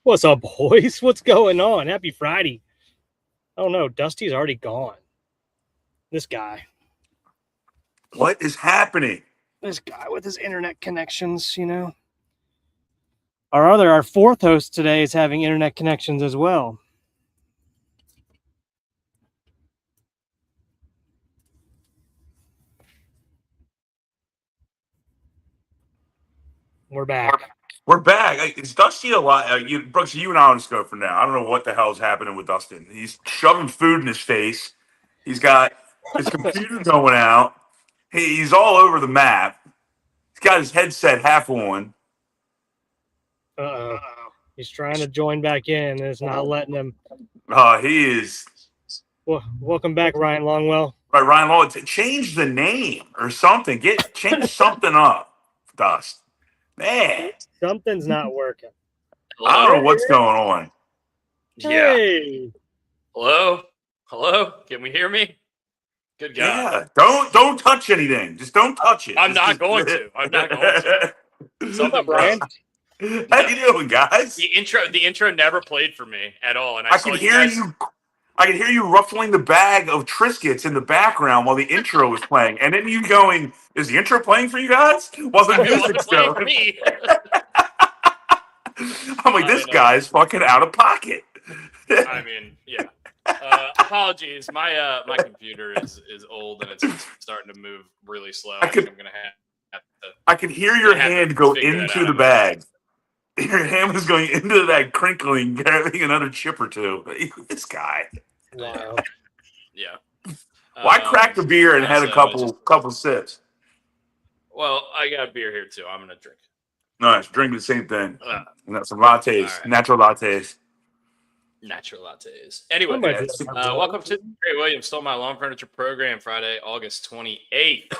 What's up, boys? What's going on? Happy Friday. Oh no, Dusty's already gone. This guy. What is happening? This guy with his internet connections, Our fourth host today is having internet connections as well. We're back. We're back. Is Dusty alive? Brooks, you and I on scope for now. I don't know what the hell's happening with Dustin. He's shoving food in his face. He's got his computer going out. He's all over the map. He's got his headset half on. Uh-oh. He's trying to join back in, and it's not letting him. He is. Well, welcome back, Ryan Longwell. Right, Ryan Law. Change the name or something. Change something up, Dust. Man, something's not working. I don't know what's going on. Hey. Hello? Can we hear me? Good God. Yeah. Don't touch anything. Just don't touch it. I'm not going to. What's up, Brian? How you doing, guys? The intro never played for me at all, and I can hear you ruffling the bag of Triscuits in the background while the intro was playing, and then you going, "Is the intro playing for you guys?" While the music's going. For me. I'm like, this guy's fucking out of pocket. I mean, yeah. Apologies, my computer is old and it's starting to move really slow. I'm gonna have to. I can hear your hand go into the bag. Your hand was going into the bag, crinkling, grabbing another chip or two. This guy. Wow. Yeah. Well, I cracked a beer and had a couple sips. Well, I got a beer here too. I'm gonna drink. Nice, drinking the same thing. Some lattes, right. Natural lattes. Anyway, welcome to Gary Williams Stole My Lawn Furniture Program, Friday, August 28th.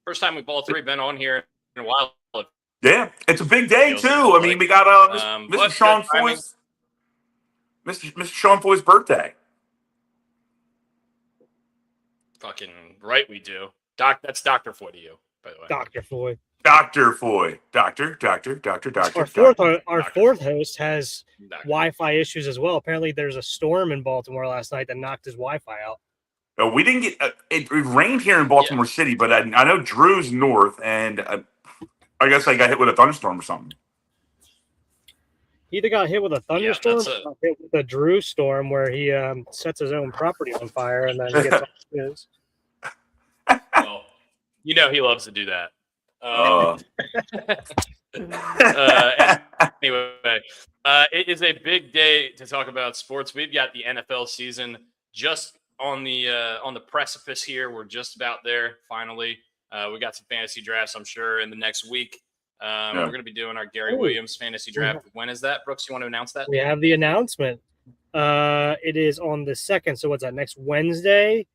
First time we've all three been on here in a while. Yeah, it's a big day too. I mean, we got Mr. Sean Foy's Mr. Sean Foy's birthday. Fucking right, we do. That's Dr. Foy to you, by the way. Dr. Foy. Dr. Foy. Doctor. Our fourth host has Wi-Fi issues as well. Apparently, there's a storm in Baltimore last night that knocked his Wi-Fi out. We didn't get it rained here in Baltimore City, but I know Drew's north, and I guess I got hit with a thunderstorm or something. He either got hit with a thunderstorm or got hit with a Drew storm where he sets his own property on fire and then gets off his. Well, he loves to do that. Anyway, it is a big day to talk about sports. We've got the NFL season just on the precipice here. We're just about there. Finally, we got some fantasy drafts, I'm sure, in the next week. We're going to be doing our Gary Williams fantasy draft. When is that, Brooks? You want to announce that? We have the announcement. It is on the 2nd. So what's that? Next Wednesday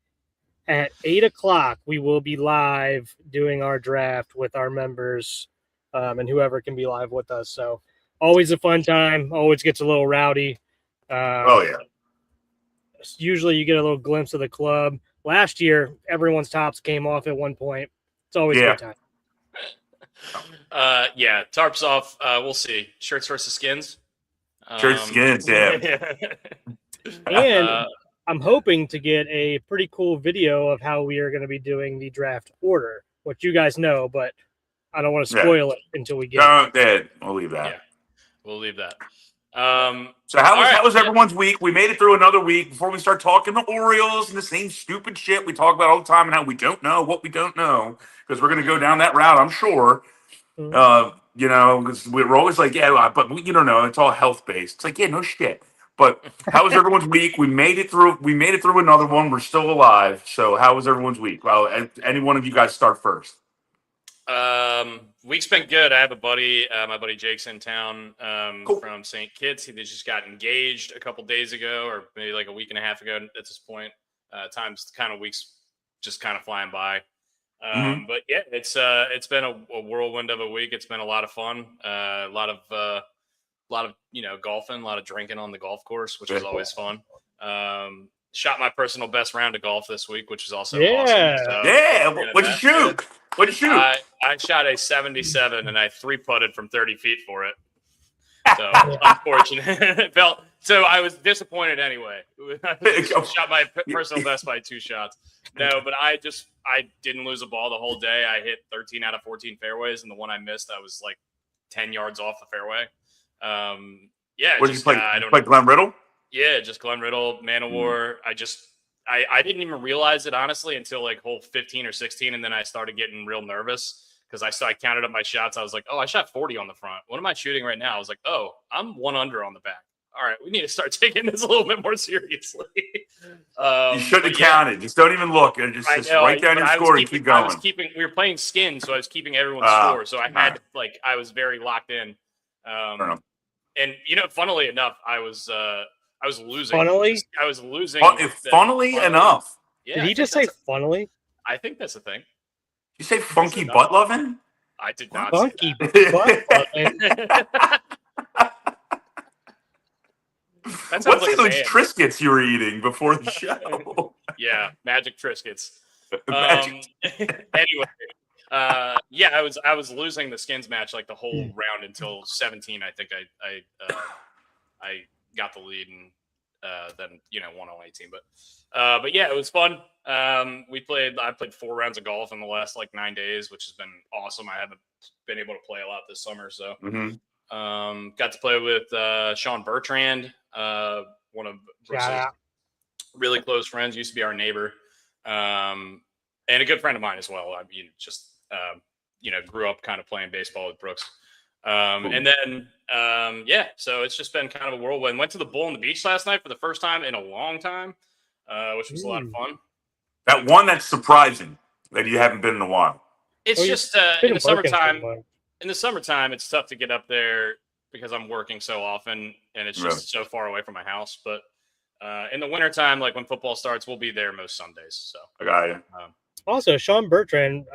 at 8:00. We will be live doing our draft with our members and whoever can be live with us. So always a fun time. Always gets a little rowdy. Usually you get a little glimpse of the club. Last year, everyone's tops came off at one point. It's always a good time. Tarps off. We'll see. Shirts versus skins. Skins, yeah. And I'm hoping to get a pretty cool video of how we are going to be doing the draft order, which you guys know, but I don't want to spoil it until we get it. We'll leave that. Yeah, we'll leave that. So how was everyone's week? We made it through another week before we start talking the Orioles and the same stupid shit we talk about all the time and how we don't know what we don't know because we're going to go down that route, I'm sure. Because we're always like, but you don't know. It's all health based. It's like, no shit. But how was everyone's week? We made it through. We made it through another one. We're still alive. So how was everyone's week? Well, any one of you guys start first. Week's been good. I have a buddy, my buddy Jake's in town from St. Kitts. He just got engaged a couple days ago, or maybe like a week and a half ago at this point. Weeks just kind of flying by. But yeah, it's been a whirlwind of a week. It's been a lot of fun. A lot of golfing, a lot of drinking on the golf course, which is always fun. Shot my personal best round of golf this week, which is also awesome. So, what'd you shoot? I shot a 77 and I 3-putted from 30 feet for it. So unfortunate. So I was disappointed anyway. Shot my personal best by 2 shots. No, but I didn't lose a ball the whole day. I hit 13 out of 14 fairways, and the one I missed, I was like 10 yards off the fairway. What did you play? I don't know. Glenn Riddle? Yeah, just Glenn Riddle, Man of War. I didn't even realize it, honestly, until like hole 15 or 16, and then I started getting real nervous because I counted up my shots. I was like, oh, I shot 40 on the front. What am I shooting right now? I was like, oh, I'm 1 under on the back. All right, we need to start taking this a little bit more seriously. You shouldn't have counted. Just don't even look. Just write down your score and keep going. We were playing skin, so I was keeping everyone's score. So I was very locked in. And funnily enough, I was losing. Funnily? I was losing. Funnily enough. Yeah, did he just say funnily? I think that's a thing. You say funky butt loving? I did not funky say butt loving. What's those Triscuits you were eating before the show? Yeah, magic Triscuits. Anyway, I was losing the skins match like the whole round until 17. I think I got the lead and then won on 18. But yeah, it was fun. I played 4 rounds of golf in the last like 9 days, which has been awesome. I haven't been able to play a lot this summer, so got to play with Sean Bertrand, one of Brooks' really close friends, used to be our neighbor, and a good friend of mine as well. I mean, just grew up kind of playing baseball with Brooks. And then, so it's just been kind of a whirlwind. Went to the Bull on the Beach last night for the first time in a long time, which was a lot of fun. That's surprising that you haven't been in a while. It's just in the summertime. In the summertime, it's tough to get up there because I'm working so often and it's just so far away from my house. But in the wintertime, like when football starts, we'll be there most Sundays. So I got you. Also, Sean Bertrand,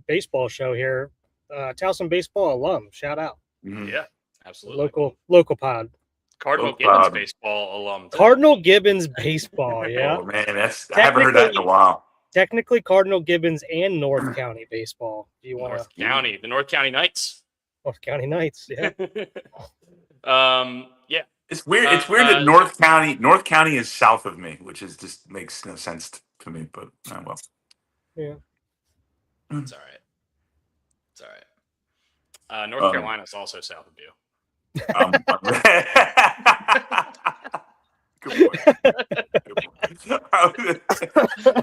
baseball show here. Towson baseball alum. Shout out. Mm-hmm. Yeah, absolutely. Local pod. Cardinal Gibbons baseball alum. Cardinal Gibbons baseball. Yeah. Oh man, I haven't heard that in a while. Technically, Cardinal Gibbons and North County baseball. Do you want the North County Knights? North County Knights. Yeah. Yeah. It's weird. It's weird that North County is south of me, which is just makes no sense to me. But well. Yeah. It's all right. It's all right. North Carolina is also south of you. Good point.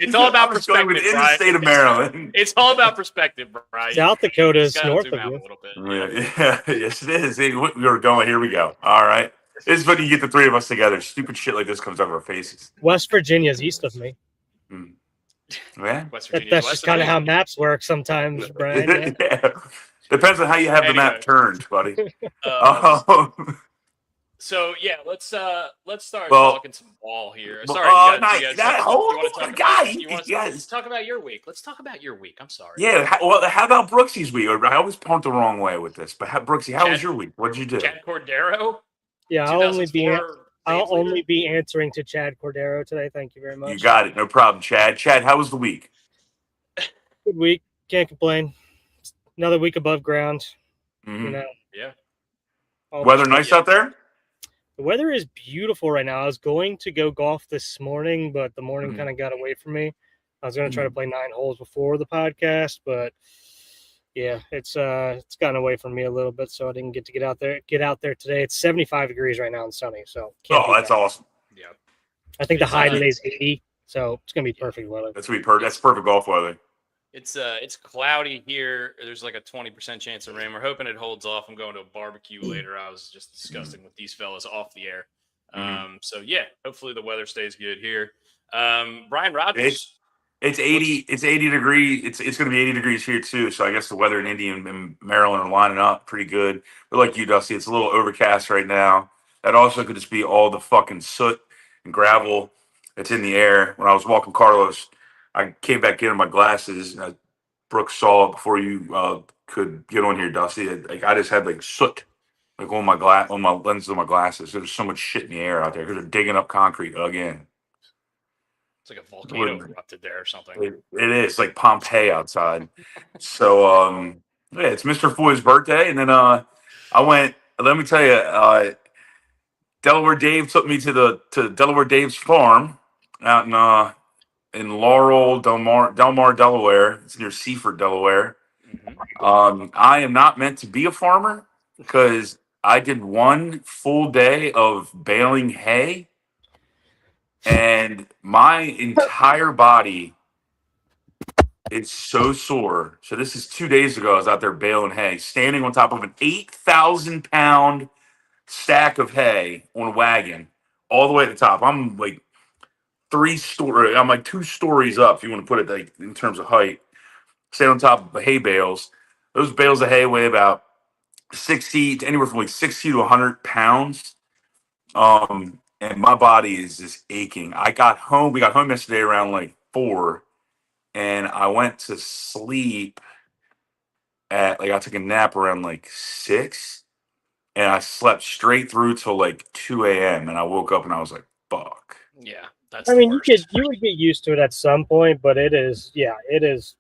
It's all about perspective, within the state of Maryland. It's all about perspective, Brian. South Dakota is north of you. A little bit. Yeah, yes, it is. We were going. Here we go. All right. It's funny you get the 3 of us together. Stupid shit like this comes over our faces. West Virginia's east of me. Yeah. That's just kind of how maps work sometimes, Brian. Yeah. Depends on how you have the map turned, buddy. So yeah, let's start talking some ball here. Sorry, let's talk about your week. Let's talk about your week. I'm sorry. Yeah. How about Brooksy's week? I always point the wrong way with this, but Brooksy, how was your week? What did you do? Chad Cordero. Yeah, I'll only be answering to Chad Cordero today. Thank you very much. You got it. No problem, Chad. Chad, how was the week? Good week. Can't complain. Another week above ground. Mm-hmm. Yeah. Weather nice out there? The weather is beautiful right now. I was going to go golf this morning, but the morning kind of got away from me. I was going to try to play 9 holes before the podcast, but yeah, it's gotten away from me a little bit, so I didn't get to get out there today. It's 75 degrees right now and sunny, so that's awesome. Yeah, I think the high today is 80, so it's gonna be perfect weather. That's perfect golf weather. It's cloudy here. There's like a 20% chance of rain. We're hoping it holds off. I'm going to a barbecue later. I was just discussing with these fellas off the air. So yeah, hopefully the weather stays good here. Brian Rogers. It's 80. It's 80 degrees. It's going to be 80 degrees here too. So I guess the weather in Indy and Maryland are lining up pretty good. But like you, Dusty, it's a little overcast right now. That also could just be all the fucking soot and gravel that's in the air. When I was walking Carlos, I came back in my glasses. And Brooks saw it before you could get on here, Dusty. I just had like soot, like on my lenses of my glasses. There's so much shit in the air out there because they're digging up concrete again. It's like a volcano erupted there or something. It is like Pompeii outside. So yeah, it's Mr. Foy's birthday, and then I went let me tell you, Delaware Dave took me to Delaware Dave's farm out in Laurel, Delmar, Delaware. It's near Seaford, Delaware. I am not meant to be a farmer because I did one full day of baling hay, and my entire body is so sore. So this is 2 days ago. I was out there baling hay, standing on top of an 8,000-pound stack of hay on a wagon all the way to the top. I'm like I'm like 2 stories up, if you want to put it like in terms of height. Stand on top of the hay bales. Those bales of hay weigh about 60 to anywhere from like 60 to 100 pounds. And my body is just aching. We got home yesterday around like 4, and I went to sleep I took a nap around like 6, and I slept straight through till like 2 a.m. And I woke up and I was like, fuck. Yeah, that's. I mean, you would get used to it at some point, but it is it's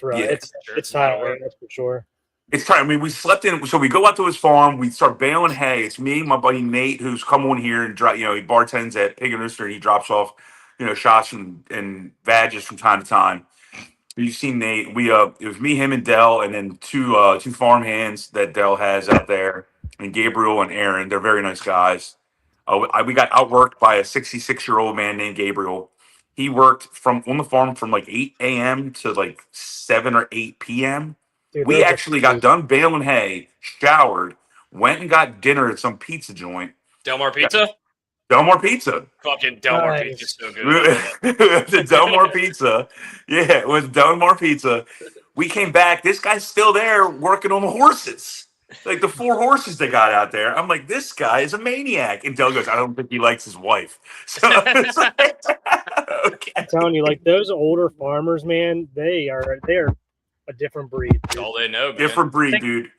rough. Yeah. It's tiring, that's for sure. It's time. I mean, we slept in. So we go out to his farm. We start baling hay. It's me, my buddy Nate, who's come on here and he bartends at Pig and Rooster, and he drops off, shots and badges from time to time. You've seen Nate. It was me, him, and Dell, and then two farm hands that Dell has out there, and Gabriel and Aaron. They're very nice guys. We got outworked by a 66-year-old man named Gabriel. He worked on the farm from like 8 a.m. to like 7 or 8 p.m. Dude, we actually got done baling hay, showered, went and got dinner at some pizza joint. Delmar Pizza? Delmar Pizza. Fucking Delmar Pizza is so good. The Delmar Pizza. Yeah, it was Delmar Pizza. We came back. This guy's still there working on the horses. Like the 4 horses they got out there. I'm like, this guy is a maniac. And Del goes, I don't think he likes his wife. So it's like, okay. I'm telling you, like those older farmers, man, they're a different breed. That's all they know, man. Different breed, dude.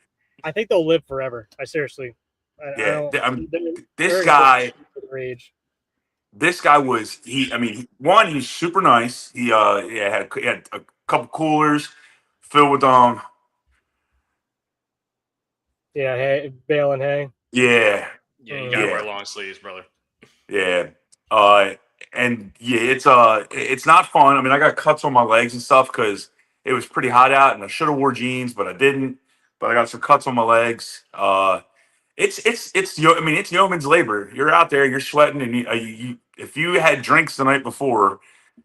I think they'll live forever. Seriously. This guy was he's super nice. He had a couple coolers filled with hay, baling hay. Yeah, you gotta wear long sleeves, brother. Yeah, it's not fun. I mean, I got cuts on my legs and stuff because it was pretty hot out, and I should have wore jeans, but I didn't. But I got some cuts on my legs. It's yeoman's labor. You're out there, you're sweating, and if you had drinks the night before,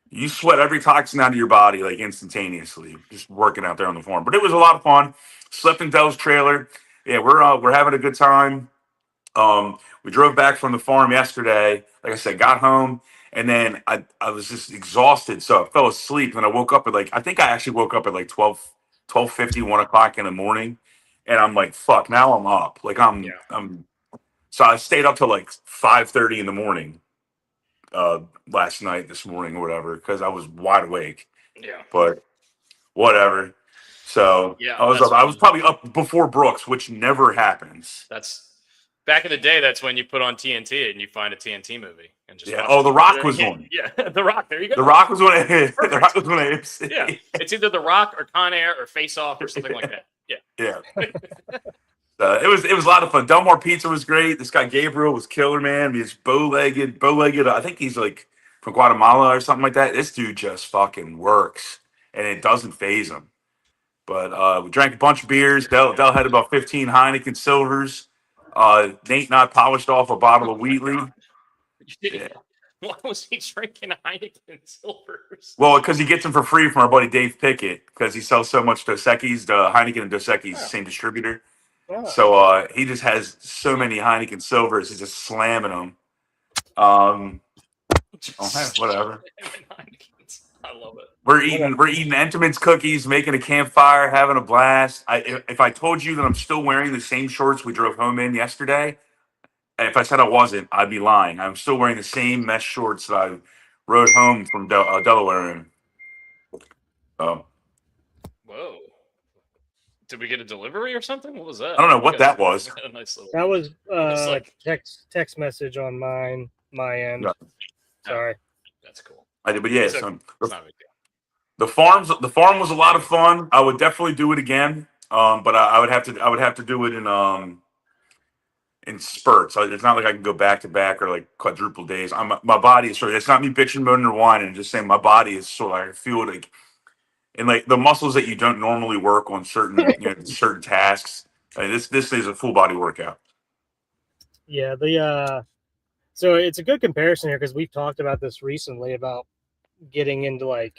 you sweat every toxin out of your body like instantaneously, just working out there on the farm. But it was a lot of fun. Slept in Dell's trailer. Yeah, we're having a good time. We drove back from the farm yesterday. Like I said, got home, and then I was just exhausted, so I fell asleep. And I woke up at I think I actually woke up at like 12:50, 1 o'clock in the morning. And I'm like, fuck, now I'm up. Like so I stayed up till like 5:30 in the morning this morning or whatever, because I was wide awake. Yeah. But whatever. So yeah, I was probably up before Brooks, which never happens. That's back in the day. That's when you put on TNT and you find a TNT movie and just The Rock was on. Yeah, The Rock. There you go. The Rock was on. The Rock was on AMC. Yeah, it's either The Rock or Con Air or Face Off or something like that. Yeah. It was a lot of fun. Delmar Pizza was great. This guy Gabriel was killer, man. He's bow-legged. I think he's like from Guatemala or something like that. This dude just fucking works, and it doesn't faze him. But we drank a bunch of beers. Del had about 15 Heineken Silvers. Nate and I polished off a bottle of Wheatley. Yeah. Why was he drinking Heineken Silvers? Well, because he gets them for free from our buddy Dave Pickett, because he sells so much Dos Equis. Heineken and Dos Equis, same distributor. Yeah. So he just has so many Heineken Silvers. He's just slamming them. Whatever. I love it. We're eating Entenmann's cookies, making a campfire, having a blast. If I told you that I'm still wearing the same shorts we drove home in yesterday, and if I said I wasn't, I'd be lying. I'm still wearing the same mesh shorts that I rode home from Delaware in. Whoa. Did we get a delivery or something? What was that? I don't know what that was. That was like text message on my end. No. Sorry. That's cool. I did, but yeah, it's not a big deal. The farm was a lot of fun. I would definitely do it again. But I would have to do it in in spurts. It's not like I can go back to back or like quadruple days. My body is sort of, it's not me bitching, moaning, or whining. Just saying my body is sort of like I feel like, and like the muscles that you don't normally work on certain certain tasks. This is a full body workout. Yeah, so it's a good comparison here because we've talked about this recently about getting into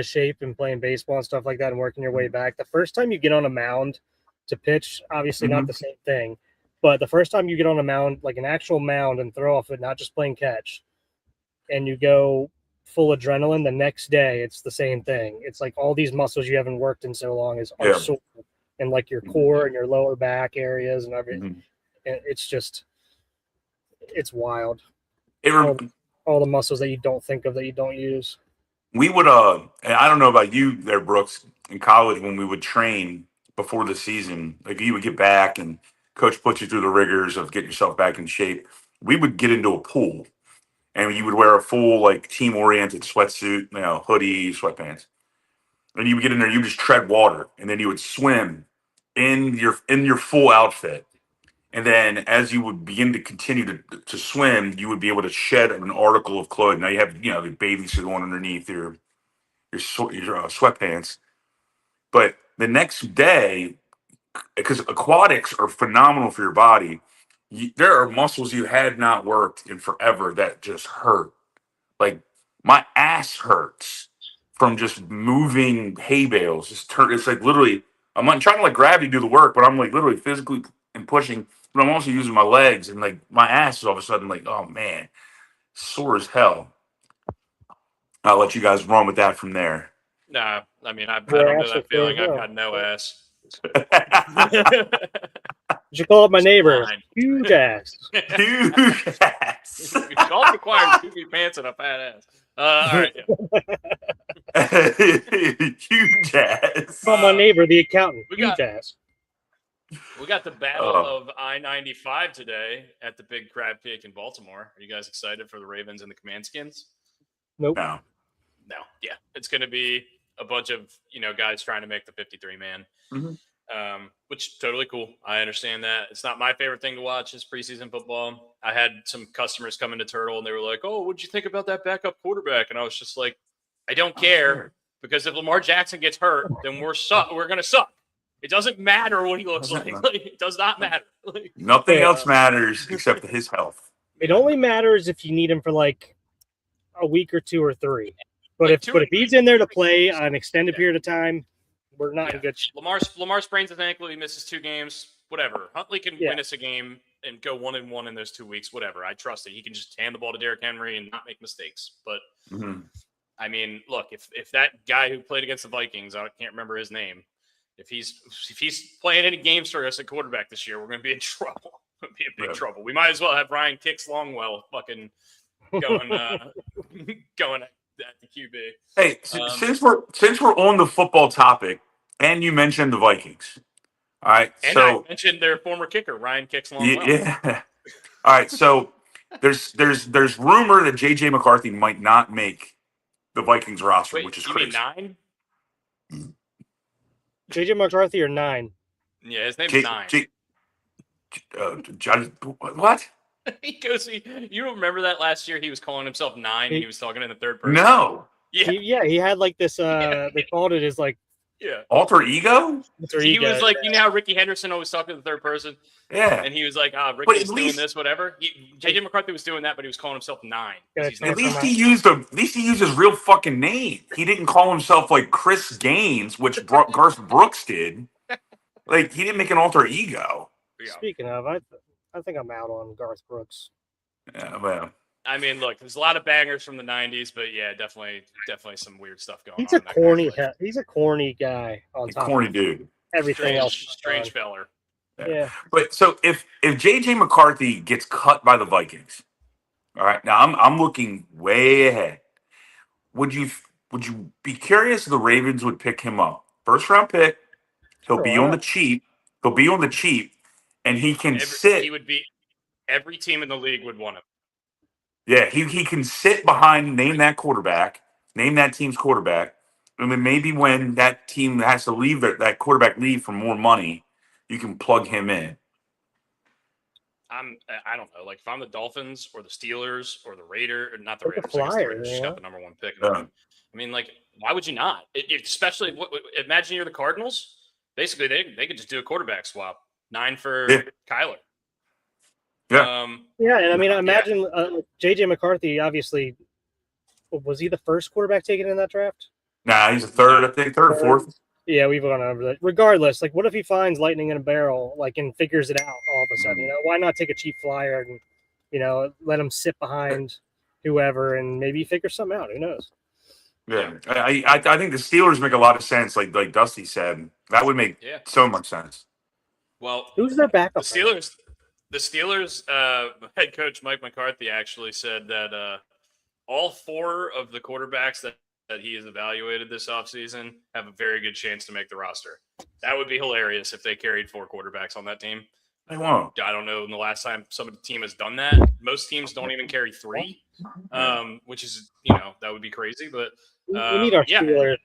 shape and playing baseball and stuff like that and working your way back. The first time you get on a mound to pitch, obviously not the same thing, but the first time you get on a mound, like an actual mound, and throw off it, not just playing catch, and you go full adrenaline, the next day it's the same thing. It's like all these muscles you haven't worked in so long are sore, and like your core and your lower back areas and everything. And it's wild. All the muscles that you don't think of, that you don't use. We would and I don't know about you there, Brooks, in college when we would train before the season, like you would get back and coach put you through the rigors of getting yourself back in shape. We would get into a pool and you would wear a full like team oriented sweatsuit, hoodie, sweatpants. And you would get in there, you would just tread water, and then you would swim in your full outfit. And then as you would begin to continue to swim, you would be able to shed an article of clothing. Now you have, the bathing suit on underneath your sweatpants. But the next day, because aquatics are phenomenal for your body, there are muscles you had not worked in forever that just hurt. Like my ass hurts from just moving hay bales. It's like literally, I'm not trying to like gravity do the work, but I'm like literally physically and pushing. But I'm also using my legs, and like my ass is all of a sudden like, oh man, sore as hell. I'll let you guys run with that from there. Nah, I mean, I don't know that feeling. I've got no ass. You should call up my neighbor. Huge ass. Huge ass. Golf requires goofy pants and a fat ass. All right. Yeah. Huge ass. Call my neighbor, the accountant. Huge ass. We got the Battle of I-95 today at the Big Crab Cake in Baltimore. Are you guys excited for the Ravens and the Command Skins? Nope. No. Yeah. It's going to be a bunch of, guys trying to make the 53-man, which totally cool. I understand that. It's not my favorite thing to watch is preseason football. I had some customers come into Turtle and they were like, oh, what'd you think about that backup quarterback? And I was just like, I don't care because if Lamar Jackson gets hurt, then we're going to suck. It doesn't matter what he looks like. It does not matter. Nothing else matters except his health. It only matters if you need him for like a week or 2 or 3. But if he's in there to play an extended period of time, we're not in good shape. Lamar sprains his ankle. He misses 2 games. Whatever. Huntley can win us a game and go 1-1 in those 2 weeks. Whatever. I trust it. He can just hand the ball to Derrick Henry and not make mistakes. But I mean, look, if that guy who played against the Vikings, I can't remember his name, if he's playing any games for us at quarterback this year, we're going to be in trouble. We're going to be in big trouble. We might as well have Ryan Kicks Longwell fucking going at the QB. Hey, since we're on the football topic, and you mentioned the Vikings, all right. And I mentioned their former kicker, Ryan Kicks Longwell. Yeah. All right. So there's rumor that JJ McCarthy might not make the Vikings roster, which is crazy. You mean 9? JJ McCarthy or 9? Yeah, his name's 9. What? You don't remember that last year? He was calling himself 9 and he was talking in the third person. No. Yeah. He had like this. They called it his like. Yeah. Alter ego. He was like, you know how Ricky Henderson always talked in the third person. Yeah. And he was like, Ricky's doing this, whatever. JJ McCarthy was doing that, but he was calling himself 9. At least he used his real fucking name. He didn't call himself like Chris Gaines, which Garth Brooks did. Like he didn't make an alter ego. Yeah. Speaking of, I think I'm out on Garth Brooks. Yeah, well. I mean, look, there's a lot of bangers from the '90s, but yeah, definitely some weird stuff going on. He's a corny guy. Corny dude. Everything else, strange feller. Yeah. But so if JJ McCarthy gets cut by the Vikings, all right. Now I'm looking way ahead. Would you be curious if the Ravens would pick him up? First round pick. He'll be on the cheap. And he can sit. He would be. Every team in the league would want him. Yeah, he can sit behind, name that team's quarterback. And then maybe when that team has to leave, that quarterback leave for more money, you can plug him in. I don't know. Like if I'm the Dolphins or the Steelers or the Raiders, or not the Or the Raiders, I guess the Flyers, Raiders just yeah. got the number 1 pick. In the game. I mean, like, why would you not? Especially, imagine you're the Cardinals. Basically, they could just do a quarterback swap. 9 for Kyler. Yeah. Yeah, and I mean, imagine J.J. McCarthy. Obviously, was he the first quarterback taken in that draft? Nah, he's a third, I think, third or fourth. Yeah, we've gone over that. Regardless, like, what if he finds lightning in a barrel, like, and figures it out all of a sudden? You know, why not take a cheap flyer and, you know, let him sit behind whoever and maybe figure something out? Who knows? Yeah, I think the Steelers make a lot of sense. Like Dusty said, that would make so much sense. Well, who's their backup? The Steelers head coach Mike McCarthy actually said that all 4 of the quarterbacks that he has evaluated this offseason have a very good chance to make the roster. That would be hilarious if they carried 4 quarterbacks on that team. They won't. I don't know when the last time some team has done that. Most teams don't even carry 3, which is, that would be crazy. But we need our Steelers.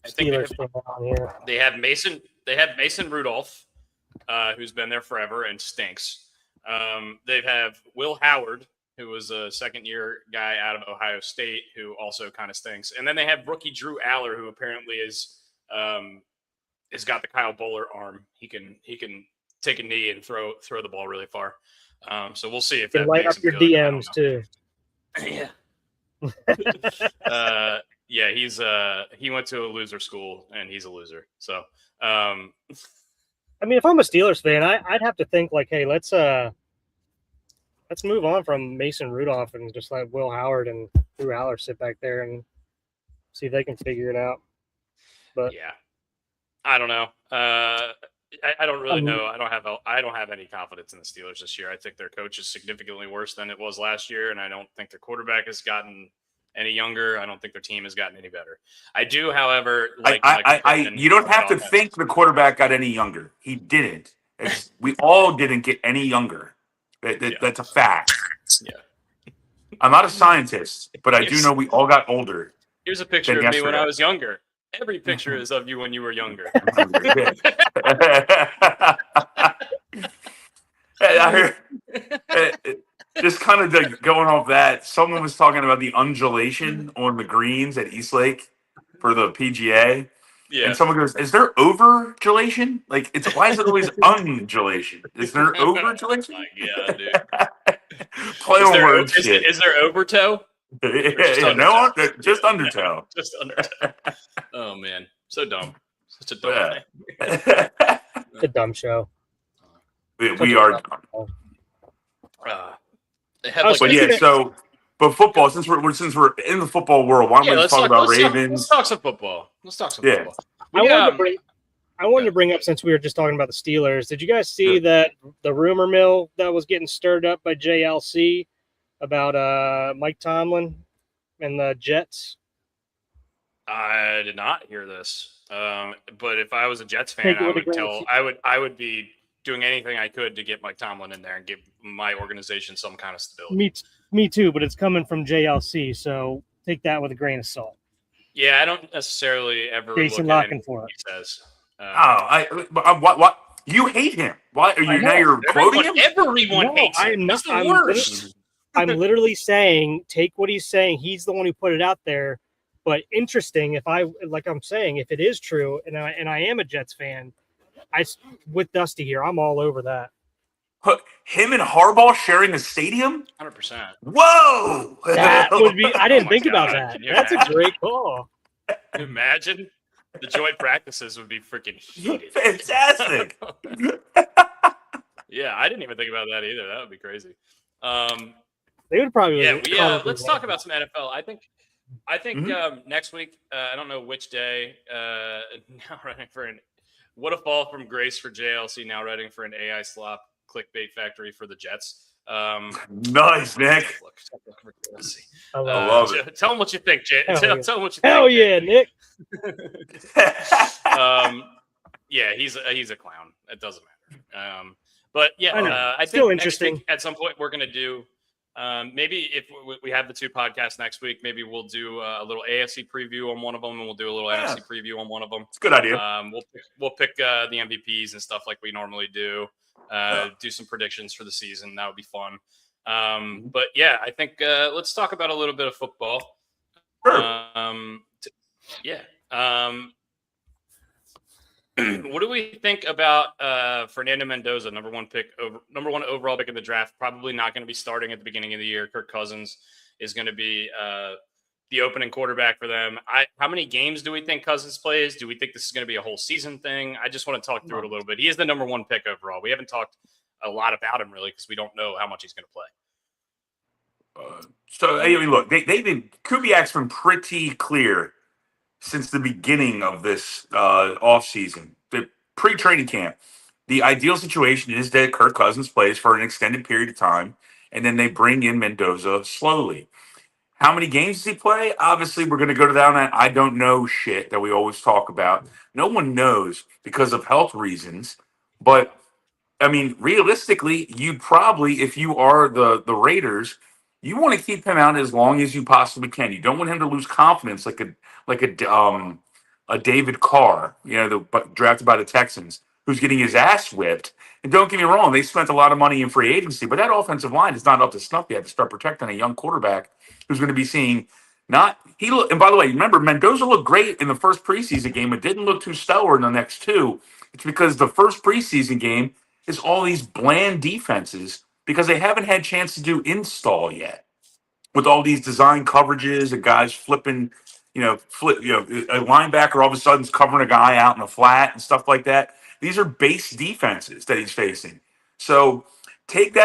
I think Steelers they have Mason. They have Mason Rudolph, who's been there forever and stinks. They have Will Howard, who was a second-year guy out of Ohio State, who also kind of stinks. And then they have rookie Drew Aller, who apparently is has got the Kyle Bowler arm. He can take a knee and throw the ball really far. So we'll see if that light makes up your him good. DMs too. Yeah. He went to a loser school and he's a loser. So I mean, if I'm a Steelers fan, I'd have to think like, hey, let's move on from Mason Rudolph and just let Will Howard and Drew Aller sit back there and see if they can figure it out. But yeah, I don't know. I don't really know. I don't have any confidence in the Steelers this year. I think their coach is significantly worse than it was last year, and I don't think their quarterback has gotten any younger. I don't think their team has gotten any better. I do, however, like you don't have to think the quarterback got any younger. He didn't. We all didn't get any younger. That's a fact. Yeah. I'm not a scientist, but I do know we all got older. Here's a picture of me when I was younger. Every picture is of you when you were younger. I heard, just kind of going off that, someone was talking about the undulation on the greens at Eastlake for the PGA. Yeah. And someone goes, "Is there overdulation? Like, why is it always undulation? Is there overdulation?" Yeah, dude. Play on words. Is there overtoe? No, just undertow. Just undertow. Oh man, so dumb. Such a dumb thing. It's a dumb show. We are. But football. Since we're in the football world, why don't we just talk about Ravens? Let's talk some football. Football. I wanted to bring up, since we were just talking about the Steelers. Did you guys see that the rumor mill that was getting stirred up by JLC about Mike Tomlin and the Jets? I did not hear this. But if I was a Jets fan, I would be doing anything I could to get Mike Tomlin in there and give my organization some kind of stability. Me too, but it's coming from JLC, so take that with a grain of salt. Yeah, I don't necessarily ever Jason look at anything he says. What? You hate him? Why are you now? You're quoting him? Everyone hates him. He's the worst. I'm literally saying, take what he's saying. He's the one who put it out there. But interesting, if it is true, and I am a Jets fan, with Dusty here, I'm all over that. Him and Harbaugh sharing a stadium? 100%. Whoa! That would be. I didn't think about that. That's a great call. Imagine the joint practices would be freaking heated. Fantastic. Yeah, I didn't even think about that either. That would be crazy. They would probably. Yeah. Let's talk about some NFL. I think next week. I don't know which day. Now running for what a fall from grace for JLC. Now running for an AI slop clickbait factory for the Jets. Nice, Nick. I love it. Tell them what you think, Jay. Tell them what you think. Hell yeah, Nick. Yeah, he's a clown. It doesn't matter. But yeah, I Still think interesting. Next week, at some point we're going to do maybe if we have the 2 podcasts next week, maybe we'll do a little AFC preview on one of them, and we'll do a little NFC preview on one of them. It's a good idea. We'll pick the MVPs and stuff like we normally do. do some predictions for the season. That would be fun. But yeah, I think let's talk about a little bit of football. Sure. What do we think about Fernando Mendoza, number one overall pick in the draft? Probably not going to be starting at the beginning of the year. Kirk Cousins is going to be the opening quarterback for them. How many games do we think Cousins plays? Do we think this is going to be a whole season thing? I just want to talk through it a little bit. He is the number one pick overall. We haven't talked a lot about him really because we don't know how much he's going to play. So I mean, look, Kubiak's been pretty clear since the beginning of this offseason, the pre-training camp. The ideal situation is that Kirk Cousins plays for an extended period of time, and then they bring in Mendoza slowly. How many games does he play? Obviously, we're going to go down that I don't know shit that we always talk about. No one knows because of health reasons. But, I mean, realistically, you probably, if you are the Raiders, you want to keep him out as long as you possibly can. You don't want him to lose confidence like a David Carr, drafted by the Texans, who's getting his ass whipped. And don't get me wrong, they spent a lot of money in free agency, but that offensive line is not up to snuff yet to start protecting a young quarterback who's going to be seeing and by the way, remember, Mendoza looked great in the first preseason game. It didn't look too stellar in the next two. It's because the first preseason game is all these bland defenses because they haven't had a chance to do install yet with all these design coverages and guys flipping, a linebacker all of a sudden is covering a guy out in the flat and stuff like that. These are base defenses that he's facing. So take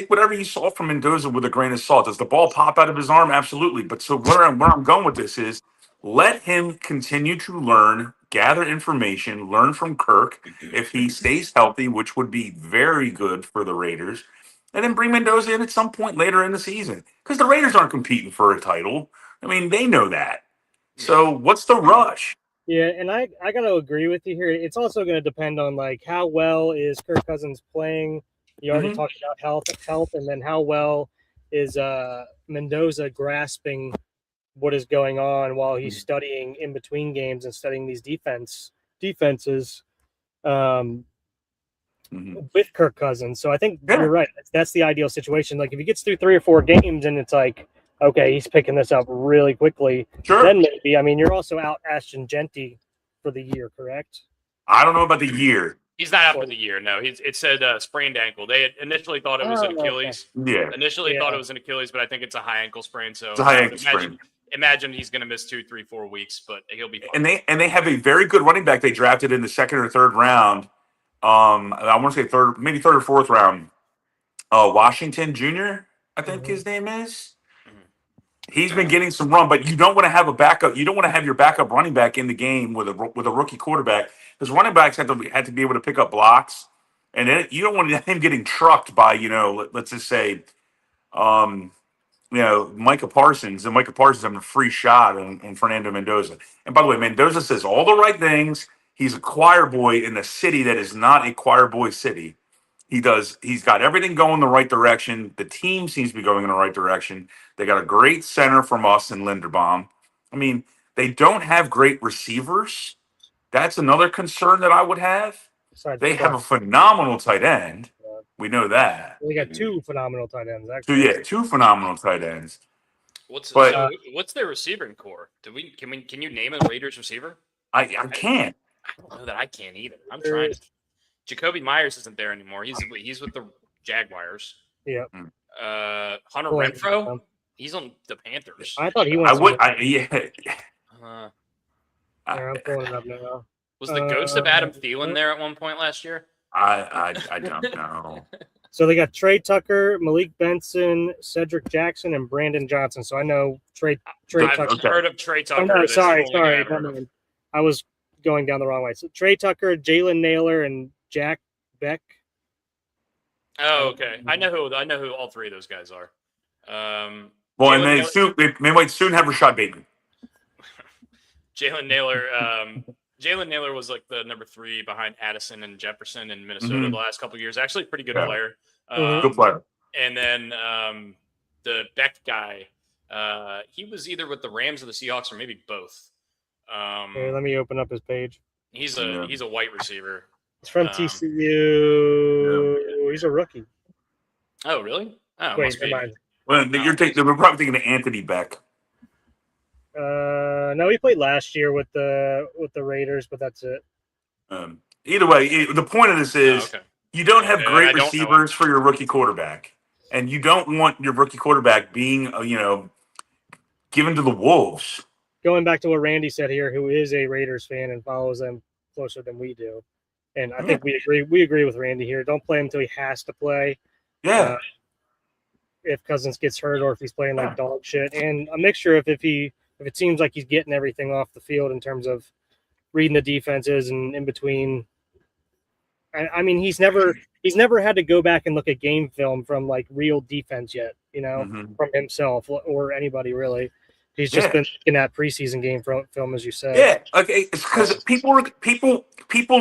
whatever you saw from Mendoza with a grain of salt. Does the ball pop out of his arm? Absolutely. But so where I'm going with this is let him continue to learn, gather information, learn from Kirk if he stays healthy, which would be very good for the Raiders. And then bring Mendoza in at some point later in the season. Because the Raiders aren't competing for a title. I mean, they know that. So what's the rush? Yeah, and I got to agree with you here. It's also going to depend on, how well is Kirk Cousins playing. You already talked about health, and then how well is Mendoza grasping what is going on while he's studying in between games and studying these defenses. With Kirk Cousins. So I think you're right. That's the ideal situation. Like if he gets through 3 or 4 games and it's like, okay, he's picking this up really quickly. Sure. Then maybe, you're also out Ashton Genty for the year, correct? I don't know about the year. He's not out for the year. No, it said sprained ankle. They had initially thought it was an Achilles. Okay. Yeah. Initially thought it was an Achilles, but I think it's a high ankle sprain. So it's a high ankle sprain. Imagine he's going to miss 2, 3, 4 weeks, but he'll be fine. And they have a very good running back they drafted in the second or third round. I want to say third or fourth round. Washington Jr., I think his name is. He's been getting some run, but you don't want to have a backup. You don't want to have your backup running back in the game with a rookie quarterback because running backs had to be able to pick up blocks, and then you don't want him getting trucked by let's just say, Micah Parsons, and Micah Parsons having a free shot on Fernando Mendoza. And by the way, Mendoza says all the right things. He's a choir boy in a city that is not a choir boy city. He's got everything going the right direction. The team seems to be going in the right direction. They got a great center from us in Linderbaum. I mean, they don't have great receivers. That's another concern that I would have. They have a phenomenal tight end. We know that. They got 2 phenomenal tight ends, actually. 2 phenomenal tight ends. What's their receiving core? Can you name a Raiders receiver? I can't. I don't know that I can't either. I'm trying to. Jacoby Myers isn't there anymore. He's with the Jaguars. Yeah. Hunter Renfrow. He's on the Panthers. I thought he was. I'm pulling it up now. Was the ghost of Adam Thielen there at one point last year? I don't know. So they got Trey Tucker, Malik Benson, Cedric Jackson, and Brandon Johnson. So I know Trey Tucker. I've heard of Trey Tucker. Oh, no, sorry. I was going down the wrong way. So Trey Tucker, Jalen Naylor, and Jack Beck. Oh, okay. I know who all 3 of those guys are. And they might soon have Rashad Bateman. Jalen Naylor was like the number 3 behind Addison and Jefferson in Minnesota the last couple of years. Actually, a pretty good player. Good player. And then the Beck guy, he was either with the Rams or the Seahawks or maybe both. Here, let me open up his page. He's a white receiver. It's from TCU. Oh, he's a rookie. Oh, really? Oh, Wait, must be. never mind. Well, we're probably thinking of Anthony Beck. No, he played last year with the Raiders, but that's it. Either way, the point of this is okay. you don't have Okay, then I great don't know him. receivers for your rookie quarterback, and you don't want your rookie quarterback being, given to the wolves. Going back to what Randy said here, who is a Raiders fan and follows them closer than we do, and I think we agree. We agree with Randy here. Don't play him until he has to play. Yeah. If Cousins gets hurt or if he's playing like dog shit, and a mixture of if it seems like he's getting everything off the field in terms of reading the defenses and in between. I mean, he's never had to go back and look at game film from like real defense yet, from himself or anybody really. He's just been looking at preseason game film, as you said. Yeah, okay. It's because people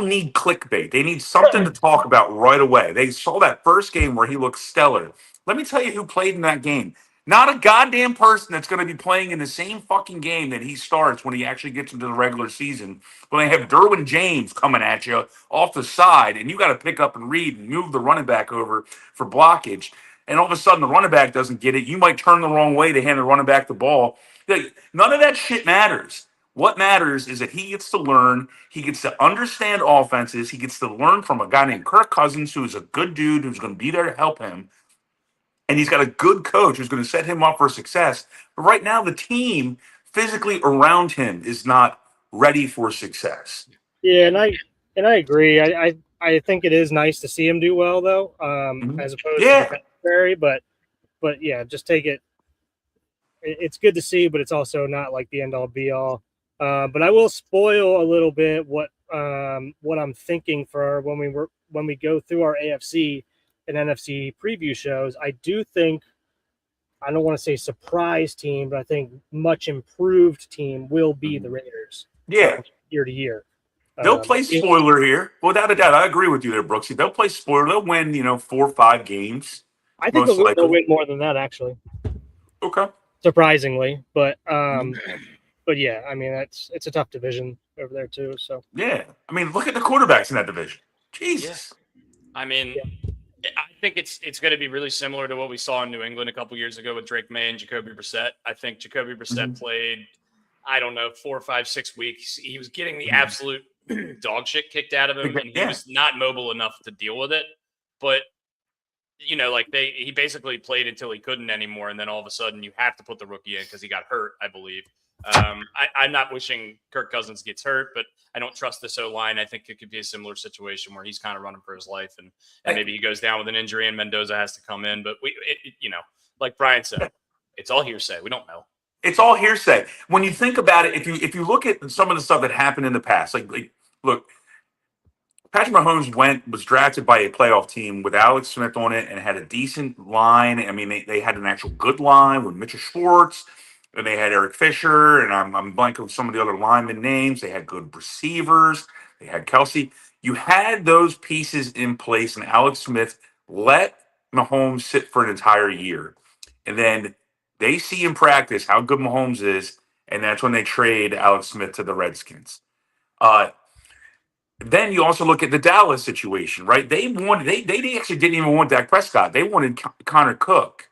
need clickbait. They need something to talk about right away. They saw that first game where he looked stellar. Let me tell you who played in that game. Not a goddamn person that's going to be playing in the same fucking game that he starts when he actually gets into the regular season. When they have Derwin James coming at you off the side, and you got to pick up and read and move the running back over for blockage, and all of a sudden the running back doesn't get it. You might turn the wrong way to hand the running back the ball. None of that shit matters. What matters is that he gets to learn. He gets to understand offenses. He gets to learn from a guy named Kirk Cousins, who is a good dude, who's going to be there to help him. And he's got a good coach who's going to set him up for success. But right now, the team physically around him is not ready for success. Yeah, and I agree. I think it is nice to see him do well, though, as opposed to the contrary. But yeah, just take it. It's good to see, but it's also not like the end all be all. But I will spoil a little bit what I'm thinking for when we go through our AFC and NFC preview shows. I do think, I don't want to say surprise team, but I think much improved team will be the Raiders. Yeah, year to year. They'll play spoiler here, without a doubt. I agree with you there, Brooksy. They'll play spoiler. They'll win, 4 or 5 games. I think they'll win more than that, actually. Okay. Surprisingly, but yeah, I mean it's a tough division over there too. So yeah, I mean look at the quarterbacks in that division. Jesus. Yeah. I mean, I think it's going to be really similar to what we saw in New England a couple years ago with Drake May and Jacoby Brissett. I think Jacoby Brissett played, 4 or 5, 6 weeks. He was getting the absolute dog shit kicked out of him, and he was not mobile enough to deal with it. But he basically played until he couldn't anymore, and then all of a sudden you have to put the rookie in because he got hurt, I believe. I'm not wishing Kirk Cousins gets hurt, but I don't trust this O-line. I think it could be a similar situation where he's kind of running for his life, and maybe he goes down with an injury and Mendoza has to come in. But like Brian said, it's all hearsay. We don't know. It's all hearsay. When you think about it, if you look at some of the stuff that happened in the past, like look, Patrick Mahomes was drafted by a playoff team with Alex Smith on it and had a decent line. I mean, they had an actual good line with Mitchell Schwartz, and they had Eric Fisher, and I'm blanking on some of the other lineman names. They had good receivers. They had Kelsey. You had those pieces in place, and Alex Smith let Mahomes sit for an entire year. And then they see in practice how good Mahomes is, and that's when they trade Alex Smith to the Redskins. Then you also look at the Dallas situation, right? They actually didn't even want Dak Prescott. They wanted Connor Cook.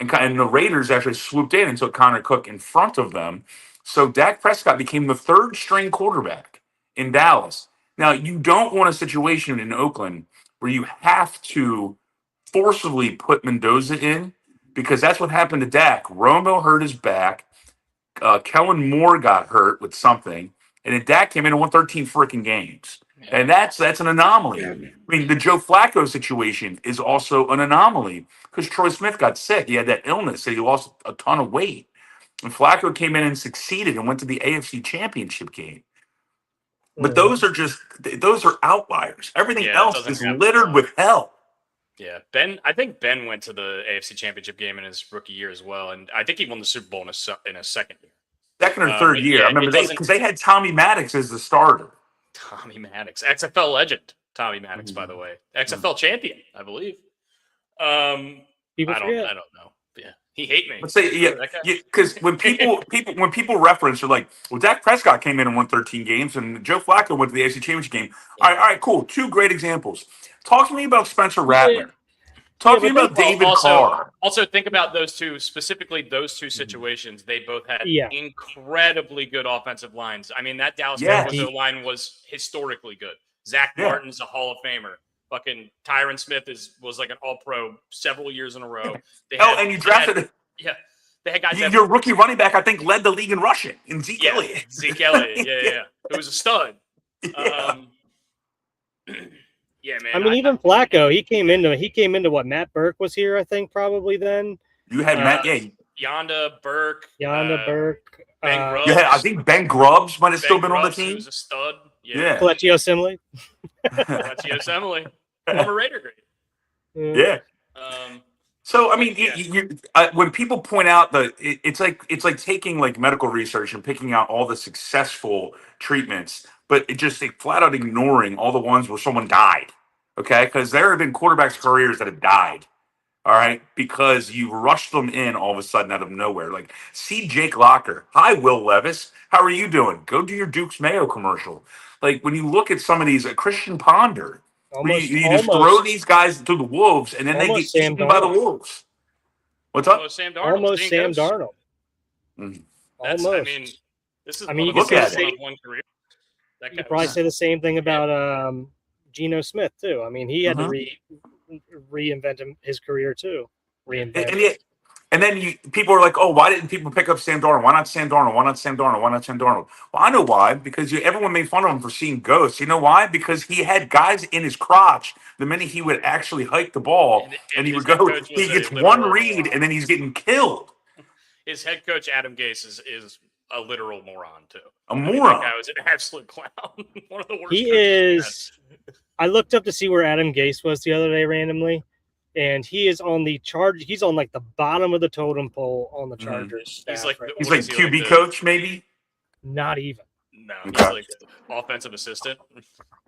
And the Raiders actually swooped in and took Connor Cook in front of them. So Dak Prescott became the third string quarterback in Dallas. Now, you don't want a situation in Oakland where you have to forcibly put Mendoza in, because that's what happened to Dak. Romo hurt his back. Kellen Moore got hurt with something. And then Dak came in and won 13 freaking games. And that's an anomaly. I mean, the Joe Flacco situation is also an anomaly because Troy Smith got sick. He had that illness, so he lost a ton of weight. And Flacco came in and succeeded and went to the AFC Championship game. But those are outliers. Everything else is littered with hell. Yeah, I think Ben went to the AFC Championship game in his rookie year as well, and I think he won the Super Bowl in his second year. Second or third year. I remember because they had Tommy Maddox as the starter. Tommy Maddox, XFL legend. Tommy Maddox, by the way, XFL champion, I believe. I don't know. Yeah, He hate me. Let's say because when people reference, they're like, "Well, Dak Prescott came in and won 13 games, and Joe Flacco went to the AFC Championship game." All right, cool. Two great examples. Talk to me about Spencer Rattler. Talk to me about David Carr. Also, think about those two, specifically those two situations. They both had incredibly good offensive lines. I mean, that Dallas Cowboys line was historically good. Zach Martin's a Hall of Famer. Fucking Tyron Smith was like an All-Pro several years in a row. And you drafted they had guys. Your rookie running back, I think, led the league in rushing. In Zeke Elliott. Zeke Elliott, It was a stud. Yeah, man. I mean, even Flacco, he came into what Matt Burke was here, I think, probably then. You had Matt, Yonda Burke. Ben Grubbs. Yeah, I think Ben Grubbs might have still been on the team. He was a stud. Yeah. Fletchio Simile. Former Raider grade. Yeah. So I mean, when people point out it's like taking like medical research and picking out all the successful treatments, but it just flat out ignoring all the ones where someone died. Okay, because there have been quarterbacks' careers that have died. All right, because you rushed them in all of a sudden out of nowhere. Like, see Jake Locker. Hi, Will Levis. How are you doing? Go do your Duke's Mayo commercial. Like, when you look at some of these, Christian Ponder, you just throw these guys to the wolves, and then they get eaten by the wolves. What's up? Almost Sam Darnold. Almost. I mean, this is look at it. One career. You probably say the same thing about Geno Smith too. I mean, he had to reinvent his career too. And then people are like, "Oh, why didn't people pick up Sam Darnold? Why not Sam Darnold? Why not Sam Darnold? Why not Sam Darnold?" Well, I know why. Because everyone made fun of him for seeing ghosts. You know why? Because he had guys in his crotch the minute he would actually hike the ball, and he would go. He gets one read, and then he's getting killed. His head coach Adam Gase is a literal moron too. A moron. That guy was an absolute clown. One of the worst. He is. I looked up to see where Adam Gase was the other day randomly, and he is on the charge. He's on like the bottom of the totem pole on the Chargers. He's like QB coach, maybe. Not even. No, he's like offensive assistant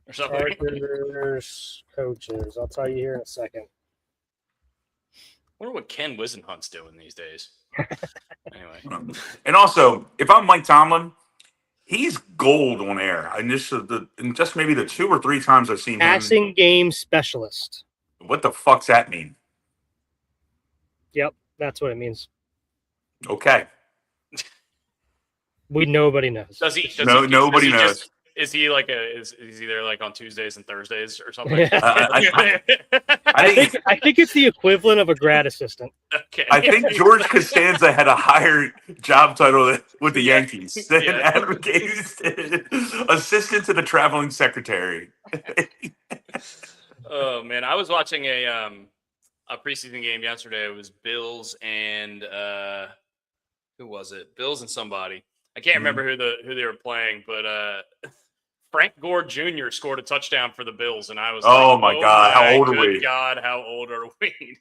or something. Chargers coaches. I'll tell you here in a second. I wonder what Ken Wisenhunt's doing these days. Anyway, and also, if I'm Mike Tomlin, he's gold on air. And just maybe the 2 or 3 times I've seen passing game specialist. What the fuck's that mean? Yep, that's what it means. Okay. Nobody knows. Nobody knows. Is he like is he there like on Tuesdays and Thursdays or something? Yeah. I think it's the equivalent of a grad assistant. Okay. I think George Costanza had a higher job title with the Yankees than Adam Gase did. Assistant to the traveling secretary. Oh man, I was watching a preseason game yesterday. It was Bills and who was it? Bills and somebody. I can't remember who they were playing, but Frank Gore Jr. scored a touchdown for the Bills, and I was "Oh my God, how old are we? God, how old are we?"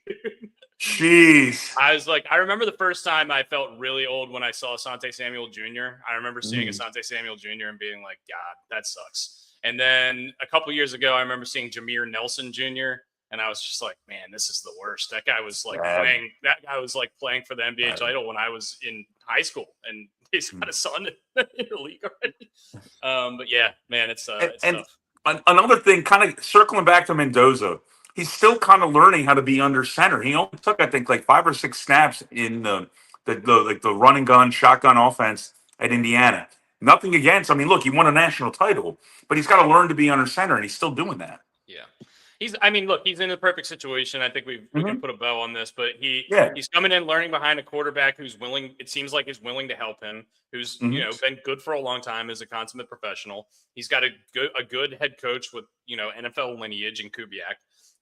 Jeez. I was like, I remember the first time I felt really old when I saw Asante Samuel Jr. I remember seeing Asante Samuel Jr. and being like, "God, that sucks." And then a couple years ago, I remember seeing Jameer Nelson Jr. And I was just like, man, this is the worst. That guy was like playing. That guy was like playing for the NBA title when I was in high school, and he's got a son in the league already. But yeah, man, it's tough. Another thing, kind of circling back to Mendoza, he's still kind of learning how to be under center. He only took, I think, like 5 or 6 snaps in the run and gun shotgun offense at Indiana. Nothing against. I mean, look, he won a national title, but he's got to learn to be under center, and he's still doing that. Yeah. He's in the perfect situation. I think we can put a bow on this, but he's coming in, learning behind a quarterback who's willing. It seems like is willing to help him. Who's been good for a long time as a consummate professional. He's got a good head coach with NFL lineage in Kubiak,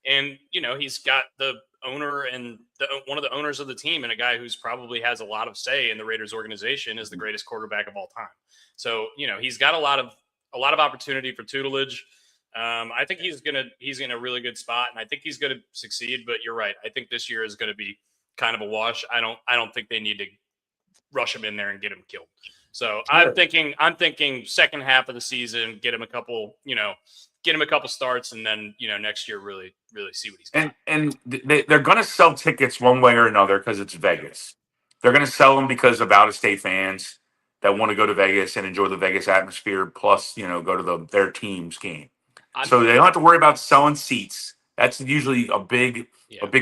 and he's got the owner and one of the owners of the team, and a guy who's probably has a lot of say in the Raiders organization is the greatest quarterback of all time. So he's got a lot of opportunity for tutelage. I think he's in a really good spot, and I think he's going to succeed. But you're right. I think this year is going to be kind of a wash. I don't think they need to rush him in there and get him killed. So I'm thinking second half of the season, get him a couple starts, and then next year really see what he's got. And they're going to sell tickets one way or another because it's Vegas. They're going to sell him because of out-of-state fans that want to go to Vegas and enjoy the Vegas atmosphere, plus, go to their team's game. So they don't have to worry about selling seats. That's usually a big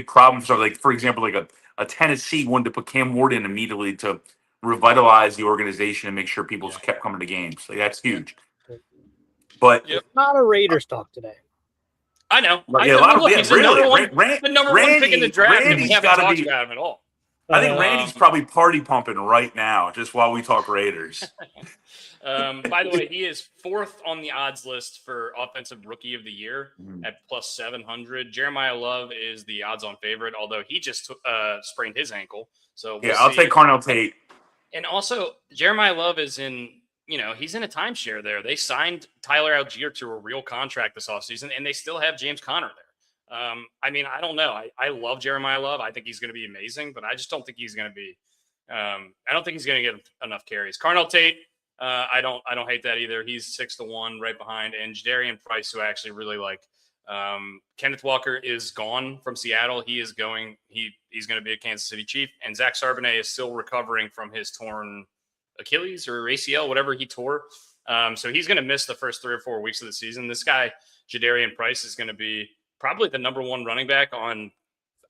problem. So, like, for example, like a Tennessee wanted to put Cam Ward in immediately to revitalize the organization and make sure people kept coming to games. Like, that's huge. But a lot of Raiders talk today. I know. He's the number one pick in the draft, and we haven't talked about him at all. I think Randy's probably party pumping right now, just while we talk Raiders. By the way, he is 4th on the odds list for Offensive Rookie of the Year at plus 700. Jeremiah Love is the odds-on favorite, although he just sprained his ankle. So I'll take Carnell Tate. And also, Jeremiah Love is in, he's in a timeshare there. They signed Tyler Algier to a real contract this offseason, and they still have James Conner there. I don't know. I love Jeremiah Love. I think he's going to be amazing, but I just don't think he's going to be. I don't think he's going to get enough carries. Carnell Tate, I don't hate that either. He's 6-1 right behind, and Jadarian Price, who I actually really like. Kenneth Walker is gone from Seattle. He is going. He's going to be a Kansas City Chief, and Zach Charbonnet is still recovering from his torn Achilles or ACL, whatever he tore. So he's going to miss the first 3 or 4 weeks of the season. This guy, Jadarian Price, is going to be probably the number 1 running back on,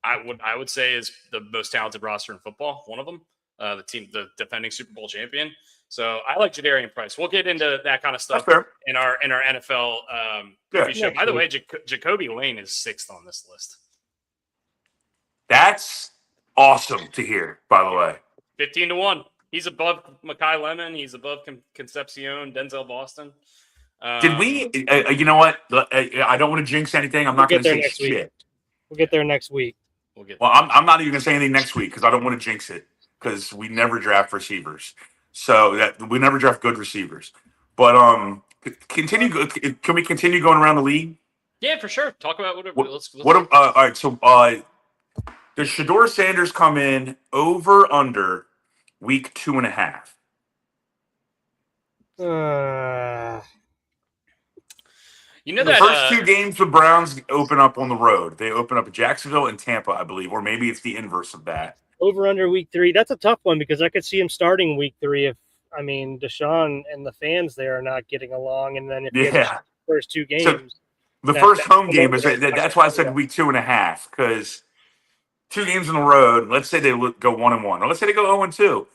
I would say, is the most talented roster in football. One of them, the defending Super Bowl champion. So I like Jadarian Price. We'll get into that kind of stuff in our NFL show. By the way, Jacoby Lane is 6th on this list. That's awesome to hear. By the way, 15-1. He's above Mekhi Lemon. He's above Concepcion, Denzel Boston. Did we? You know what? I don't want to jinx anything. I'm not going to say shit. We'll get there next week. I'm not even going to say anything next week because I don't want to jinx it because we never draft receivers. So we never draft good receivers. But continue. Can we continue going around the league? Yeah, for sure. Talk about whatever. All right. So does Shedeur Sanders come in over under week 2.5? The first 2 games the Browns open up on the road. They open up Jacksonville and Tampa, I believe, or maybe it's the inverse of that. Over under week 3. That's a tough one because I could see him starting week 3 if Deshaun and the fans there are not getting along, and then if you have the first 2 games. So the first home game is that's why I said week 2.5 because 2 games on the road. Let's say they go 1-1, or let's say they go 0-2.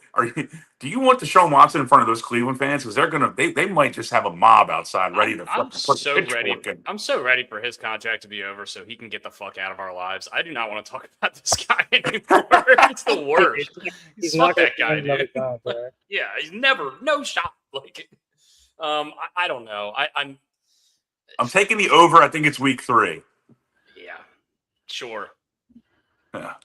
Do you want Deshaun Watson in front of those Cleveland fans? Because they might just have a mob outside ready to. I'm so ready for his contract to be over so he can get the fuck out of our lives. I do not want to talk about this guy anymore. It's the worst. He's not that guy, dude. Yeah, he's no shot. Like, I don't know. I'm taking the over. I think it's week 3. Yeah, sure. Yeah.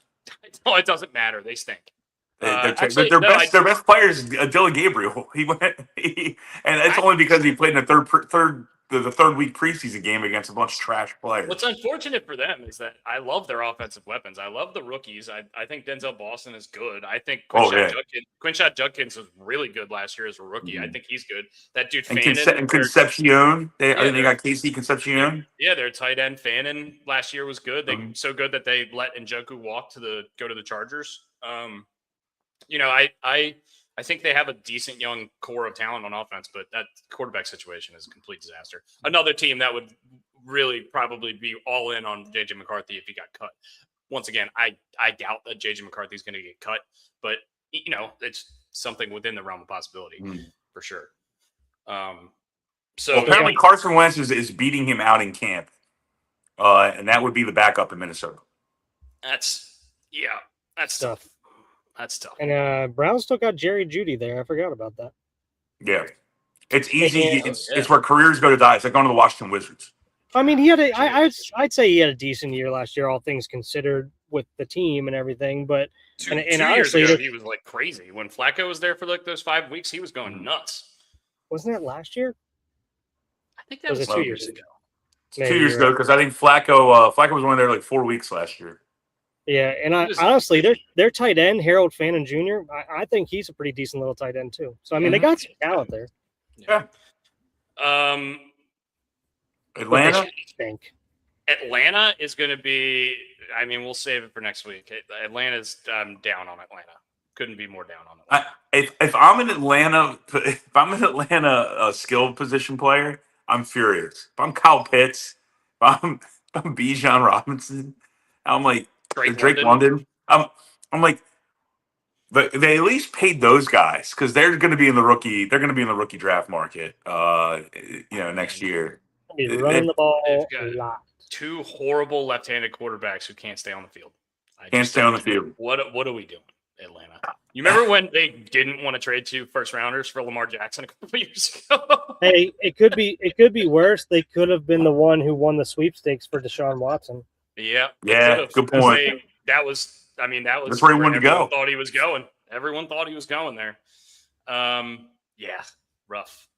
No, it doesn't matter. They stink. Their best player is Dylan Gabriel. And it's only because he played in the third week preseason game against a bunch of trash players. What's unfortunate for them is that I love their offensive weapons. I love the rookies. I think Denzel Boston is good. I think Quinshot Judkins was really good last year as a rookie. Mm-hmm. I think he's good. That dude Fannin and Concepcion. They got Casey Concepcion. Yeah, their tight end Fannin last year was good. So good that they let Njoku walk go to the Chargers. I think they have a decent young core of talent on offense, but that quarterback situation is a complete disaster. Another team that would really probably be all in on J.J. McCarthy if he got cut. Once again, I doubt that J.J. McCarthy is going to get cut, but it's something within the realm of possibility for sure. So apparently Carson Wentz is beating him out in camp, and that would be the backup in Minnesota. That's tough. That's tough. And Brown still got Jerry Jeudy there. I forgot about that. Yeah. It's easy. It's where careers go to die. It's like going to the Washington Wizards. I mean, he had I'd say he had a decent year last year, all things considered, with the team and everything. But two honestly, years ago, he was like crazy. When Flacco was there for like those 5 weeks, he was going nuts. Wasn't that last year? I think that was 2 years ago. 2 years ago, because I think Flacco was only there like 4 weeks last year. Yeah, and honestly, their tight end, Harold Fannin Jr., I think he's a pretty decent little tight end too. So I mean, they got some talent there. Yeah. Atlanta is going to be. I mean, we'll save it for next week. Atlanta's down on Atlanta. couldn't be more down on it. If I'm in Atlanta, a skilled position player, I'm furious. If I'm Kyle Pitts, if I'm Bijan Robinson, I'm like Drake London. I'm like, but they at least paid those guys because they're going to be in the rookie. They're going to be in the rookie draft market. Next year. He's running the ball a lot. 2 horrible left-handed quarterbacks who can't stay on the field. Can't stay on the field. What are we doing, Atlanta? You remember when they didn't want to trade 2 first-rounders for Lamar Jackson a couple of years ago? Hey, it could be worse. They could have been the one who won the sweepstakes for Deshaun Watson. Yeah, good point. That was where he wanted to go. Thought he was going. Everyone thought he was going there. Yeah, rough.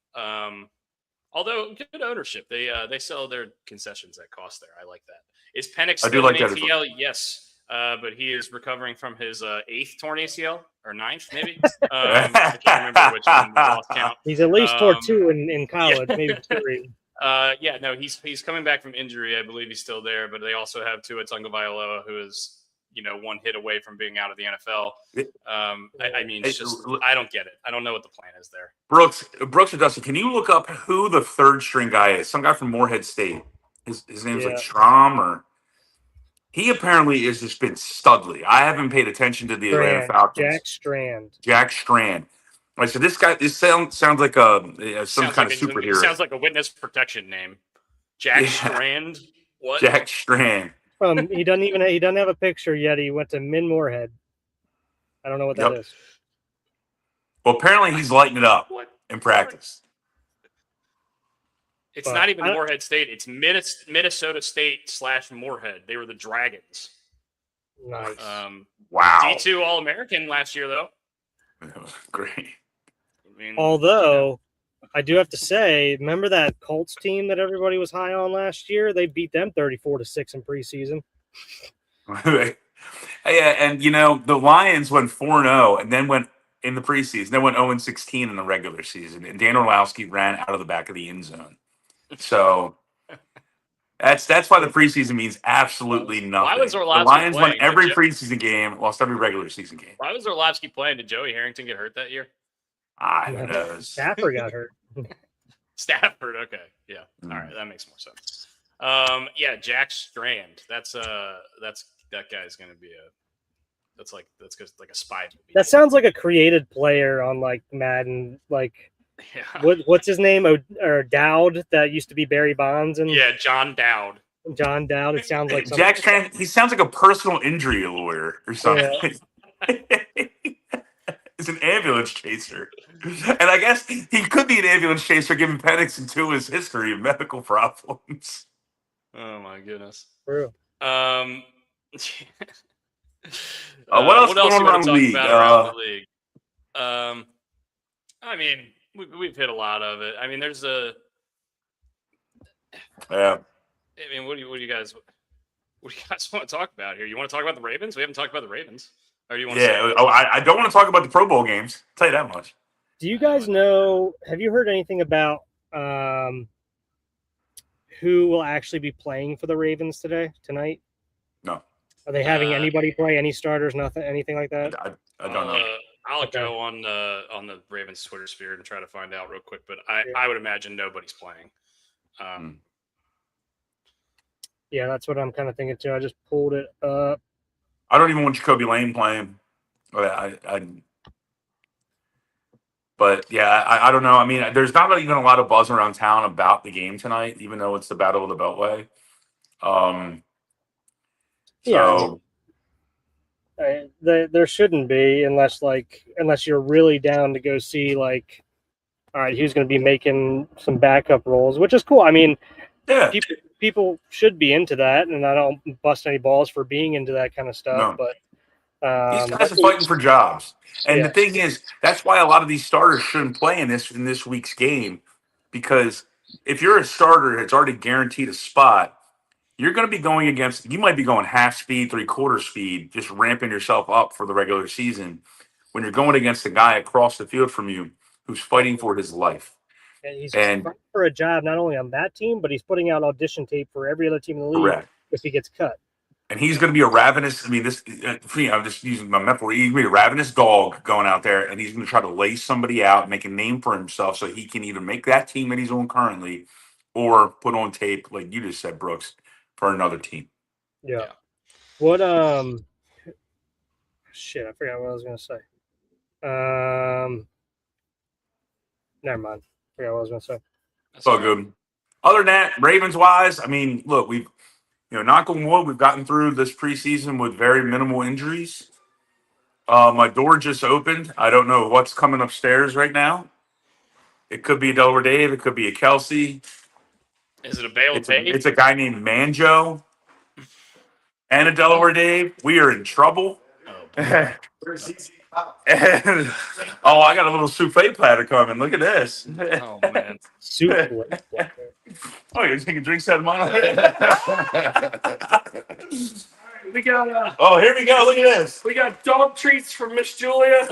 Although good ownership, they sell their concessions at cost there. I like that. Is Penix still an ACL? Yes, but he is recovering from his 8th torn ACL or 9th, maybe. I can't remember which one. Lost count. He's at least tore 2 in college, maybe 3. He's coming back from injury. I believe he's still there, but they also have Tua Tagovailoa, who is 1 hit away from being out of the NFL. I don't get it. I don't know what the plan is there. Brooks or Dustin, can you look up who the 3rd string guy is? Some guy from Morehead State. His name's like Strom, or he apparently has just been studly. I haven't paid attention to the Atlanta Falcons. Jack Strand. All right, so this sounds like some kind of superhero. Sounds like a witness protection name. Jack Strand. What? Jack Strand. He doesn't have a picture yet. He went to Morehead. I don't know what that is. Well, apparently he's lighting it up in practice. It's not even Morehead State. It's Minnesota State / Morehead. They were the Dragons. Nice. Wow. D2 All-American last year, though. That was great. Although, I do have to say, remember that Colts team that everybody was high on last year? They beat them 34-6 in preseason. And the Lions went 4-0 and then went in the preseason. They went 0-16 in the regular season, and Dan Orlowski ran out of the back of the end zone. So that's why the preseason means absolutely nothing. The Lions won every preseason game, lost every regular season game. Why was Orlowski playing? Did Joey Harrington get hurt that year? Who knows? Stafford got hurt. Stafford, okay. Yeah. All right, that makes more sense. Jack Strand. That's that guy's gonna be that's like a spy movie. That sounds like a created player on like Madden, like what's his name? Or Dowd that used to be Barry Bonds and John Dowd. John Dowd. It sounds like Jack Strand. He sounds like a personal injury lawyer or something. Yeah. He's an ambulance chaser. And I guess he could be an ambulance chaser given Penix and Tua's history of medical problems. Oh, my goodness. True. What else going on around the league? I mean, we've hit a lot of it. I mean, there's a... Yeah. I mean, what do you guys want to talk about here? You want to talk about the Ravens? We haven't talked about the Ravens. Or do you want to I don't want to talk about the Pro Bowl games. I'll tell you that much. Do you guys know, have you heard anything about who will actually be playing for the Ravens tonight? No. Are they having anybody play, any starters, nothing, anything like that? I don't know. I'll go on the Ravens Twitter sphere and try to find out real quick, but I would imagine nobody's playing. Yeah, that's what I'm kind of thinking too. I just pulled it up. I don't even want Jacoby Lane playing. But I don't know. I mean, there's not even a lot of buzz around town about the game tonight, even though it's the Battle of the Beltway. There shouldn't be unless you're really down to go see all right, who's going to be making some backup roles, which is cool. I mean, people should be into that, and I don't bust any balls for being into that kind of stuff. No. But these guys are fighting for jobs, and the thing is, that's why a lot of these starters shouldn't play in this week's game, because if you're a starter that's already guaranteed a spot, you're going to be going against. You might be going half speed, 3/4 speed, just ramping yourself up for the regular season when you're going against a guy across the field from you who's fighting for his life. And he's fighting for a job not only on that team, but he's putting out audition tape for every other team in the league if he gets cut. And he's going to be a ravenous. I mean, this. I'm just using my metaphor. He's going to be a ravenous dog going out there, and he's going to try to lay somebody out, make a name for himself, so he can either make that team that he's on currently, or put on tape, like you just said, Brooks, for another team. Yeah. What shit, I forgot what I was gonna say. Never mind. I forgot what I was gonna say. That's all good. Other than that, Ravens wise, I mean, look, we've knock on wood, we've gotten through this preseason with very minimal injuries. My door just opened. I don't know what's coming upstairs right now. It could be a Delaware Dave. It could be a Kelsey. Is it a Bale Dave? It's a guy named Manjo and a Delaware Dave. We are in trouble. Oh, And, I got a little souffle platter coming. Look at this. oh man. Souffle. Oh, you're taking drinks out of mine? We got Here we go. Look at this. we got dog treats from Miss Julia.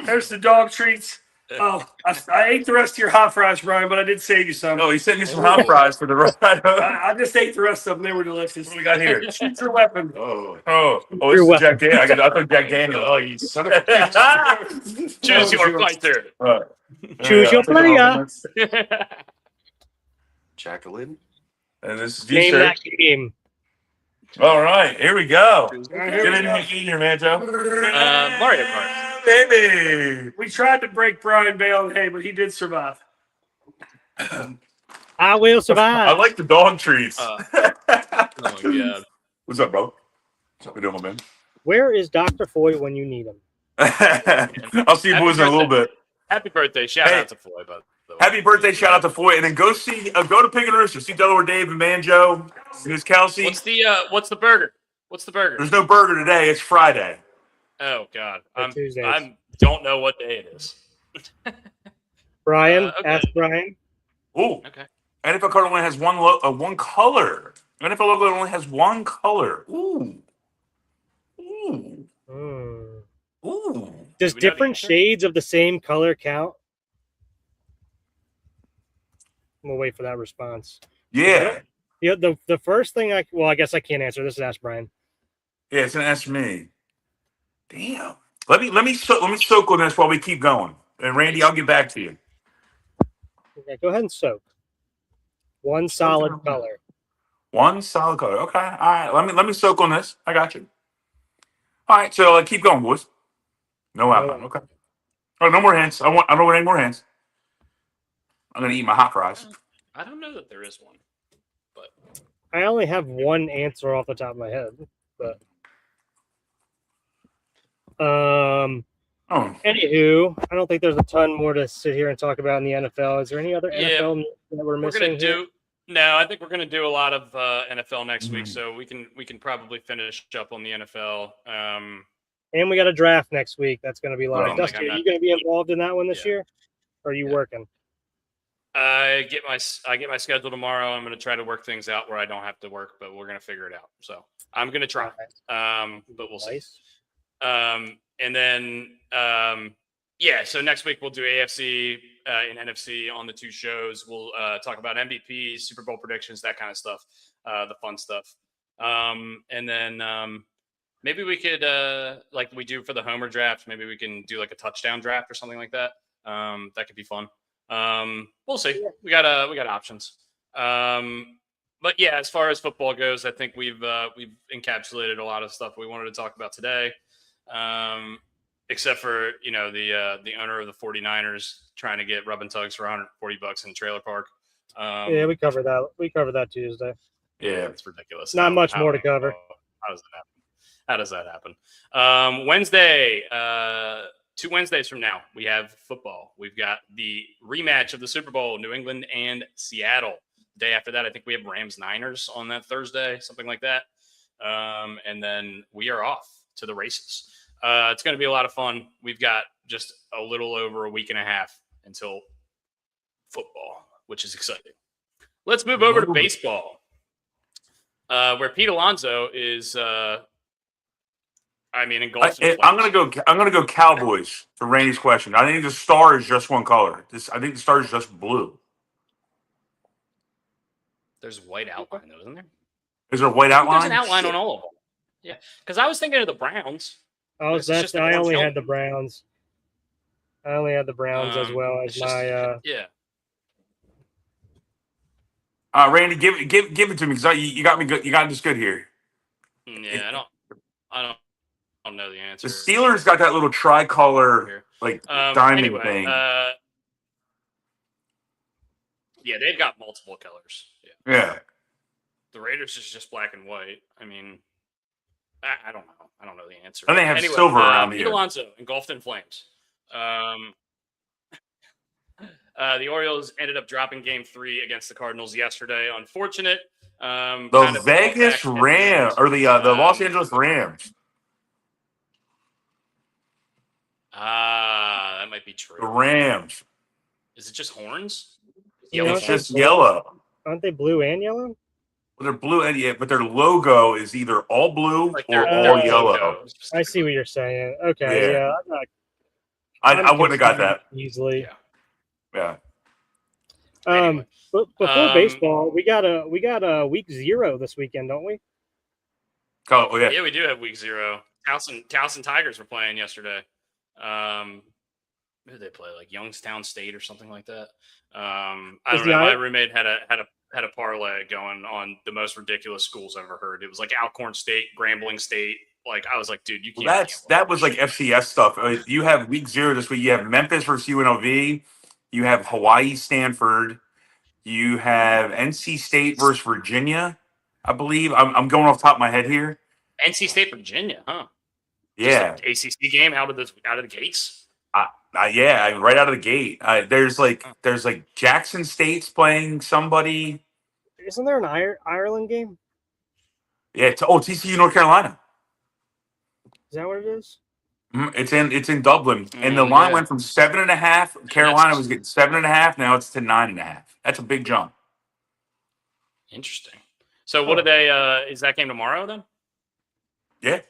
There's the dog treats. Oh, I ate the rest of your hot fries, Brian, but I did save you some. Oh, he sent me some hot fries for the ride. I just ate the rest of them. They were delicious. What do we got here? Choose your weapon. This is Jack Daniel. I thought Jack Daniel. Oh, you son of a bitch. Choose your fighter. Choose your player. Jacqueline. And this is Name T-shirt. that game. All right, here we go. All right, Get here we in go. here, Manjo. Mario Kart. Baby. We tried to break Brian Bale in hay, but he did survive. I will I survive. like the dog treats. Oh my god. What's up, bro? What's up, we doing, my man? Where is Dr. Foy when you need him? I'll see you boys in a little bit. Happy birthday. Shout Hey. out to Floyd, by the way. Happy birthday! Shout out to Foy, and then go to Pig and Rooster. See Delaware Dave and Manjo. There's Kelsey. What's the burger? What's the burger? There's no burger today. It's Friday. Oh god. Tuesdays. I don't know what day it is. Brian, Okay. ask Brian. Ooh. Okay. NFL card only has one color. NFL logo only has one color. Ooh. Ooh. Hmm. Ooh. Does Do we know the different answer? shades of the same color count? We'll wait for that response. Yeah. Yeah, the first thing I guess I can't answer. This is Ask Brian. Yeah, it's an ask me. Damn. Let me soak on this while we keep going. And Randy, I'll get back to you. Okay, go ahead and soak. One solid color. One solid color. Okay. All right. Let me soak on this. I got you. All right. So keep going, boys. No outline. Okay. Oh, no more hands. I don't want any more hands. I'm gonna eat my hot fries. I don't know that there is one. But I only have one answer off the top of my head, but Oh. anywho, I don't think there's a ton more to sit here and talk about in the NFL. Is there any other Yeah, NFL news that we're we're missing? gonna here? I think we're gonna do a lot of NFL next week, so we can probably finish up on the NFL. And we got a draft next week. That's going to be live. Oh, Dustin, like are I'm you going to be involved in that one this year? Or are you working? I get my schedule tomorrow. I'm gonna try to work things out where I don't have to work, but we're gonna figure it out. So I'm gonna try. But we'll see. Nice. And then so next week we'll do AFC and NFC on the two shows. We'll talk about MVPs, Super Bowl predictions, that kind of stuff, the fun stuff. And then maybe we could like we do for the Homer draft, maybe we can do like a touchdown draft or something like that. That could be fun. We'll see. We got options. But yeah, as far as football goes, I think we've encapsulated a lot of stuff we wanted to talk about today. Except for, the owner of the 49ers trying to get rub and tugs for $140 in the trailer park. Yeah, we covered that. We covered that Tuesday. Yeah. It's ridiculous. Not much more to cover. How does that happen? Wednesday, 2 Wednesdays from now, we have football. We've got the rematch of the Super Bowl, New England and Seattle. The day after that, I think we have Rams-Niners on that Thursday, something like that. And then we are off to the races. It's going to be a lot of fun. We've got just a little over a week and a half until football, which is exciting. Let's move over to baseball, where Pete Alonso is engulfed. I'm gonna go Cowboys for Randy's question. I think the star is just one color. I think the star is just blue. There's white outline though, isn't there? Is there a white outline? There's an outline on all of them. Yeah, because I was thinking of the Browns. Oh, that's I only had the Browns. I only had the Browns as well as my. Yeah. Randy, give it to me because you got me good. You got this good here. Yeah, I don't know the answer. The Steelers got that little tricolor diamond thing. Yeah, they've got multiple colors. Yeah. The Raiders is just black and white. I mean, I don't know. I don't know the answer. And they have silver around Pete here. Alonso, engulfed in flames. The Orioles ended up dropping Game 3 against the Cardinals yesterday. Unfortunate. The Vegas Rams or the Los Angeles Rams. That might be true. The Rams. Is it just horns? It's just yellow. Aren't they blue and yellow? Well, they're blue and but their logo is either all blue or all yellow. I see what you're saying. Okay, yeah. I wouldn't have got that easily. Yeah. Anyway. But before baseball, we got a week 0 this weekend, don't we? Oh yeah. Yeah, we do have week 0. Towson Tigers were playing yesterday. Who did they play? Like Youngstown State or something like that. I don't know. My roommate had a parlay going on the most ridiculous schools I've ever heard. It was like Alcorn State, Grambling State. Like I was like, dude, you can't. That was like FCS stuff. You have week 0 this week. You have Memphis versus UNLV. You have Hawaii, Stanford. You have NC State versus Virginia. I believe I'm going off the top of my head here. NC State, Virginia, huh? Yeah, ACC game out of the gates. Yeah, right out of the gate. There's Jackson State's playing somebody. Isn't there an Ireland game? Yeah, TCU North Carolina. Is that what it is? It's in Dublin, and the line went from 7.5. Carolina was getting 7.5. Now it's to 9.5. That's a big jump. Interesting. So what are they? Is that game tomorrow then? Yeah,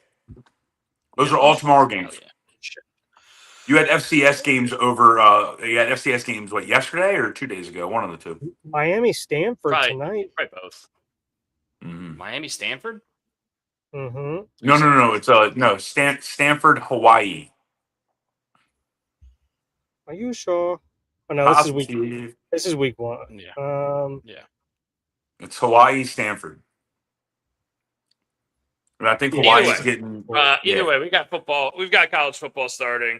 those are all tomorrow games. Oh, yeah. Sure. You had FCS games over. You had FCS games yesterday or 2 days ago? One of the two. Miami Stanford tonight. Probably both. Mm-hmm. Miami Stanford. Mm-hmm. No. It's Stanford, Hawaii. Are you sure? Oh no, this is week 1. Yeah. It's Hawaii, Stanford. And I think Hawaii's getting. Either way, we got football. We've got college football starting.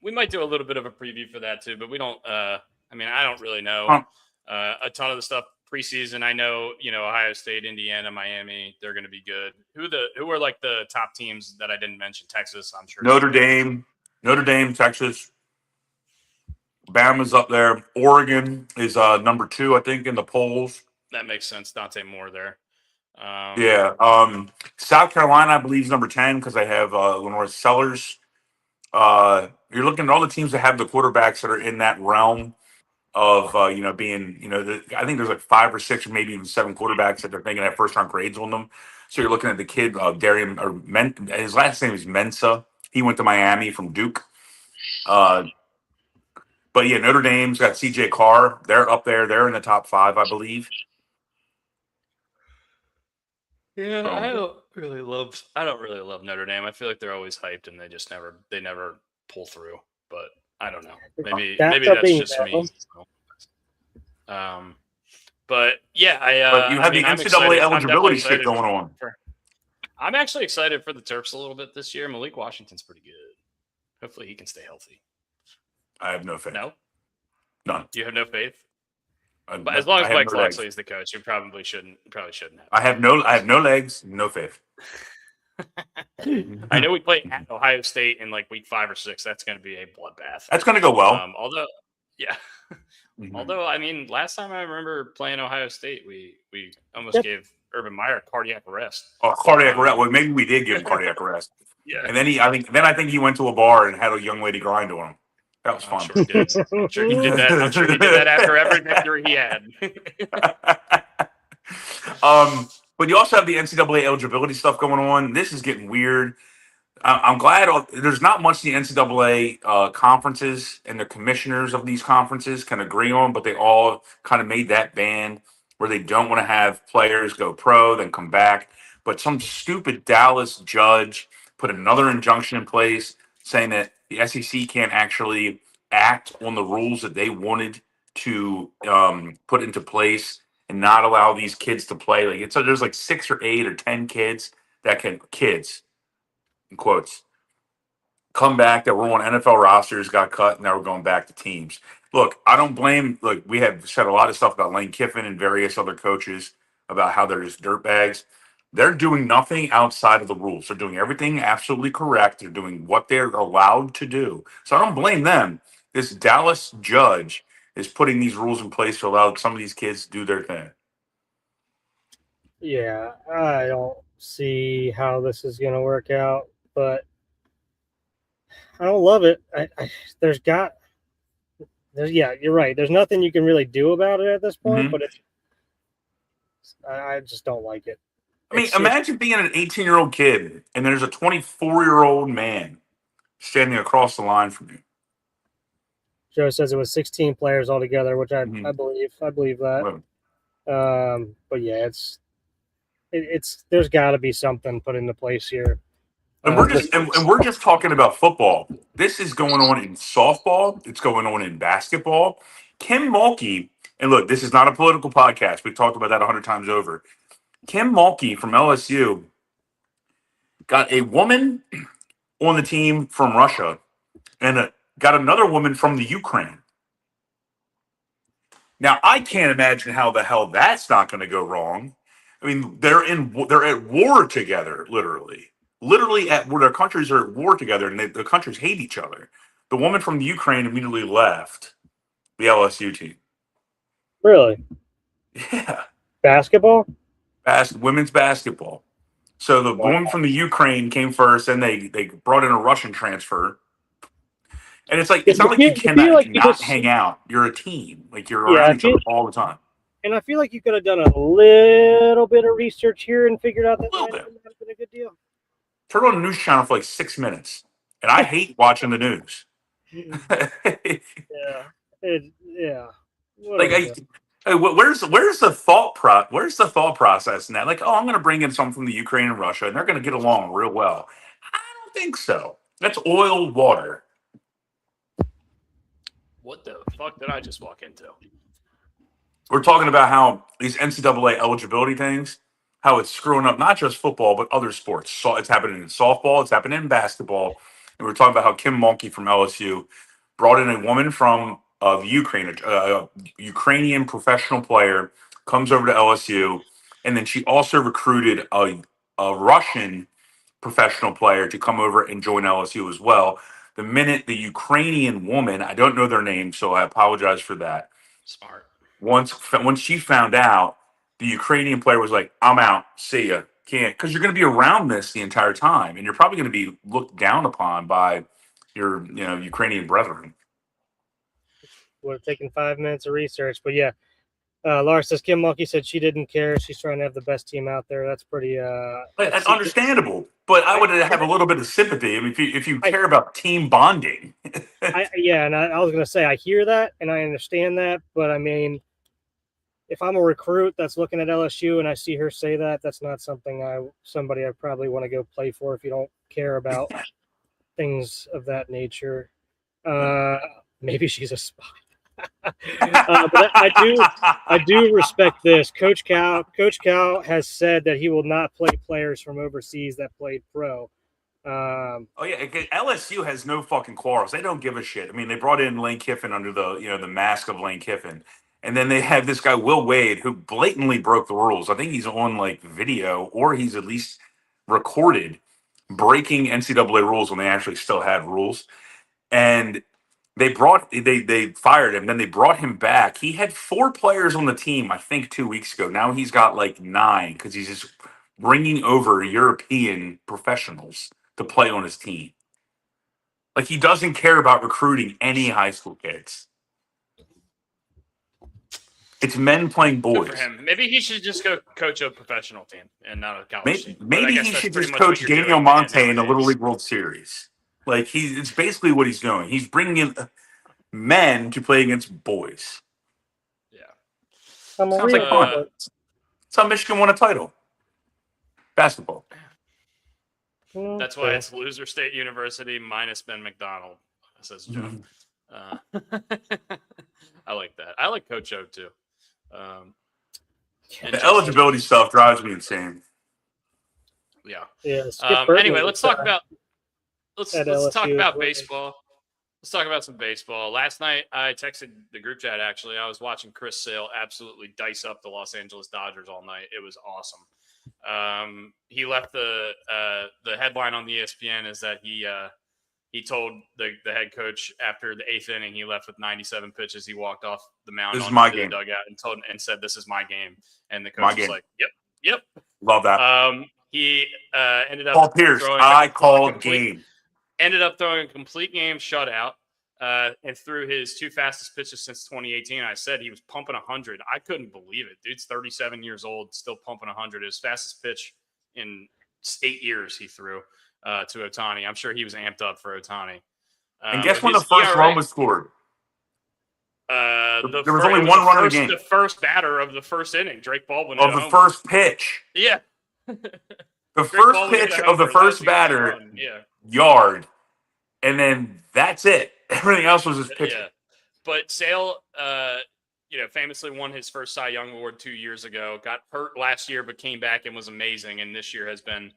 We might do a little bit of a preview for that too, but we don't. I don't really know a ton of the stuff preseason. I know, Ohio State, Indiana, Miami. They're going to be good. Who are like the top teams that I didn't mention? Texas, I'm sure. Notre Dame, Texas. Bama's up there. Oregon is number 2, I think, in the polls. That makes sense. Dante Moore there. South Carolina, I believe, is number 10 because I have Lenore Sellers. You're looking at all the teams that have the quarterbacks that are in that realm of being, I think there's like 5 or 6 or maybe even 7 quarterbacks that they're thinking have first round grades on them. So you're looking at the kid Darian his last name is Mensa. He went to Miami from Duke. But yeah, Notre Dame's got CJ Carr. They're up there. They're in the top 5, I believe. Yeah, I don't really love Notre Dame. I feel like they're always hyped and they never pull through. But I don't know. Maybe that's just me. But yeah, But you have the NCAA eligibility shit going on. I'm actually excited for the Terps a little bit this year. Malik Washington's pretty good. Hopefully he can stay healthy. I have no faith. No? None. You have no faith? But as long as Mike Loxley is the coach, you probably shouldn't have. I have no legs, no faith. I know we play at Ohio State in like week 5 or 6. That's going to be a bloodbath. That's going to go well. Although last time I remember playing Ohio State, we almost gave Urban Meyer cardiac arrest. Oh, cardiac arrest. Well, maybe we did give him cardiac arrest. Yeah. And then I think he went to a bar and had a young lady grind on him. That was fun. I'm sure he did that. I'm sure he did that after every victory he had. But you also have the NCAA eligibility stuff going on. This is getting weird. I'm glad there's not much the NCAA conferences and the commissioners of these conferences can agree on, but they all kind of made that band where they don't want to have players go pro, then come back. But some stupid Dallas judge put another injunction in place saying that the SEC can't actually act on the rules that they wanted to put into place and not allow these kids to play. Like there's like 6 or 8 or 10 kids that can in quotes come back that were on NFL rosters, got cut, and now we're going back to teams. Look, I don't blame. Look, we have said a lot of stuff about Lane Kiffin and various other coaches about how they're just dirtbags. They're doing nothing outside of the rules. They're doing everything absolutely correct. They're doing what they're allowed to do. So I don't blame them. This Dallas judge is putting these rules in place to allow some of these kids to do their thing. Yeah, I don't see how this is going to work out, but I don't love it. Yeah, you're right. There's nothing you can really do about it at this point, but I just don't like it. I mean, imagine being an 18-year-old kid and there's a 24-year-old man standing across the line from you. Joe says it was 16 players altogether, which I believe. I believe that. Right. But yeah, it's there's got to be something put into place here. And we're just talking about football. This is going on in softball. It's going on in basketball. Kim Mulkey, and look, this is not a political podcast. We've talked about that 100 times over. Kim Mulkey from LSU got a woman on the team from Russia and got another woman from the Ukraine. Now, I can't imagine how the hell that's not going to go wrong. I mean, they're at war together, literally at where their countries are at war together, and the countries hate each other. The woman from the Ukraine immediately left the LSU team. Really? Yeah. Basketball? Women's basketball. So the woman from the Ukraine came first, and they brought in a Russian transfer. And it's like, it's not like you cannot not hang out. You're a team. Like, you're around each other all the time. And I feel like you could have done a little bit of research here and figured out that might have been a good deal. Turn on the news channel for like 6 minutes. And I hate watching the news. Yeah. Where's the thought process in that? Like, oh, I'm going to bring in some from the Ukraine and Russia, and they're going to get along real well. I don't think so. That's oiled water. What the fuck did I just walk into? We're talking about how these NCAA eligibility things, how it's screwing up not just football but other sports. So it's happening in softball, it's happening in basketball, and we're talking about how Kim Mulkey from LSU brought in a woman from Ukraine, a Ukrainian professional player, comes over to LSU, and then she also recruited a Russian professional player to come over and join LSU as well. The minute the Ukrainian woman, I don't know their name, so I apologize for that. Smart. Once she found out, the Ukrainian player was like, "I'm out. See ya. Can't," because you're going to be around this the entire time, and you're probably going to be looked down upon by your, Ukrainian brethren. Would have taken 5 minutes of research, but yeah. Laura says Kim Mulkey said she didn't care. She's trying to have the best team out there. That's pretty. That's understandable, but I would have a little bit of sympathy. I mean, if you care about team bonding. And I was gonna say I hear that and I understand that, but I mean, if I'm a recruit that's looking at LSU and I see her say that, that's not somebody I probably want to go play for if you don't care about things of that nature. Maybe she's a spy. But I do respect this. Coach Cal has said that he will not play players from overseas that played pro. LSU has no fucking quarrels. They don't give a shit. I mean, they brought in Lane Kiffin under the mask of Lane Kiffin, and then they have this guy Will Wade who blatantly broke the rules. I think he's on like video, or he's at least recorded breaking NCAA rules when they actually still had rules, and they fired him. Then they brought him back. He had 4 players on the team, I think 2 weeks ago. Now he's got like 9 because he's just bringing over European professionals to play on his team. Like, he doesn't care about recruiting any high school kids. It's men playing boys. Good for him. Maybe he should just go coach a professional team and not a college team. Maybe he should just coach Daniel Monte in the Little League World Series. Like, it's basically what he's doing. He's bringing in men to play against boys. Yeah. Sounds like fun. That's how Michigan won a title. Basketball. That's why it's Loser State University minus Ben McDonald, says Joe. I like that. I like Coach O too. The eligibility stuff drives me insane. Yeah. Anyway, let's talk about baseball. Let's talk about some baseball. Last night, I texted the group chat. Actually, I was watching Chris Sale absolutely dice up the Los Angeles Dodgers all night. It was awesome. He left the headline on the ESPN is that he told the head coach after the 8th inning, he left with 97 pitches. He walked off the mound onto the dugout and said, "This is my game." And the coach was like, "Yep." Love that. He ended up Paul Pierce. I called game. Ended up throwing a complete game shutout and threw his 2 fastest pitches since 2018. I said he was pumping 100. I couldn't believe it. Dude's 37 years old, still pumping 100. His fastest pitch in 8 years he threw to Ohtani. I'm sure he was amped up for Ohtani. And guess when the first run was scored? There was only one run in the game. The first batter of the first inning, Drake Baldwin. Of the first pitch. Yeah. The first pitch of the first batter, yard, and then that's it. Everything else was just pitching. Yeah. But Sale, famously won his first Cy Young Award 2 years ago. Got hurt last year, but came back and was amazing. And this year has been,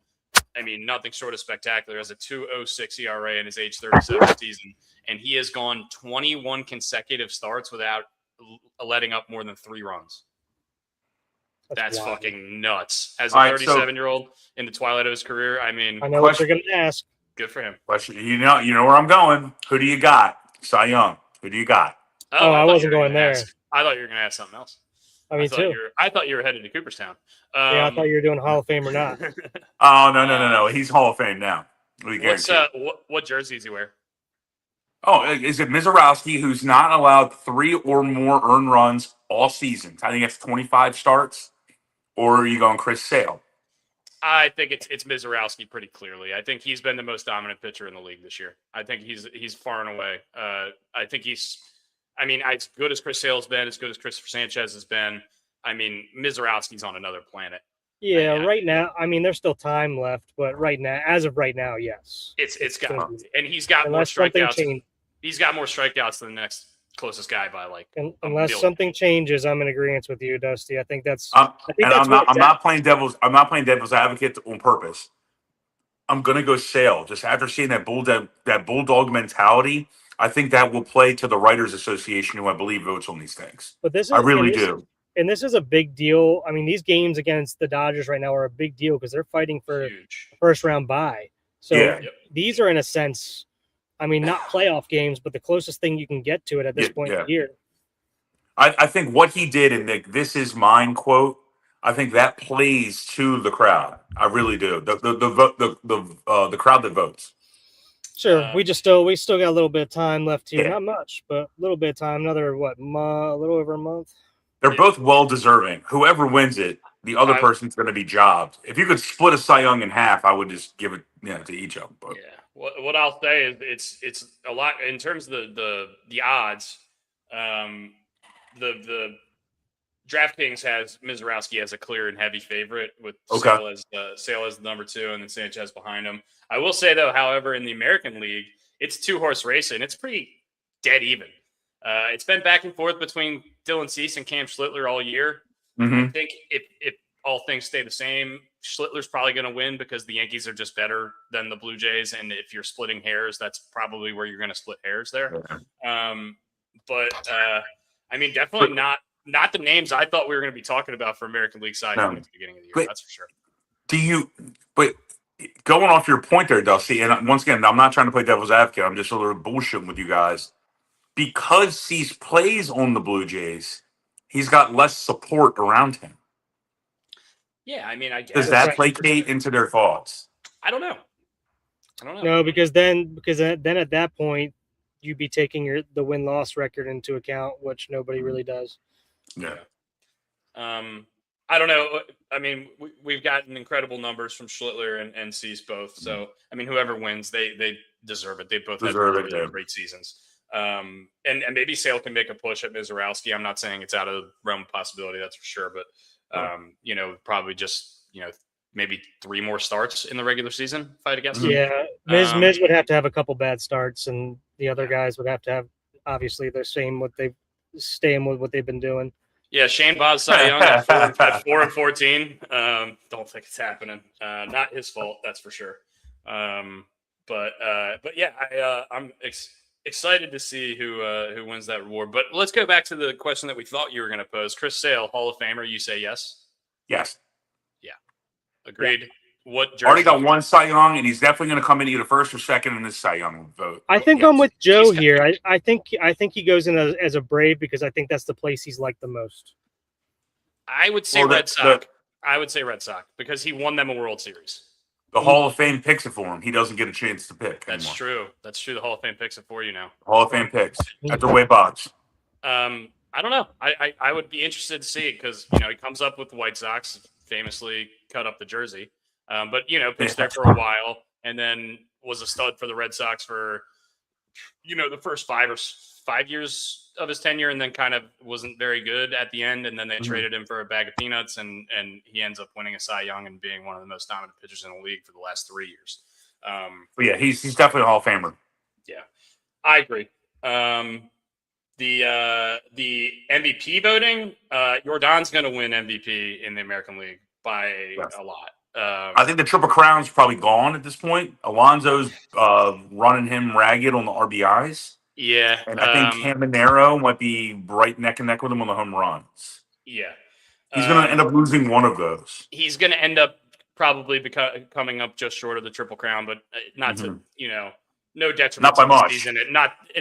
nothing short of spectacular. Has a 2.06 ERA in his age 37 season, and he has gone 21 consecutive starts without letting up more than 3 runs. That's fucking nuts. As a 37-year-old in the twilight of his career, I know what you're going to ask. Good for him. Question, you know where I'm going. Who do you got? Cy Young. Who do you got? Oh, I wasn't going there. I thought you were going to ask something else. Me too. I thought you were headed to Cooperstown. I thought you were doing Hall of Fame or not. Oh, no. He's Hall of Fame now. What jersey does he wear? Oh, is it Mizorowski, who's not allowed 3 or more earned runs all season? I think it's 25 starts. Or are you going Chris Sale? I think it's Mizorowski pretty clearly. I think he's been the most dominant pitcher in the league this year. I think he's far and away. I think he's as good as Chris Sale's been, as good as Christopher Sanchez has been. Mizorowski's on another planet. Yeah, right now. There's still time left, but as of right now, yes. It's got, and he's got more strikeouts. He's got more strikeouts than the next closest guy by unless something changes. I'm in agreement with you, Dusty. I think that's. I'm not playing devil's advocate on purpose. I'm gonna go Sale just after seeing that bulldog mentality. I think that will play to the Writers Association, who I believe votes on these things. But I really do. And this is a big deal. These games against the Dodgers right now are a big deal because they're fighting for a first-round bye. So these are, in a sense, not playoff games, but the closest thing you can get to it at this point in the year. I think what he did in the "This is mine" quote, I think that plays to the crowd. I really do. The crowd that votes. Sure, we still got a little bit of time left here. Not much, but a little bit of time. Another a little over a month. They're both well deserving. Whoever wins it, the other person's going to be jobbed. If you could split a Cy Young in half, I would just give it to each of them. But. Yeah. What I'll say is it's a lot in terms of the odds. The DraftKings has Mizorowski as a clear and heavy favorite with Sale as the number 2 and then Sanchez behind him. I will say though, however, in the American League, it's 2-horse racing. It's pretty dead even. It's been back and forth between Dylan Cease and Cam Schlittler all year. Mm-hmm. I think if all things stay the same, Schlittler's probably going to win because the Yankees are just better than the Blue Jays. And if you're splitting hairs, that's probably where you're going to split hairs there. Definitely not the names I thought we were going to be talking about for American League side at the beginning of the year. That's for sure. But going off your point there, Dusty, and once again, I'm not trying to play devil's advocate. I'm just a little bullshitting with you guys. Because Cease plays on the Blue Jays, he's got less support around him. Yeah, I guess. Does that placate into their thoughts? I don't know. No, because then at that point, you'd be taking the win-loss record into account, which nobody really does. Yeah. I don't know. We've gotten incredible numbers from Schlittler and Cease both. So, whoever wins, they deserve it. They both had really great seasons. And maybe Sale can make a push at Mizorowski. I'm not saying it's out of the realm of possibility, that's for sure. But, probably just, maybe 3 more starts in the regular season, if I had to guess. Yeah, Miz would have to have a couple bad starts, and the other guys would have to have, obviously, they're staying with what they've been doing. Yeah, Shane Baz Cy Young at 4-14. Don't think it's happening. Not his fault, that's for sure. But yeah, I'm excited to see who wins that reward. But let's go back to the question that we thought you were going to pose. Chris Sale, Hall of Famer. You say yes? Yes. Yeah. Agreed. Yeah. What jersey? Already got 1 Cy Young, and he's definitely going to come in either first or second in this Cy Young vote. I think I'm with Joe here. I think he goes in as a Brave because I think that's the place he's liked the most. I would say Red Sox. I would say Red Sox because he won them a World Series. The Hall of Fame picks it for him. He doesn't get a chance to pick. That's anymore. true. That's true. The Hall of Fame picks it for you now. Hall of Fame picks at the way box. I don't know. I would be interested to see it because he comes up with the White Sox, famously cut up the jersey. But pitched there for a while, and then was a stud for the Red Sox for the first 5 years of his tenure, and then kind of wasn't very good at the end. And then they traded him for a bag of peanuts, and he ends up winning a Cy Young and being one of the most dominant pitchers in the league for the last 3 years. But yeah, he's definitely a Hall of Famer. Yeah, I agree. The MVP voting, Jordan's going to win MVP in the American League by a lot. I think the Triple Crown's probably gone at this point. Alonso's running him ragged on the RBIs. Yeah. And I think Caminero might be right neck and neck with him on the home runs. Yeah. He's going to end up losing one of those. He's going to end up probably coming up just short of the Triple Crown, but not to, no detriment not by to much. His season.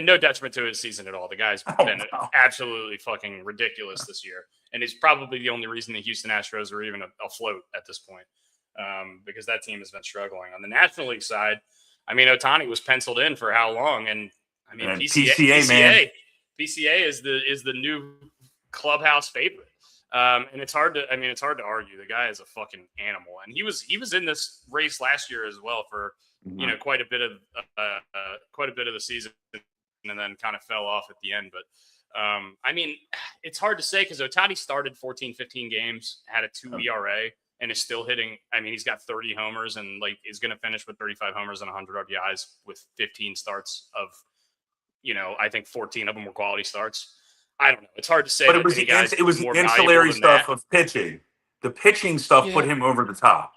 No detriment to his season at all. The guy's been absolutely fucking ridiculous this year. And he's probably the only reason the Houston Astros are even afloat at this point. Because that team has been struggling. On the National League side, Ohtani was penciled in for how long? And PCA, man. PCA is the new clubhouse favorite. And it's hard to argue. The guy is a fucking animal. And he was in this race last year as well for quite a bit of the season, and then kind of fell off at the end. But it's hard to say because Ohtani started 14, 15 games, had a 2 ERA. And is still hitting. He's got 30 homers and is going to finish with 35 homers and 100 RBIs with 15 starts of, I think 14 of them were quality starts. I don't know. It's hard to say. But it was the ancillary stuff of pitching. The pitching stuff put him over the top.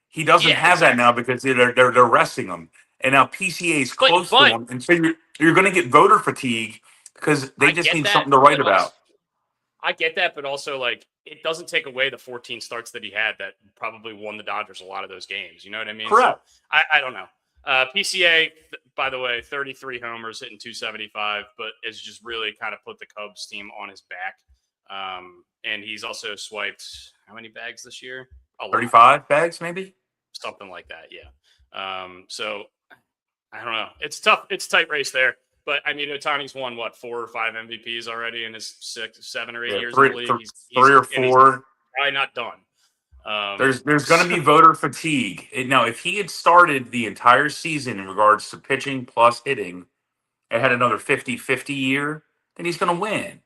He doesn't have that now because they're resting him, and now PCA is close to him, and so you're going to get voter fatigue because they just need something to write about. I get that, but also it doesn't take away the 14 starts that he had that probably won the Dodgers a lot of those games. You know what I mean? Correct. So, I don't know. PCA, by the way, 33 homers, hitting 275, but has just really kind of put the Cubs team on his back. And he's also swiped how many bags this year? 35 bags, maybe? Something like that, yeah. So I don't know. It's tough. It's a tight race there. But Ohtani's won 4 or 5 MVPs already in his 7 or 8 years in the league. He's 3 or 4. Probably not done. There's going to be voter fatigue. Now, if he had started the entire season in regards to pitching plus hitting and had another 50-50 year, then he's going to win.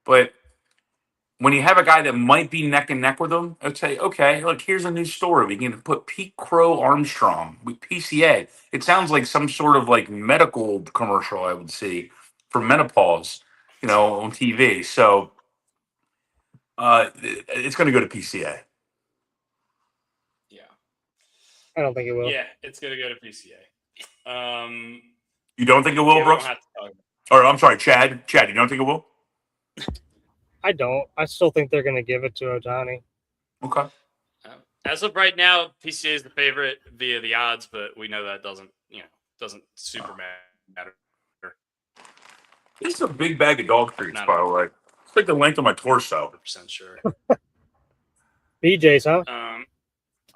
But when you have a guy that might be neck and neck with him, I'd say, okay, look, here's a new story. We can put Pete Crow Armstrong with PCA. It sounds like some sort of medical commercial I would see for menopause, on TV. So it's going to go to PCA. Yeah. I don't think it will. Yeah, it's going to go to PCA. You don't think it will, Brooks? Or I'm sorry, Chad. Chad, you don't think it will? I don't. I still think they're going to give it to Ohtani. Okay. As of right now, PCA is the favorite via the odds, but we know that doesn't super matter. This is a big bag of dog treats, by the way. It's like the length of my torso. 100% sure. BJ's, huh?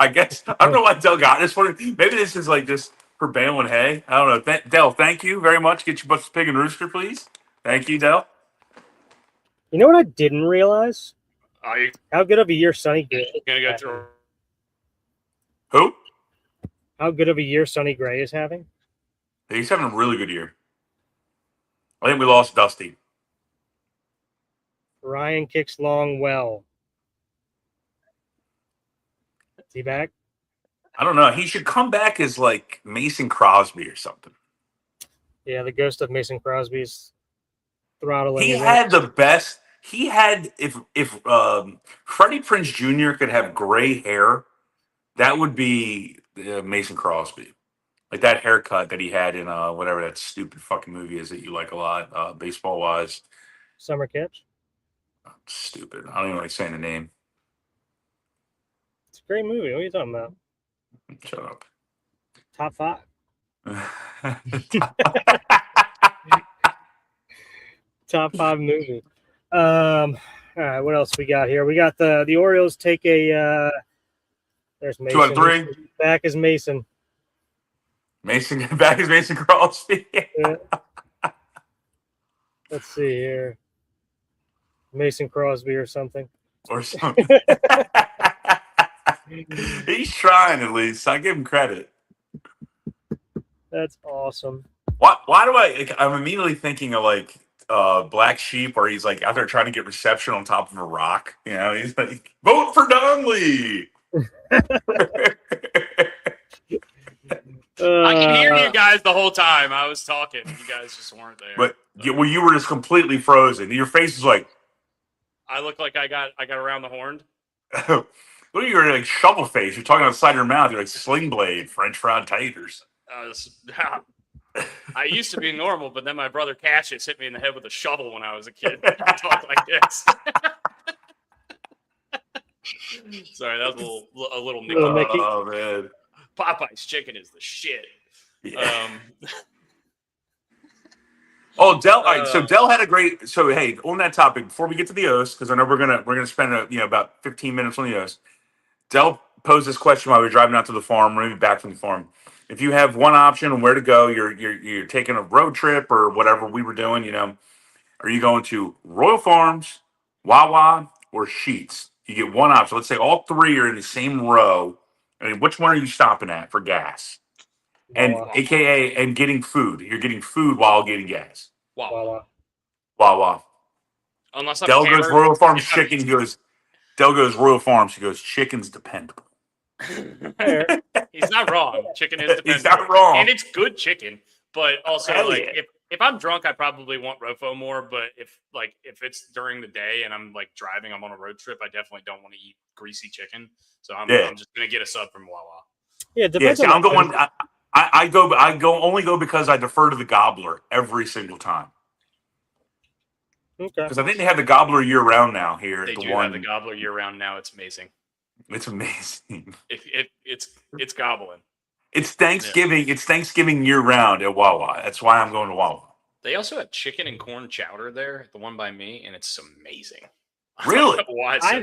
I guess. I don't know why Del got this one. Maybe this is just for baling hay. I don't know. Del, thank you very much. Get your butts pig and rooster, please. Thank you, Del. You know what I didn't realize? How good of a year Sonny Gray is gonna go through. Who? How good of a year Sonny Gray is having? He's having a really good year. I think we lost Dusty. Ryan kicks long well. Is he back? I don't know. He should come back as like Mason Crosby or something. Yeah, the ghost of Mason Crosby's throttling. He had the best. He had if Freddie Prinze Jr. could have gray hair, that would be Mason Crosby. Like that haircut that he had in whatever that stupid fucking movie is that you like a lot, baseball wise. Summer Catch. Stupid. I don't even like saying the name. It's a great movie. What are you talking about? Shut up. Top 5. Top 5 movie. All right, what else we got here? We got the Orioles take a. There's Mason. 2 out of 3. Back is Mason. Mason back is Mason Crosby. Yeah. Let's see here. Mason Crosby or something. Or something. He's trying at least. I give him credit. That's awesome. Why do I'm immediately thinking of like Black Sheep, where he's like out there trying to get reception on top of a rock. You know, he's like, vote for Donnelly. I can hear you guys the whole time. I was talking. You guys just weren't there. But you were just completely frozen. Your face is like. I look like I got around the horn. Look at your like shovel face. You're talking on the side of your mouth. You're like Sling Blade, French fried taters. I used to be normal, but then my brother Cassius hit me in the head with a shovel when I was a kid. I talked like this. Sorry, that was a little Nicky. Oh man, Popeye's chicken is the shit. Yeah. Oh, Dell. All right, so Dell had a great. So hey, on that topic, before we get to the O's, because I know we're gonna spend about 15 minutes on the O's. Dell posed this question while we were driving out to the farm. We're gonna be back from the farm. If you have one option on where to go, you're taking a road trip or whatever we were doing. Are you going to Royal Farms, Wawa, or Sheetz? You get one option. Let's say all 3 are in the same row. I mean, which one are you stopping at for gas? And AKA and getting food. You're getting food while getting gas. Wow. Unless I'm Dell hammered, goes Royal Farms chicken. He goes. Dell goes Royal Farms. He goes chicken's dependable. He's not wrong. Chicken is dependable. He's not wrong, and it's good chicken. But also, yeah. if I'm drunk, I probably want Rofo more. But if it's during the day and I'm like driving, I'm on a road trip, I definitely don't want to eat greasy chicken. So I'm just gonna get a sub from Wawa. Yeah, depends. I'm going. I go only because I defer to the gobbler every single time. Okay. Because I think they have the gobbler year round now here. They do have the gobbler year round now. It's amazing. It's amazing. It's gobbling. It's Thanksgiving. Yeah. It's Thanksgiving year round at Wawa. That's why I'm going to Wawa. They also have chicken and corn chowder there, the one by me, and it's amazing. Really? I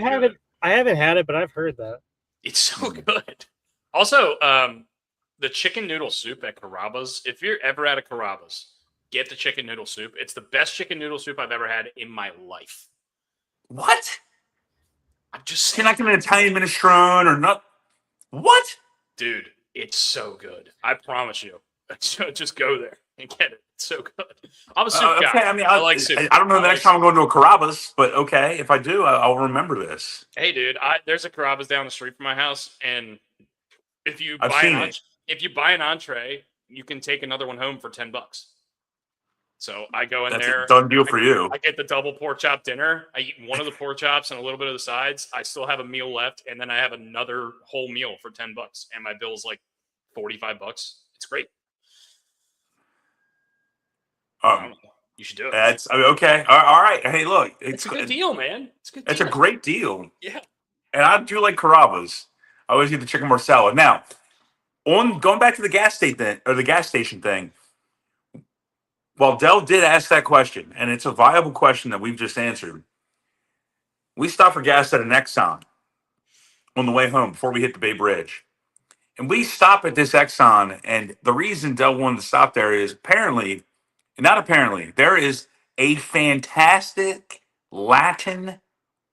haven't had it, but I've heard that. It's so good. Also, the chicken noodle soup at Carrabba's. If you're ever at a Carrabba's, get the chicken noodle soup. It's the best chicken noodle soup I've ever had in my life. What? I'm just saying. You're not getting an Italian minestrone or not? What? Dude, it's so good. I promise you. Just go there and get it. It's so good. I'm a soup guy. Okay, I mean, I like soup. I don't know the next time I'm going to a Carrabba's, but okay, if I do, I'll remember this. Hey, dude, there's a Carrabba's down the street from my house, and if you buy an entree, you can take another one home for $10. So I go in That's there. A done deal for you. I get the double pork chop dinner. I eat one of the pork chops and a little bit of the sides. I still have a meal left, and then I have another whole meal for $10, and my bill's like $45. It's great. You should do it. Okay. All right. Hey, look, it's a good deal, man. It's a great deal. Yeah. And I do like Carrabba's. I always get the chicken marsala. Now, going back to the gas station thing. Well, Dell did ask that question, and it's a viable question that we've just answered. We stopped for gas at an Exxon on the way home before we hit the Bay Bridge. And we stop at this Exxon, and the reason Dell wanted to stop there is there is a fantastic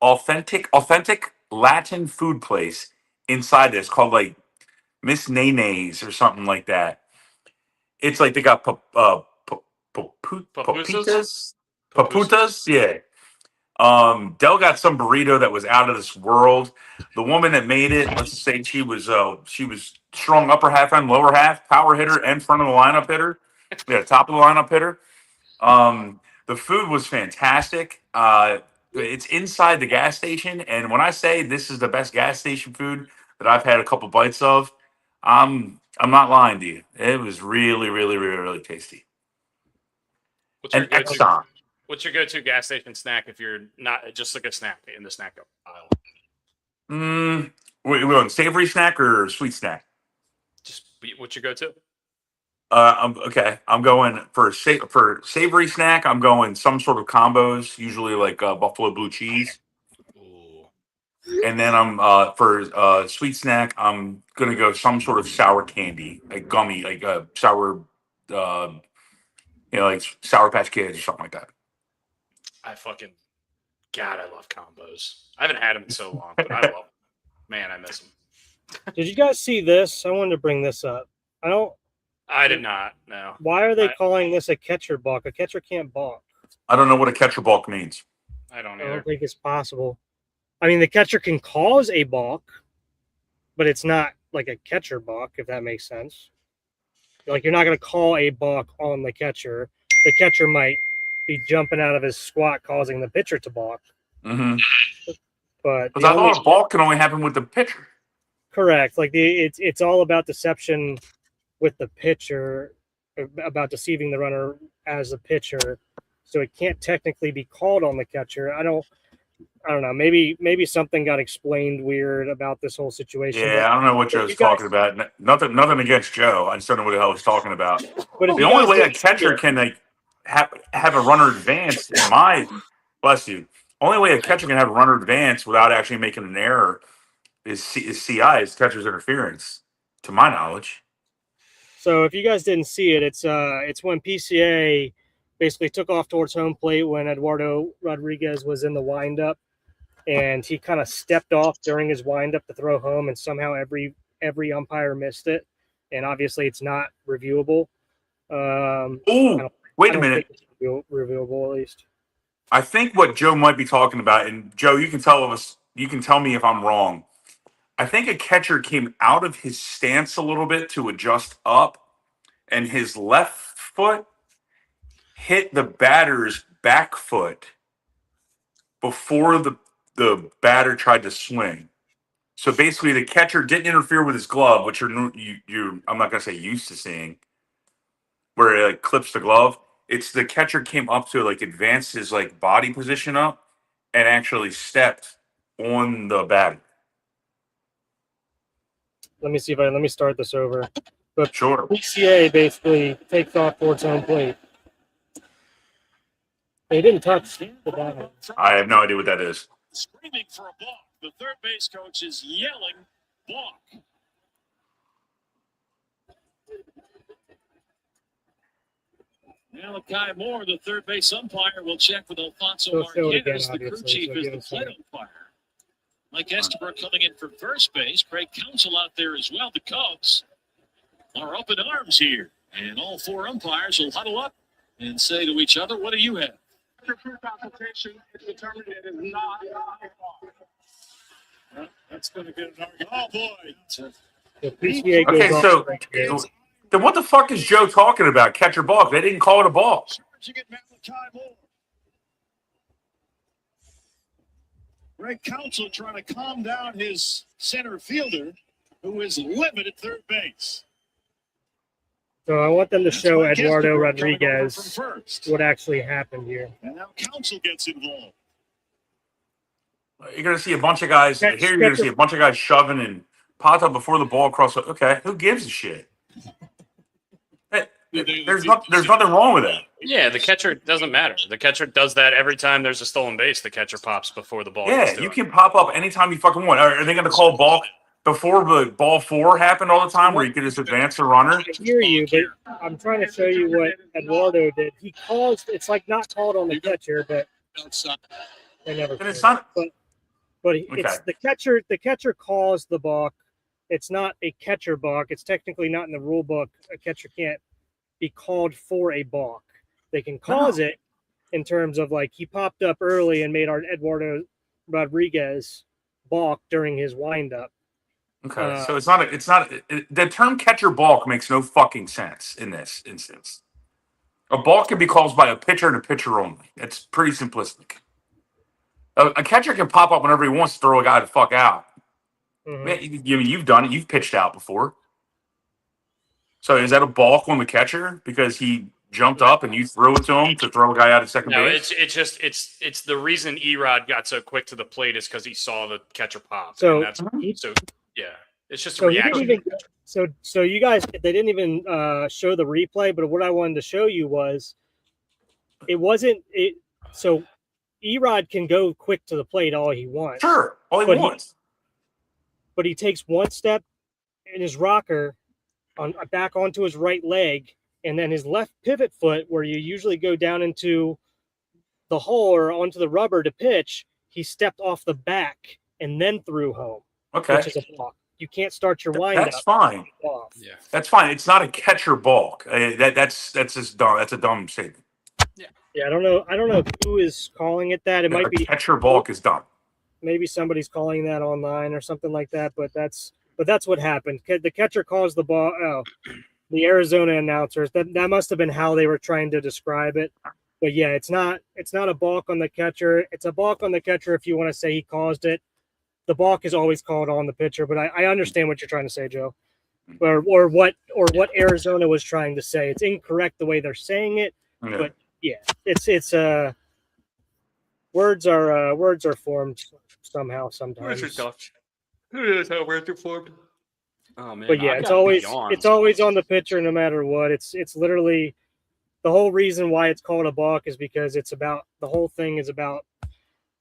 authentic Latin food place inside this called like Miss Nene's or something like that. It's like they got Papitas? Paputas? Yeah. Dell got some burrito that was out of this world. The woman that made it, let's say she was strong upper half and lower half, power hitter and front of the lineup hitter. Yeah, top of the lineup hitter. The food was fantastic. It's inside the gas station, and when I say this is the best gas station food that I've had a couple bites of, I'm not lying to you. It was really, really, really, really tasty. What's your go-to gas station snack if you're not just like a snack in the snack aisle? We want savory snack or sweet snack? Just what's your go-to? I'm going for savory snack. I'm going some sort of combos, usually like buffalo blue cheese. Ooh. And then I'm for sweet snack. I'm gonna go some sort of sour candy, like gummy, like sour, like Sour Patch Kids or something like that. I love combos. I haven't had them in so long, but I love them. Man, I miss them. Did you guys see this? I wanted to bring this up. I did not. No. Why are they calling this a catcher balk? A catcher can't balk. I don't know what a catcher balk means. I don't I don't think it's possible. I mean, the catcher can cause a balk, but it's not like a catcher balk, if that makes sense. Like, you're not going to call a balk on the catcher. The catcher might be jumping out of his squat, causing the pitcher to balk. Mm-hmm. But I thought a balk can only happen with the pitcher. Correct. Like it's all about deception with the pitcher, about deceiving the runner as a pitcher. So it can't technically be called on the catcher. I don't know. Maybe something got explained weird about this whole situation. Yeah, I don't know what Joe's talking about. Nothing against Joe. I just don't know what the hell he's talking about. But the only way a catcher can have a runner advance, bless you. Only way a catcher can have a runner advance without actually making an error is CI, is catcher's interference, to my knowledge. So if you guys didn't see it, it's when PCA basically took off towards home plate when Eduardo Rodriguez was in the windup, and he kind of stepped off during his windup to throw home, and somehow every umpire missed it, and obviously it's not reviewable. Wait a minute. Reviewable at least. I think what Joe might be talking about, and Joe, you can tell me if I'm wrong. I think a catcher came out of his stance a little bit to adjust up, and his left foot hit the batter's back foot before the batter tried to swing. So basically, the catcher didn't interfere with his glove, which you're I'm not gonna say used to seeing, where it clips the glove. It's the catcher came up to advance his body position up and actually stepped on the batter. Let me start this over. But sure. PCA basically takes off towards home plate. They didn't touch the batter. I have no idea what that is. Screaming for a balk. The third base coach is yelling balk. Malachi Moore, the third base umpire, will check with Alfonso Marquez, the crew chief, is the plate umpire. Mike Estabrook coming in for first base. Craig Counsell out there as well. The Cubs are up in arms here. And all four umpires will huddle up and say to each other, what do you have? After true consultation, it's determined it is not a balk. Well, that's going to get an argument. Oh, boy. The PCA goes Okay, so then what the fuck is Joe talking about? Catcher balk. They didn't call it a balk. Charging at Malachi Moore. Greg Counsell trying to calm down his center fielder, who is livid at third base. So I want them to show Eduardo Rodriguez what actually happened here. And now Counsell gets involved. You're going to see a bunch of guys. Here you're going to see a bunch of guys shoving and Pata before the ball crossed. Okay, who gives a shit? Hey, there's nothing wrong with that. Yeah, the catcher doesn't matter. The catcher does that every time there's a stolen base. The catcher pops before the ball. Yeah, you can pop up anytime you fucking want. Are they going to call balk before the ball 4 happened all the time, where you could just advance the runner? I hear you, but I'm trying to show you what Eduardo did. He calls. It's not called on the catcher, but they never. And it's not. But it's the catcher. The catcher calls the balk. It's not a catcher balk. It's technically not in the rule book. A catcher can't be called for a balk. They can cause it in terms of like he popped up early and made our Eduardo Rodriguez balk during his windup. Okay, so the term catcher balk makes no fucking sense in this instance. A balk can be caused by a pitcher and a pitcher only. It's pretty simplistic. A catcher can pop up whenever he wants to throw a guy the fuck out. Mm-hmm. Man, you've done it. You've pitched out before. So is that a balk on the catcher because he jumped up and you threw it to him to throw a guy out at second base? It's the reason Erod got so quick to the plate is because he saw the catcher pop. So, yeah, it's just a reaction. So you guys, they didn't even show the replay, but what I wanted to show you was it wasn't it. So Erod can go quick to the plate all he wants. Sure, all he wants. But he takes one step in his rocker back onto his right leg, and then his left pivot foot, where you usually go down into the hole or onto the rubber to pitch, he stepped off the back and then threw home. Okay. Which is a balk. You can't start your windup. That's fine. Yeah, that's fine. It's not a catcher balk. That's just dumb. That's a dumb statement. Yeah, I don't know who is calling it that. It might be catcher balk is dumb. Maybe somebody's calling that online or something like that. But that's what happened. The catcher calls the ball. Oh, the Arizona announcers. That must have been how they were trying to describe it. But yeah, it's not a balk on the catcher. It's a balk on the catcher if you want to say he caused it. The balk is always called on the pitcher. But I understand what you're trying to say, Joe, or what Arizona was trying to say. It's incorrect the way they're saying it, but yeah, it's words are formed somehow sometimes. Words are tough. That's how words are formed. Oh man! But yeah, it's always on the pitcher no matter what. It's literally the whole reason why it's called a balk is because the whole thing is about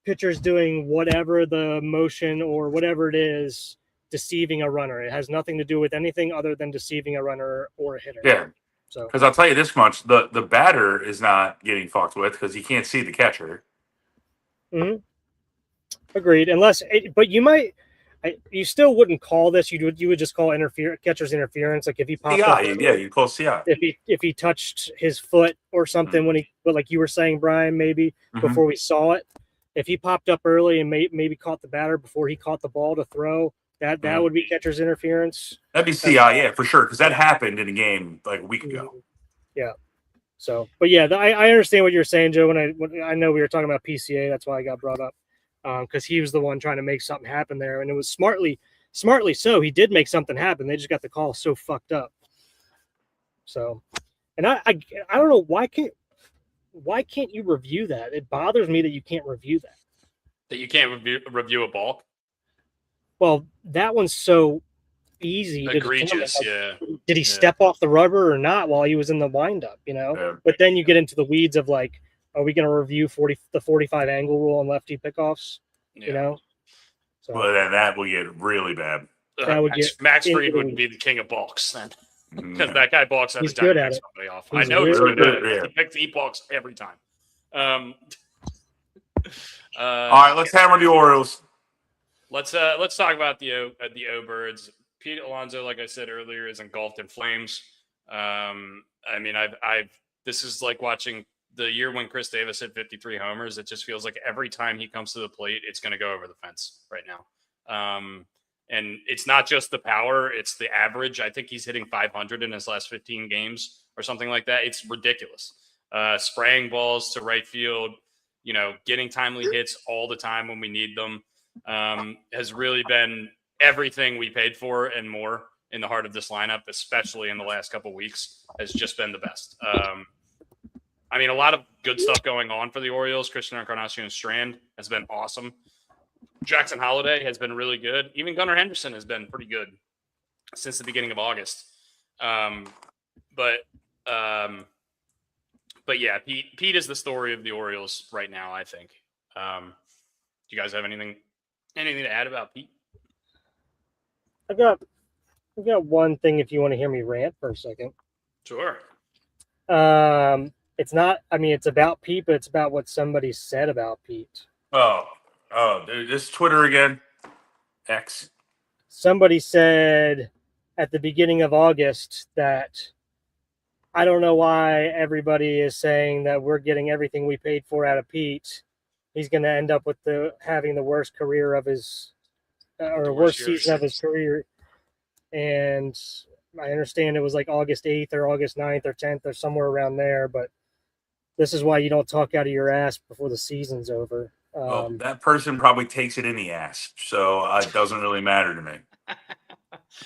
pitchers doing whatever the motion or whatever it is, deceiving a runner. It has nothing to do with anything other than deceiving a runner or a hitter. Yeah. So, because I'll tell you this much: the batter is not getting fucked with because he can't see the catcher. Mm-hmm. Agreed. But you might, you still wouldn't call this. You would just call catcher's interference. Like if he popped up, you call CI. If he touched his foot or something but like you were saying, Brian, maybe before we saw it, if he popped up early and maybe caught the batter before he caught the ball to throw. That would be catcher's interference. That'd be CI, yeah, for sure, because that happened in a game like a week ago. Yeah. So, but yeah, I understand what you're saying, Joe. When I know we were talking about PCA, that's why I got brought up, because he was the one trying to make something happen there, and it was smartly so. He did make something happen. They just got the call so fucked up. So, and I don't know why can't you review that? It bothers me that you can't review that. That you can't review a balk. Well, that one's so easy. Egregious, yeah. Did he step off the rubber or not while he was in the windup, Yeah. But then you get into the weeds of like, are we going to review the 45 angle rule on lefty pickoffs, So, well, then that will get really bad. Max Fried wouldn't be the king of balks then. Because that guy balks every He's time good he at picks it. somebody off. He's I know he's really good at good, it. He balks every time. All right, let's hammer the Orioles. Let's talk about the O-Birds. Pete Alonso, like I said earlier, is engulfed in flames. I mean, this is like watching the year when Chris Davis hit 53 homers. It just feels like every time he comes to the plate, it's going to go over the fence right now. And it's not just the power; it's the average. I think he's hitting 500 in his last 15 games or something like that. It's ridiculous. Spraying balls to right field, getting timely hits all the time when we need them. Has really been everything we paid for and more in the heart of this lineup, especially in the last couple of weeks, has just been the best. I mean, a lot of good stuff going on for the Orioles. Christian Encarnacion Strand has been awesome. Jackson Holiday has been really good. Even Gunnar Henderson has been pretty good since the beginning of August. But yeah, Pete is the story of the Orioles right now, I think. Do you guys have anything to add about Pete? I've got one thing if you want to hear me rant for a second. Sure. It's not, it's about Pete, but it's about what somebody said about Pete. Oh, dude, this Twitter again. X. Somebody said at the beginning of August that I don't know why everybody is saying that we're getting everything we paid for out of Pete. He's going to end up with having the worst career of his or worst season of his career. And I understand it was like August 8th or August 9th or 10th or somewhere around there, but this is why you don't talk out of your ass before the season's over. Well, that person probably takes it in the ass, so it doesn't really matter to me.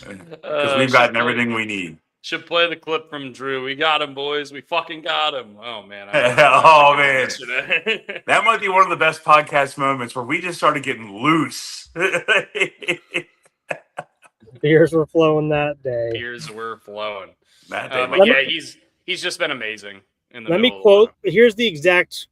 Because we've gotten everything we need. Should play the clip from Drew. We got him, boys. We fucking got him. Oh, man. Oh, man. That might be one of the best podcast moments where we just started getting loose. Beers were flowing that day. Beers were flowing. That day. But yeah, he's just been amazing. Let me quote. Here's the exact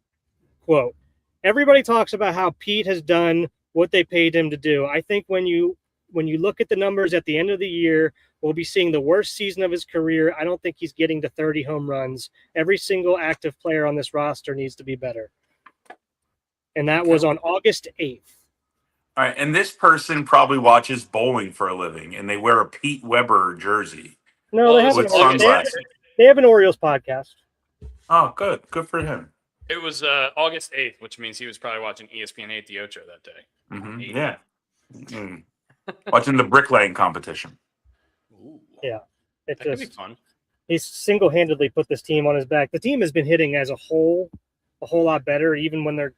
quote. Everybody talks about how Pete has done what they paid him to do. I think when you look at the numbers at the end of the year, we'll be seeing the worst season of his career. I don't think he's getting to 30 home runs. Every single active player on this roster needs to be better. And that was on August 8th. All right, and this person probably watches bowling for a living, and they wear a Pete Weber jersey. No, they have an Orioles podcast. Oh, good. Good for him. It was August 8th, which means he was probably watching ESPN 8 The Ocho that day. Mm-hmm. Yeah. Mm-hmm. Watching the bricklaying competition. Ooh. Yeah. That could be fun. He's single-handedly put this team on his back. The team has been hitting as a whole lot better, even when they're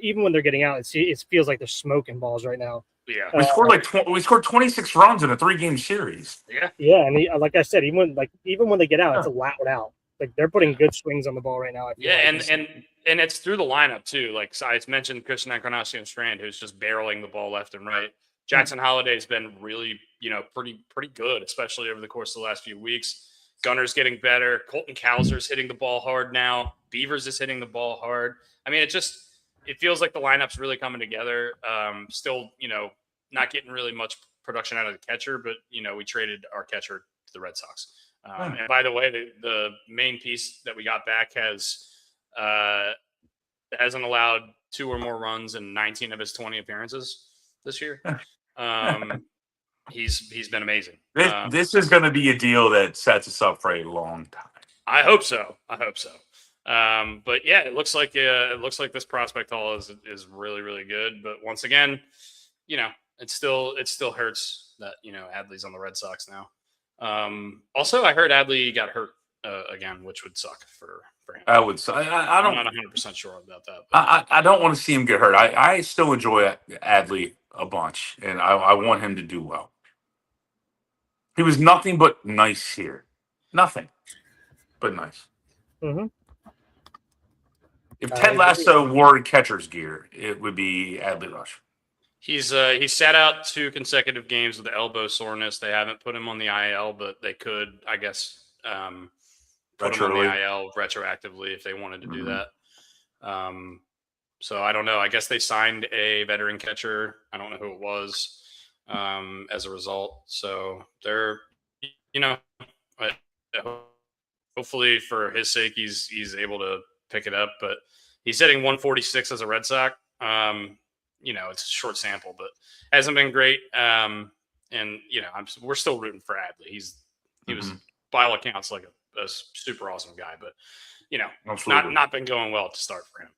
even when they're getting out, it feels like they're smoking balls right now. Yeah. We scored 26 runs in a 3-game series. Yeah. Yeah, and like I said, even when they get out, it's a loud out. Like they're putting good swings on the ball right now. And it's through the lineup too. Like I mentioned, Christian Encarnacion Strand, who's just barreling the ball left and right. Jackson Holliday's been really, pretty good, especially over the course of the last few weeks. Gunnar's getting better. Colton Cowser's hitting the ball hard now. Beavers is hitting the ball hard. I mean, it feels like the lineup's really coming together. Still, not getting really much production out of the catcher, but we traded our catcher to the Red Sox. And by the way, the main piece that we got back hasn't allowed 2 or more runs in 19 of his 20 appearances this year. He's been amazing. This is going to be a deal that sets us up for a long time. I hope so. But yeah, it looks like this prospect haul is really, really good. But once again, it still hurts that Adley's on the Red Sox now. Also, I heard Adley got hurt again, which would suck for him. I would say I'm not 100% sure about that. I don't want to see him get hurt. I still enjoy Adley a bunch, and I want him to do well. He was nothing but nice here. Nothing but nice. Mm-hmm. If Ted Lasso wore catcher's gear, it would be Adley Rush. He's sat out 2 consecutive games with elbow soreness. They haven't put him on the IL, but they could, I guess, put him on the IL retroactively if they wanted to do that. So I don't know. I guess they signed a veteran catcher. I don't know who it was as a result. So they're, hopefully for his sake, he's able to pick it up. But he's hitting 146 as a Red Sox. It's a short sample, but hasn't been great. We're still rooting for Adley. He was by all accounts like a super awesome guy, but not been going well to start for him.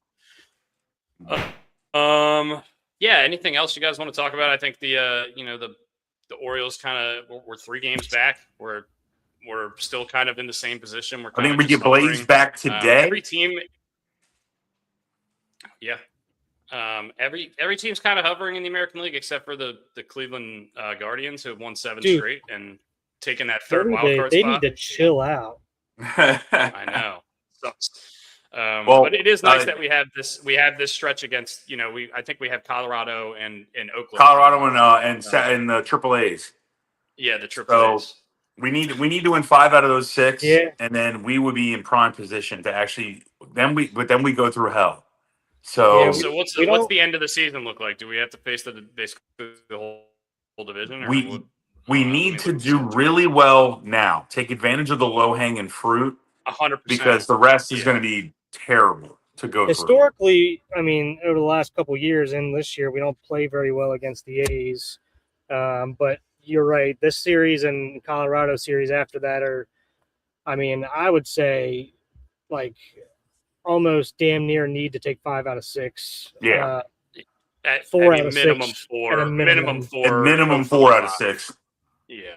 Yeah. Anything else you guys want to talk about? I think the Orioles we're 3 games back. We're still kind of in the same position. I think we get Blaze back today. Every team. Yeah. Every team's kind of hovering in the American League except for the Cleveland Guardians, who have won 7 straight and taken that 3rd wild card spot. They need to chill out. I know. Sucks. But it is nice that we have this stretch against, I think we have Colorado and Oakland. Colorado and the Triple A's. Yeah, the Triple A's. So we need to win 5 out of those 6, and then we would be in prime position to actually. Then we go through hell. So, what's the end of the season look like? Do we have to face basically the whole division? Or we need to do really well now. Take advantage of the low-hanging fruit. 100%. Because the rest is going to be terrible to go Historically, through. I mean, over the last couple of years and this year, we don't play very well against the A's. But you're right. This series and Colorado series after that are I mean, I would say like almost damn near need to take 5 out of 6. Yeah. At 4 out of minimum 6 four, at a minimum minimum. four, And minimum hopefully 4 out of 5. 6. Yeah,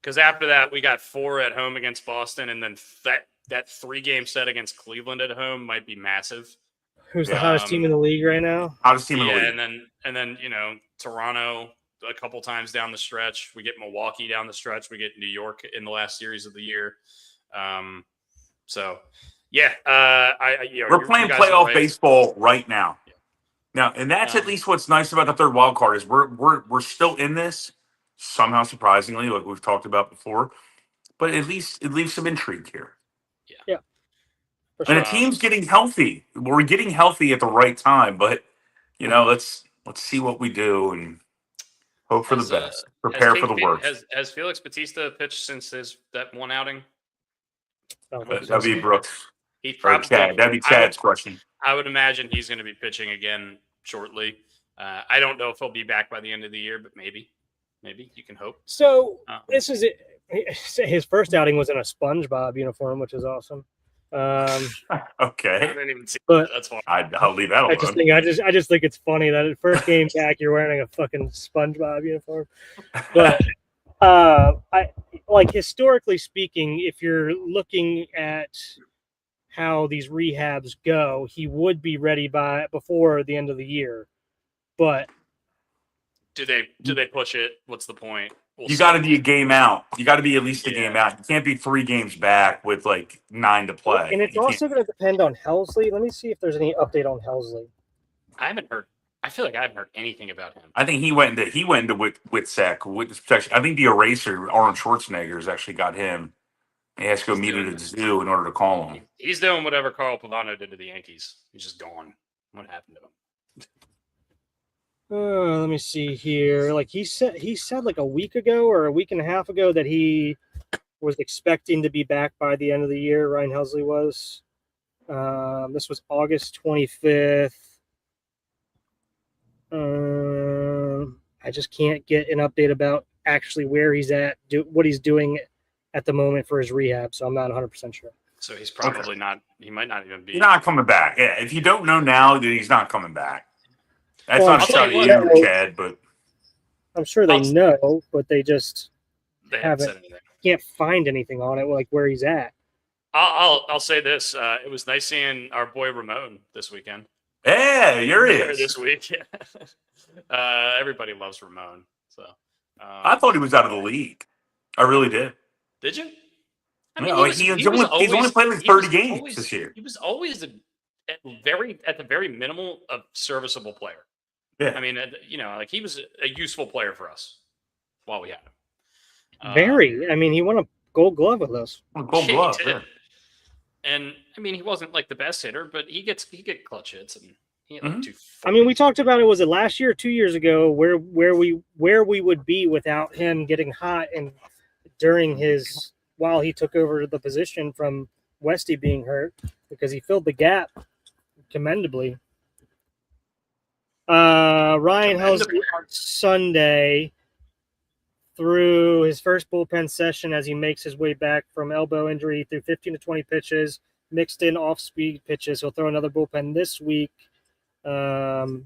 because after that we got 4 at home against Boston, and then that 3-game set against Cleveland at home might be massive. Who's the hottest team in the league right now? Hottest team in the Yeah, league. and then Toronto a couple times down the stretch. We get Milwaukee down the stretch. We get New York in the last series of the year. So yeah, We're playing playoff baseball right now. Yeah. Now, and that's at least what's nice about the third wild card is we're still in this somehow surprisingly, like we've talked about before. But at least it leaves some intrigue here. Yeah. And the team's getting healthy. We're getting healthy at the right time, but let's see what we do and hope for the best. Prepare for the worst. Has Felix Bautista pitched since that one outing? That'd be Brooks. He probably that'd be Chad's question. I would imagine he's going to be pitching again shortly. I don't know if he'll be back by the end of the year, but maybe you can hope. So this is it. His first outing was in a SpongeBob uniform, which is awesome. Okay, I didn't even see but that's fine. I'll leave that alone. I just think it's funny that at first game back you're wearing a fucking SpongeBob uniform. But I like historically speaking, if you're looking at how these rehabs go, he would be ready before the end of the year. But do they push it? What's the point? You got to be a game out. You got to be at least a game out. You can't be 3 games back with like 9 to play. And it's also going to depend on Helsley. Let me see if there's any update on Helsley. I feel like I haven't heard anything about him. I think he went into Witsec, witness protection. I think the eraser, Arnold Schwarzenegger, has actually got him. He has to go meet at the zoo in order to call him. He's doing whatever Carl Pavano did to the Yankees. He's just gone. What happened to him? Let me see here. Like he said like a week ago or a week and a half ago that he was expecting to be back by the end of the year. Ryan Helsley was. This was August 25th. I just can't get an update about actually where he's at, what he's doing at the moment for his rehab. So I'm not 100% sure. So he's probably not. He might not even be. He's not coming back. Yeah, if you don't know now, then he's not coming back. That's Well, not a shot at you, Chad, but I'm sure they know, but they just They haven't said anything. can't find anything on it, like where he's at. I'll say this: it was nice seeing our boy Ramon this weekend. yeah, here he is. This week. Everybody loves Ramon. So I thought he was out of the league. I really did. Did you? He's only played like 30 games this year. He was always at the very minimal a serviceable player. Yeah. I mean, like he was a useful player for us while we had him. Very. I mean, he won a Gold Glove with us. Gold Glove. He did. Yeah. And I mean, he wasn't like the best hitter, but he get clutch hits, and he had like 2. I mean, we talked about it. Was it last year or 2 years ago where we would be without him getting hot and during while he took over the position from Westy being hurt, because he filled the gap commendably. Ryan Helsley on Sunday threw his first bullpen session as he makes his way back from elbow injury, through 15 to 20 pitches, mixed in off-speed pitches. He'll throw another bullpen this week. So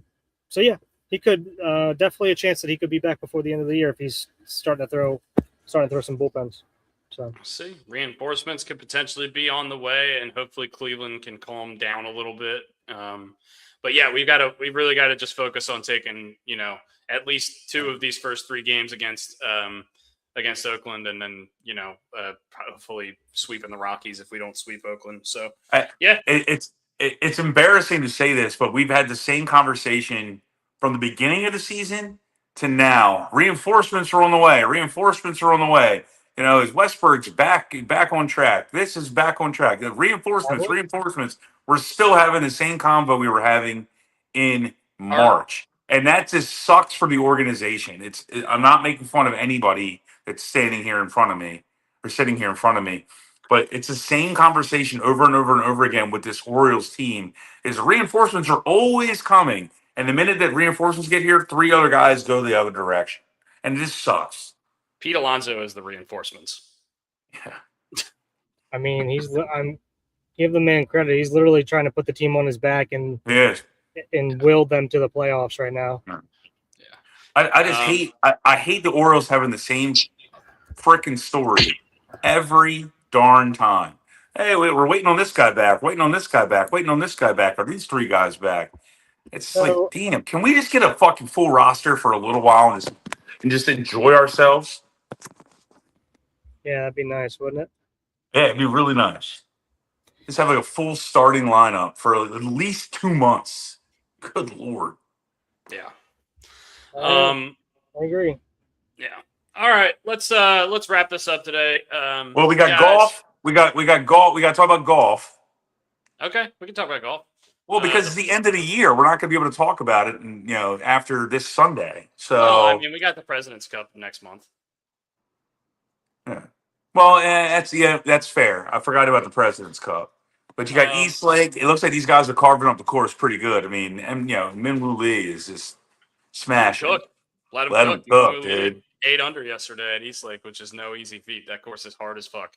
yeah, he could definitely a chance that he could be back before the end of the year if he's starting to throw some bullpens. So see, reinforcements could potentially be on the way, and hopefully Cleveland can calm down a little bit. But yeah, we really got to just focus on taking, at least 2 of these first 3 games against Oakland, and then, hopefully sweeping the Rockies if we don't sweep Oakland. So yeah, it's embarrassing to say this, but we've had the same conversation from the beginning of the season to now. Reinforcements are on the way. Is Westberg's back on track? This is back on track. The reinforcements. We're still having the same convo we were having in March, and that just sucks for the organization. I'm not making fun of anybody that's standing here in front of me or sitting here in front of me, but it's the same conversation over and over and over again with this Orioles team. Is reinforcements are always coming, and the minute that reinforcements get here, 3 other guys go the other direction, and it just sucks. Pete Alonso is the reinforcements. Yeah. I mean, I'm give the man credit. He's literally trying to put the team on his back and will them to the playoffs right now. Yeah. I just hate the Orioles having the same freaking story every darn time. Hey, we're waiting on this guy back, waiting on this guy back, waiting on this guy back. Are these three guys back? It's like, damn, can we just get a fucking full roster for a little while and just enjoy ourselves? Yeah, that'd be nice, wouldn't it? Yeah, it'd be really nice. Just have like a full starting lineup for at least 2 months. Good Lord. Yeah. I agree. Yeah. All right. Let's wrap this up today. Well, we got golf. We got golf. We got to talk about golf. Okay, we can talk about golf. Well, because it's the end of the year, we're not going to be able to talk about it, and after this Sunday. So, well, I mean, we got the President's Cup next month. Yeah. Well, that's fair. I forgot about the President's Cup, but you got East Lake. It looks like these guys are carving up the course pretty good. I mean, and Minwoo Lee is just smashing. Let him cook, dude. 8 under yesterday at East Lake, which is no easy feat. That course is hard as fuck.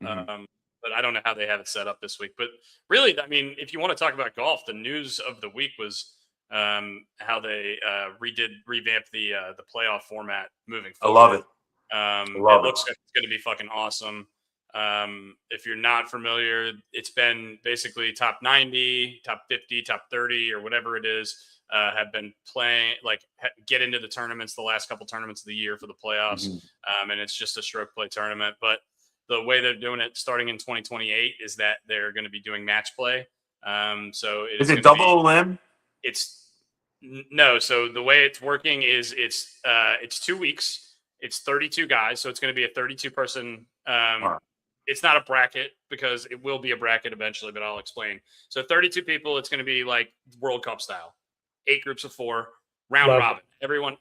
Mm-hmm. But I don't know how they have it set up this week. But really, I mean, if you want to talk about golf, the news of the week was how they revamped the playoff format moving forward. I love it. It looks like it's going to be fucking awesome. If you're not familiar, it's been basically top 90, top 50, top 30, or whatever it is, have been playing, get into the tournaments, the last couple tournaments of the year for the playoffs. Mm-hmm. And it's just a stroke play tournament. But the way they're doing it starting in 2028 is that they're going to be doing match play. So is it double limb? No. So the way it's working is it's 2 weeks. It's 32 guys. So it's going to be a 32 person. It's not a bracket because it will be a bracket eventually, but I'll explain. So 32 people, it's going to be like World Cup style, 8 groups of 4, round robin. Everyone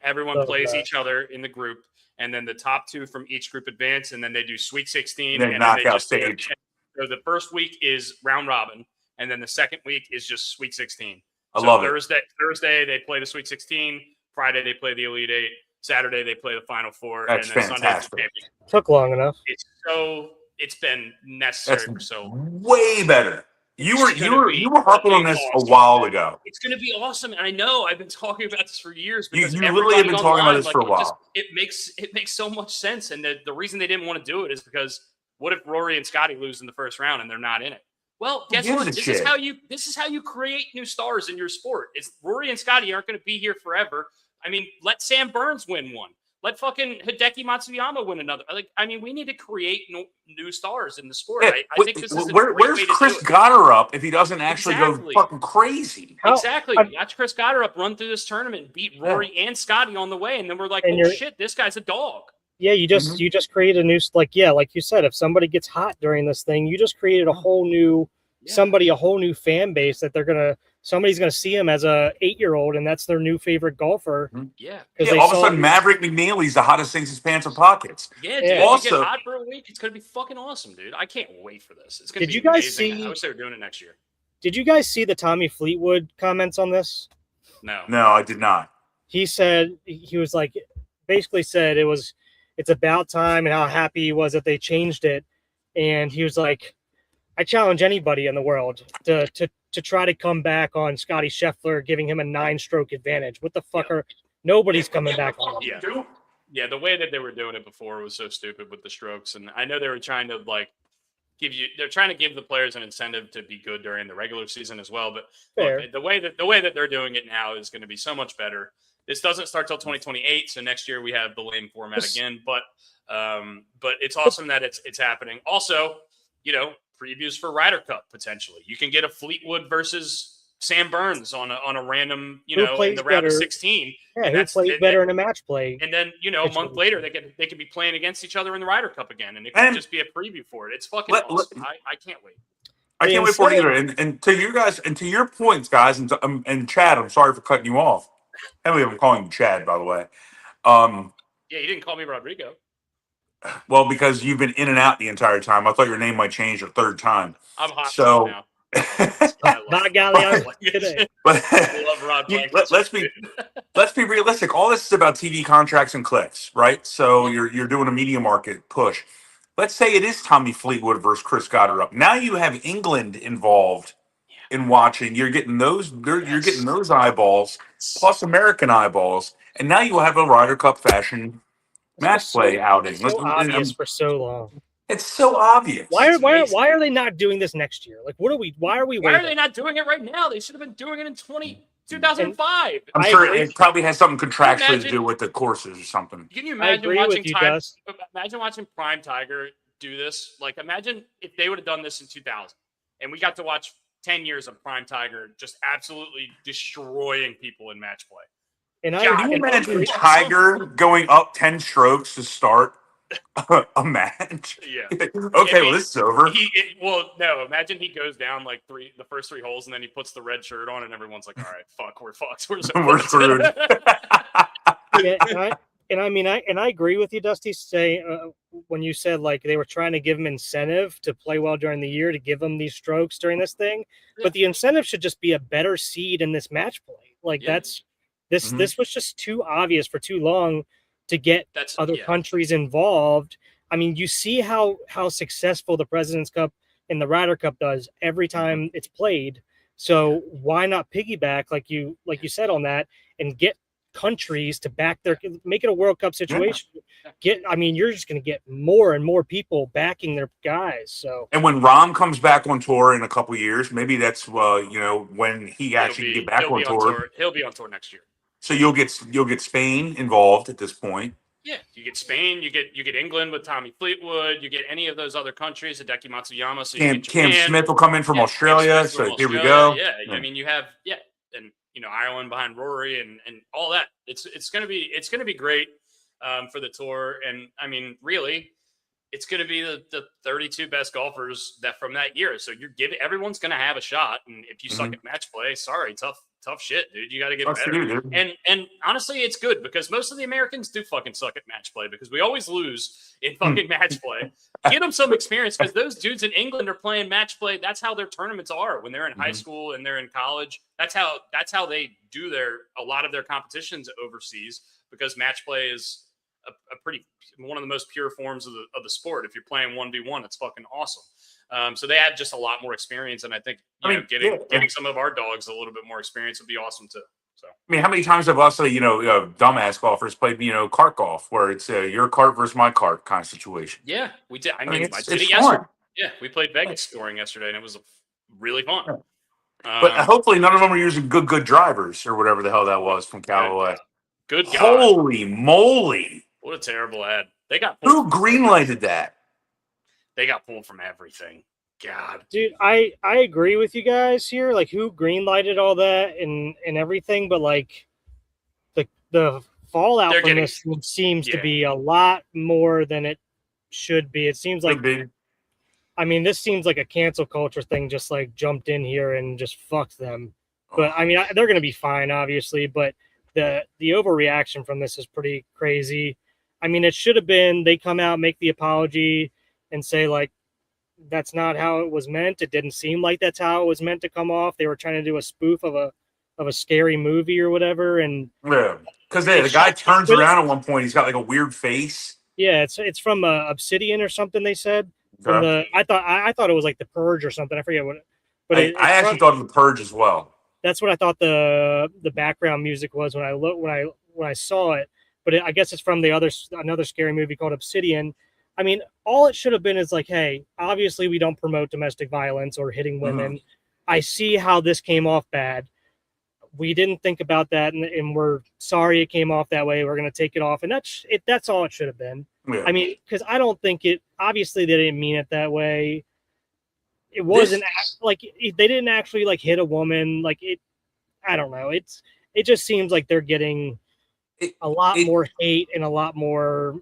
plays each other in the group. And then the top 2 from each group advance, and then they do Sweet 16. And knockout stage. So the first week is round robin, and then the second week is just Sweet 16. I love it. Thursday they play the Sweet 16. Friday they play the Elite 8. Saturday they play the Final 4. That's and then fantastic. Sunday Took long enough. It's been necessary for so long. Way better. You were harping on this a while ago. It's going to be awesome. And I know I've been talking about this for years. You literally have been talking about this for a while. It makes so much sense. And the reason they didn't want to do it is because what if Rory and Scotty lose in the first round and they're not in it? Well, guess what? This is how you create new stars in your sport. It's Rory and Scotty aren't going to be here forever. I mean, let Sam Burns win one. Let fucking Hideki Matsuyama win another. We need to create new stars in the sport. Yeah, I think this is where's Chris Gunnar if he doesn't actually go fucking crazy? Exactly. Watch Chris Gunnar run through this tournament, beat Rory and Scotty on the way, and then we're like, oh shit, this guy's a dog. Yeah, you just create a new like you said, if somebody gets hot during this thing, you just created a whole new a whole new fan base that somebody's gonna see him as a 8-year-old, and that's their new favorite golfer. Yeah. All of a sudden, Maverick McNeely's the hottest thing since pants and pockets. Yeah, dude. Also, you get hot for a week. It's gonna be fucking awesome, dude. I can't wait for this. It's gonna be amazing. I wish they were doing it next year. Did you guys see the Tommy Fleetwood comments on this? No, I did not. He said basically said it's about time, and how happy he was that they changed it. And he was like, I challenge anybody in the world to try to come back on Scotty Scheffler, giving him a 9-stroke advantage. What the fuck nobody's coming back on. Yeah, the way that they were doing it before was so stupid with the strokes. And I know they were trying to they're trying to give the players an incentive to be good during the regular season as well. But look, the way that they're doing it now is going to be so much better. This doesn't start till 2028, so next year we have the lame format again. But it's awesome that it's happening. Also, previews for Ryder Cup potentially. You can get a Fleetwood versus Sam Burns on a random, in the round of 16. Yeah, who plays better in a match play? And then a month later they could be playing against each other in the Ryder Cup again, and it could just be a preview for it. It's fucking awesome. I can't wait. I can't wait for it either. And to you guys, and to your points, guys, and Chad, I'm sorry for cutting you off. I'm calling you Chad, by the way. Yeah, you didn't call me Rodrigo. Well, because you've been in and out the entire time. I thought your name might change a third time. I'm hot now. By golly, today. But let's be realistic. All this is about TV contracts and clicks, right? So you're doing a media market push. let's say it is Tommy Fleetwood versus Chris Goddard. Now you have England involved in watching. You're getting those. You're getting those eyeballs plus American eyeballs, and now you will have a Ryder Cup fashion match play outing. So obvious for so long. It's so obvious. Why are they not doing this next year? Like, why are we? Why are they not doing it right now? They should have been doing it in 2005. I'm sure it probably has something contractually to do with the courses or something. Can you imagine imagine watching Prime Tiger do this? Like, imagine if they would have done this in 2000, and we got to watch 10 years of Prime Tiger just absolutely destroying people in match play. And can you imagine Tiger going up 10 strokes to start a match? Yeah. Okay, well, this is over. No. Imagine he goes down like the first three holes, and then he puts the red shirt on, and everyone's like, "All right, fuck, we're fucked. We're screwed." I agree with you, Dusty. Say when you said like they were trying to give him incentive to play well during the year to give him these strokes during this thing, but the incentive should just be a better seed in this match play. Like this was just too obvious for too long to get other countries involved. I mean, you see how successful the President's Cup and the Ryder Cup does every time it's played. So why not piggyback like you said on that and get countries to back make it a World Cup situation? You're just going to get more and more people backing their guys. So, and when Rahm comes back on tour in a couple of years, maybe that's when he actually get back on tour. He'll be on tour next year. So you'll get Spain involved at this point. Yeah, you get Spain, you get England with Tommy Fleetwood, you get any of those other countries, Hideki Matsuyama. So Cam Smith will come in from Australia. So here we go. Yeah, I mean you have and Ireland behind Rory and all that. It's gonna be great for the tour, and I mean really, it's gonna be the 32 best golfers from that year. So everyone's gonna have a shot, and if you suck at match play, sorry, tough shit, dude. You got to get better. And honestly, it's good because most of the Americans do fucking suck at match play because we always lose in fucking match play. Get them some experience because those dudes in England are playing match play. That's how their tournaments are when they're in high school and they're in college. That's how they do a lot of their competitions overseas because match play is one of the most pure forms of the sport. If you're playing 1v1, it's fucking awesome. So they have just a lot more experience, and I think getting some of our dogs a little bit more experience would be awesome too. So I mean, how many times have us, dumbass golfers played, cart golf, where it's your cart versus my cart kind of situation? Yeah, we did. I did it yesterday. Fun. Yeah, we played Vegas scoring yesterday, and it was really fun. Yeah. But hopefully, none of them are using good drivers or whatever the hell that was from Callaway. Good God. Holy moly! What a terrible ad. Who greenlighted that? They got pulled from everything. God. Dude, I agree with you guys here. Like, who greenlighted all that and everything, but like the fallout from this seems to be a lot more than it should be. It seems like this seems like a cancel culture thing, just like jumped in here and just fucked them. But I mean, they're gonna be fine, obviously, but the overreaction from this is pretty crazy. I mean, it should have been they come out, make the apology, and say like that's not how it was meant. It didn't seem like that's how it was meant to come off. They were trying to do a spoof of a scary movie or whatever. And because the guy turns around at one point, he's got like a weird face. Yeah, it's from Obsidian or something. They said from I thought it was like The Purge or something. I forget what. But I actually thought of The Purge as well. That's what I thought the background music was when I saw it. But I guess it's from another scary movie called Obsidian. I mean, all it should have been is like, hey, obviously we don't promote domestic violence or hitting women. I see how this came off bad. We didn't think about that, and we're sorry it came off that way. We're going to take it off, and that's all it should have been. Yeah. I mean, because I don't think obviously they didn't mean it that way. It wasn't like they didn't actually like hit a woman. Like I don't know. It just seems like they're getting a lot more hate and a lot more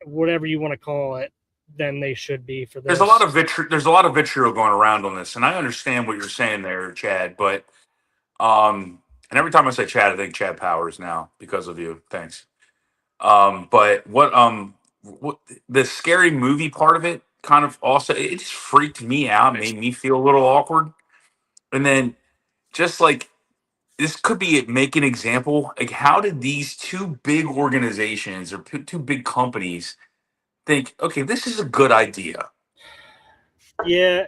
whatever you want to call it than they should be for this. There's a lot of vitriol going around on this, and I understand what you're saying there, Chad. But and every time I say Chad, I think Chad Powers now because of you. Thanks. But what the scary movie part of it kind of also it just freaked me out, made me feel a little awkward, and then just like. This could be make an example. Like, how did these two big organizations or two big companies think, okay, this is a good idea. Yeah.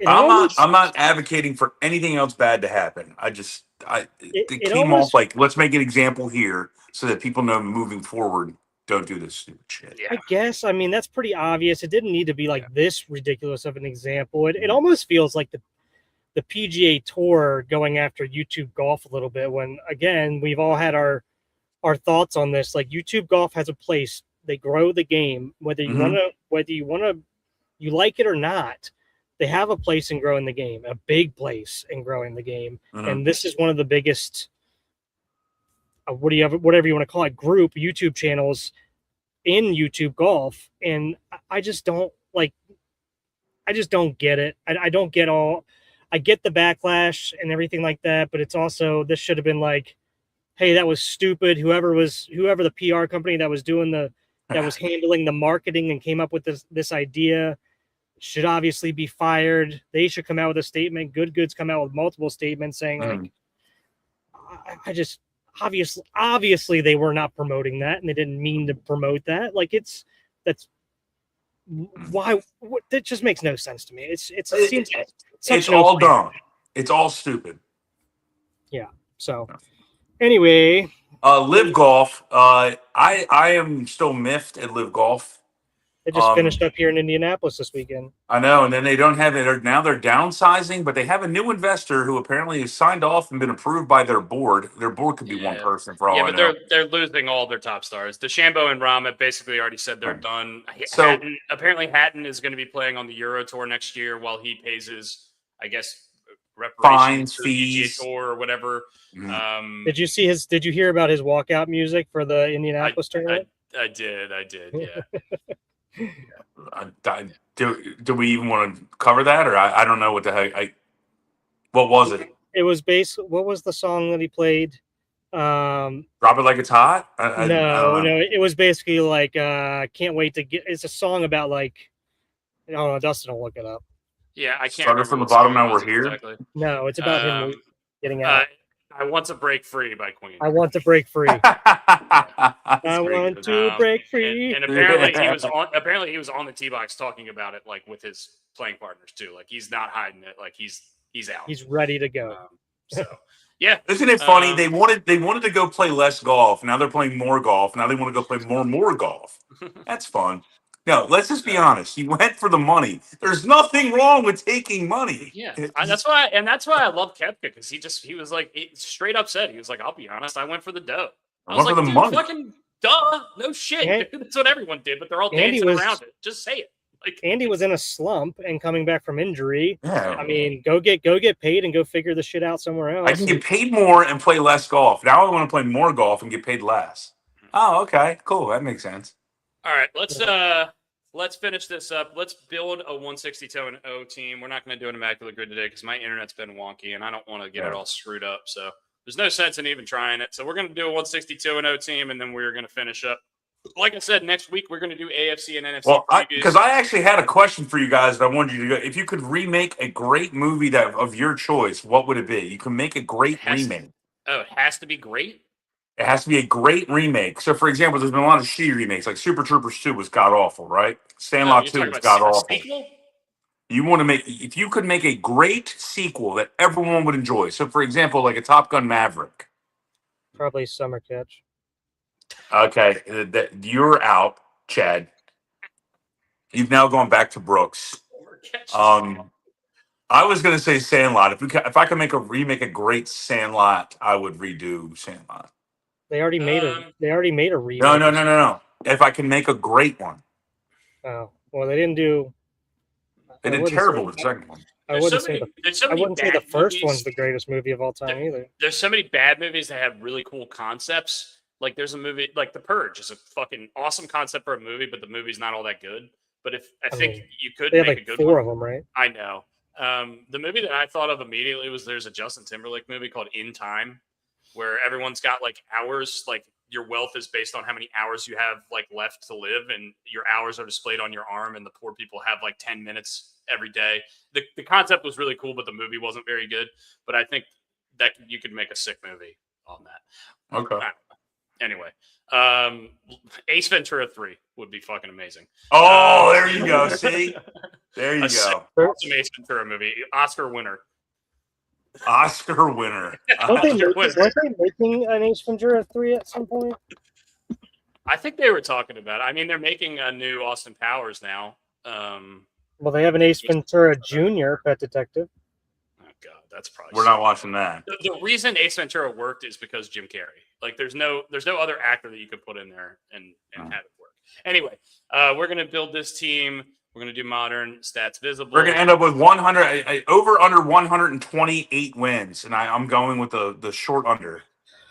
I'm not advocating for anything else bad to happen. It came off like, let's make an example here so that people know moving forward, don't do this stupid shit. I guess. I mean, that's pretty obvious. It didn't need to be like this ridiculous of an example. It almost feels like the PGA Tour going after YouTube Golf a little bit when, again, we've all had our thoughts on this. Like, YouTube Golf has a place. They grow the game, whether you you like it or not. They have a place in growing the game, a big place in growing the game. And this is one of the biggest, whatever you want to call it, group YouTube channels in YouTube Golf. And I just don't get it. I don't get I get the backlash and everything like that, but it's also, this should have been like, hey, that was stupid. Whoever the PR company that was doing that was handling the marketing and came up with this idea should obviously be fired. They should come out with a statement. Good's come out with multiple statements saying like, I just obviously they were not promoting that and they didn't mean to promote that. Like that just makes no sense to me. It seems it's all dumb. It's all stupid. Yeah. So anyway, Live Golf. I am still miffed at Live Golf. They just finished up here in Indianapolis this weekend. I know, and then they don't have it. Now they're downsizing, but they have a new investor who apparently has signed off and been approved by their board. Their board could be one person for all I know. Yeah, but they're losing all their top stars. DeChambeau and Rahm have basically already said they're done. So apparently Hatton is going to be playing on the Euro Tour next year while he pays his, I guess, fines, reparations fees, Tour or whatever. Did you hear about his walkout music for the Indianapolis tournament? I did. Yeah. Do we even want to cover that, or I don't know what the heck? What was it? It was what was the song that he played? Drop It Like It's Hot. No. It was basically like can't wait to get. It's a song about like, I don't know. Dustin will look it up. Yeah, I can't. Started from the bottom. Now we're here. Exactly. No, it's about him getting out. I Want to Break Free by Queen. I want to break free. I want to break free. And apparently he was on the tee box talking about it like with his playing partners too. Like he's not hiding it. Like he's out. He's ready to go. So yeah. Isn't it funny? They wanted to go play less golf. Now they're playing more golf. Now they want to go play more golf. That's fun. No, let's just be honest. He went for the money. There's nothing wrong with taking money. Yeah, that's why I love Koepka because he was like straight up said he was like, I'll be honest, I went for the dough. I was like, dude, money. Fucking duh, no shit. That's what everyone did, but they're all dancing around it. Just say it. Like Andy was in a slump and coming back from injury. Yeah. I mean, go get paid and go figure the shit out somewhere else. I can get paid more and play less golf. Now I want to play more golf and get paid less. Oh, okay, cool. That makes sense. All right, let's finish this up. Let's build a 162-0 team. We're not going to do an immaculate grid today because my internet's been wonky and I don't want to get it all screwed up. So there's no sense in even trying it. So we're going to do a 162-0 team, and then we're going to finish up. Like I said, next week we're going to do AFC and NFC. Well, because I actually had a question for you guys that I wanted you to go. If you could remake a great movie of your choice, what would it be? You can make a great remake. It has to be great? It has to be a great remake. So, for example, there's been a lot of shitty remakes. Like Super Troopers 2 was god-awful, right? Sandlot 2 was god-awful. If you could make a great sequel that everyone would enjoy. So, for example, like a Top Gun Maverick. Probably Summer Catch. Okay, you're out, Chad. You've now gone back to Brooks. I was going to say Sandlot. If I could remake a great Sandlot, I would redo Sandlot. They already made a remake. No. If I can make a great one. Oh, well, they didn't do. They did terrible with the second one. I wouldn't say the first one's the greatest movie of all time either. There's so many bad movies that have really cool concepts. Like there's a movie like The Purge is a fucking awesome concept for a movie, but the movie's not all that good. But I think you could make like a good 4 of them, right? I know. The movie that I thought of immediately was there's a Justin Timberlake movie called In Time, where everyone's got like hours, like your wealth is based on how many hours you have like left to live, and your hours are displayed on your arm, and the poor people have like 10 minutes every day. The concept was really cool, but the movie wasn't very good. But I think that you could make a sick movie on that. Okay. Anyway, Ace Ventura 3 would be fucking amazing. Oh, there you go. See? There you go. Awesome Ace Ventura movie. Oscar winner. Oscar winner. Weren't they making an Ace Ventura 3 at some point? I think they were talking about it. I mean, they're making a new Austin Powers now. Well, they have an Ace Ventura Jr. Pet Detective. Oh God, that's probably. We're not watching that. The reason Ace Ventura worked is because Jim Carrey. Like, there's no other actor that you could put in there and have it work. Anyway, we're gonna build this team. We're gonna do modern stats visible. We're gonna end up with 100 over under 128 wins, and I'm going with the short under.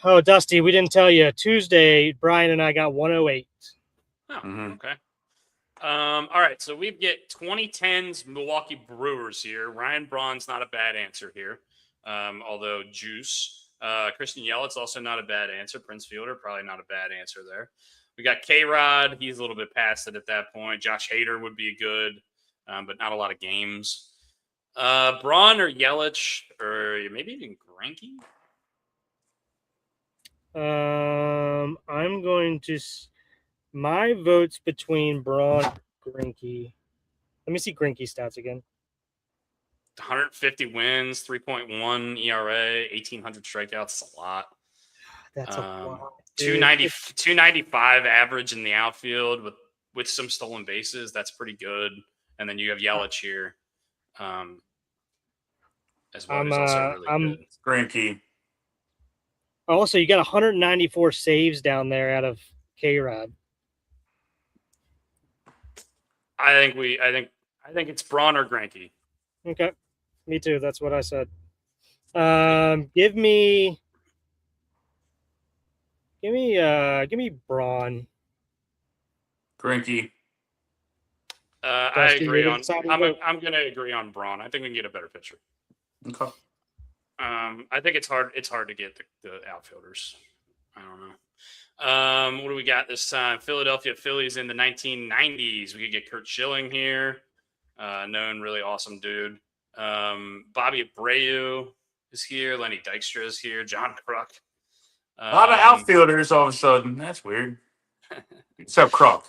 Oh, Dusty, we didn't tell you. Tuesday, Brian and I got 108. Oh, okay. All right, so we get 2010's Milwaukee Brewers here. Ryan Braun's not a bad answer here, although Juice. Christian Yelich's also not a bad answer. Prince Fielder, probably not a bad answer there. We got K-Rod. He's a little bit past it at that point. Josh Hader would be good, but not a lot of games. Braun or Yelich, or maybe even Greinke? I'm going to... My vote's between Braun and Greinke. Let me see Greinke's stats again. 150 wins, 3.1 ERA, 1,800 strikeouts. That's a lot. That's a lot. 295 average in the outfield with some stolen bases. That's pretty good. And then you have Yelich here. As well. He's also really good. Greinke. Also, you got 194 saves down there out of K-Rod. I think it's Braun or Greinke. Okay, me too. That's what I said. Give me Braun. Greinke. I agree on. I'm going to agree on Braun. I think we can get a better pitcher. Okay. I think it's hard. It's hard to get the outfielders. I don't know. What do we got this time? Philadelphia Phillies in the 1990s. We could get Kurt Schilling here. Known really awesome dude. Bobby Abreu is here. Lenny Dykstra is here. John Kruk. A lot of outfielders all of a sudden. That's weird. Except Kruk.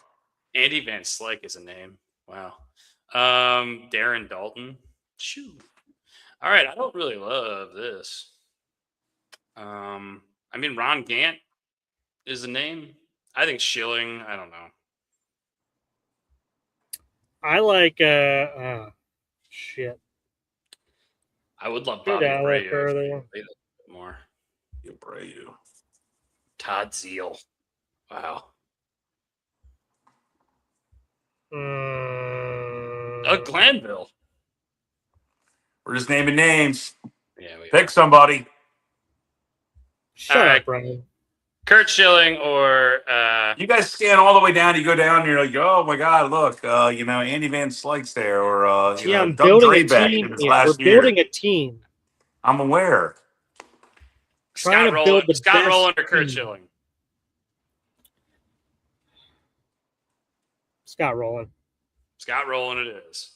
Andy Van Slyke is a name. Wow. Darren Dalton. Shoot. All right. I don't really love this. I mean, Ron Gant is a name. I think Schilling. I don't know. I like shit. I would love Bobby Abreu more. Abreu. Todd Zeal. Wow. Doug Glanville. We're just naming names. Yeah, pick somebody. Shut up, Brian. Kurt Schilling or you guys scan all the way down. You go down and you're like, oh my God, look, Andy Van Slyke's there, or I'm Doug building a Drabek team. We're building a team. I'm aware. Scott Rowland or Kurt Schilling. Scott Rowland. Scott Rowland it is.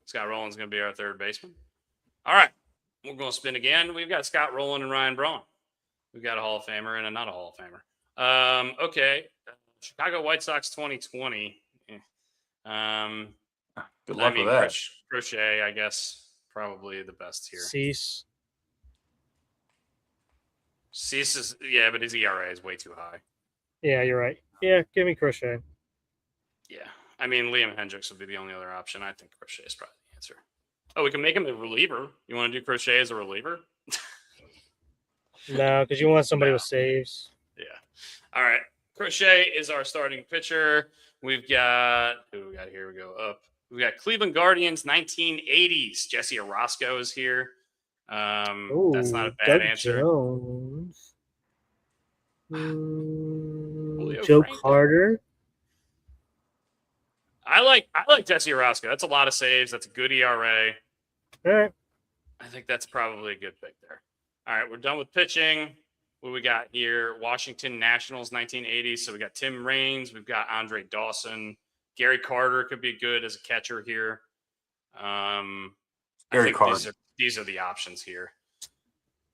Scott Rowland's going to be our third baseman. All right. We're going to spin again. We've got Scott Rowland and Ryan Braun. We've got a Hall of Famer and a not a Hall of Famer. Okay. Chicago White Sox 2020. Good luck with that. Crochet, I guess, probably the best here. Cease is, yeah, but his ERA is way too high. Yeah, you're right. Yeah, give me Crochet. Yeah. I mean, Liam Hendricks would be the only other option. I think Crochet is probably the answer. Oh, we can make him a reliever. You want to do Crochet as a reliever? No, because you want somebody with saves. Yeah. All right. Crochet is our starting pitcher. We've got who we got here? We go up. We got Cleveland Guardians 1980s. Jesse Orosco is here. That's not a bad Doug answer. Jones. Joe Franco. Carter. I like Jesse Orosco. That's a lot of saves. That's a good ERA. All right. I think that's probably a good pick there. All right, we're done with pitching. What we got here? Washington Nationals 1980s. So we got Tim Raines. We've got Andre Dawson. Gary Carter could be good as a catcher here. Gary Carter. These are the options here.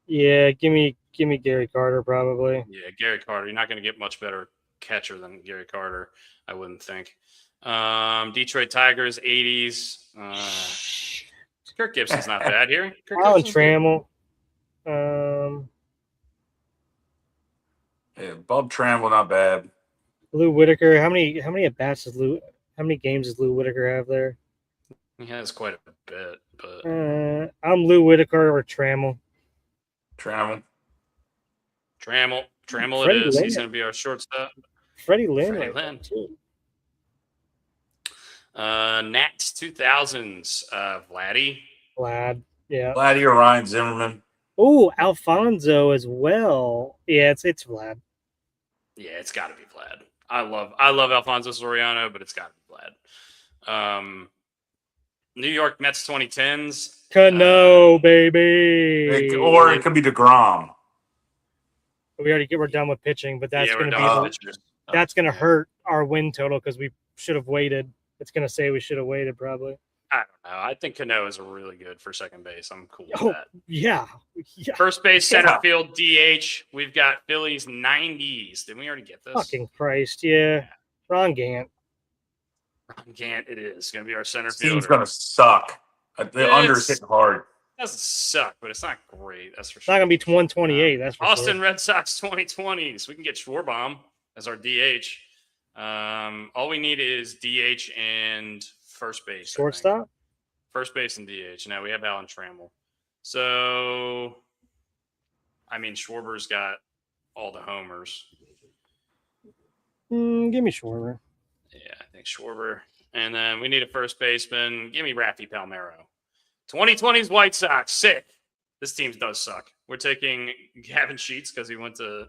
Yeah, give me Gary Carter probably. Yeah, Gary Carter. You're not going to get much better catcher than Gary Carter, I wouldn't think. Detroit Tigers, 80s. Kirk Gibson's not bad here. Alan Trammell. Yeah, Bob Trammell, not bad. Lou Whitaker. How many at bats does Lou? How many games does Lou Whitaker have there? He has quite a bit, but I'm Lou Whitaker or Trammell. Trammell. Trammell Freddie it is. Lynn. He's going to be our shortstop. Freddie Lynn. Freddie Lynn. Nats 2000s. Vlad. Yeah. Vladdy or Ryan Zimmerman. Oh, Alfonso as well. Yeah, it's Vlad. Yeah, it's got to be Vlad. I love Alfonso Soriano, but it's got to be Vlad. New York Mets 2010s. Cano, baby. Or it could be DeGrom. We're done with pitching, but that's going to be that's going to hurt our win total because we should have waited. It's going to say we should have waited probably. I don't know. I think Cano is really good for second base. I'm cool with that. Yeah. First base, center field, DH. We've got Phillies 90s. Did we already get this? Fucking Christ, yeah. Ron Gant. It is going to be our center This fielder. team's going to suck. The under's hitting hard. It doesn't suck, but it's not great. That's for It's sure. not going to be 128. That's for Austin sure. Red Sox 2020s. We can get Schwarbaum as our DH. All we need is DH and first base. Shortstop? First base and DH. Now we have Alan Trammell. So, I mean, Schwarber's got all the homers. Give me Schwarber. Yeah, I think Schwarber. And then we need a first baseman. Give me Raffy Palmeiro. 2020s White Sox. Sick. This team does suck. We're taking Gavin Sheets because he went to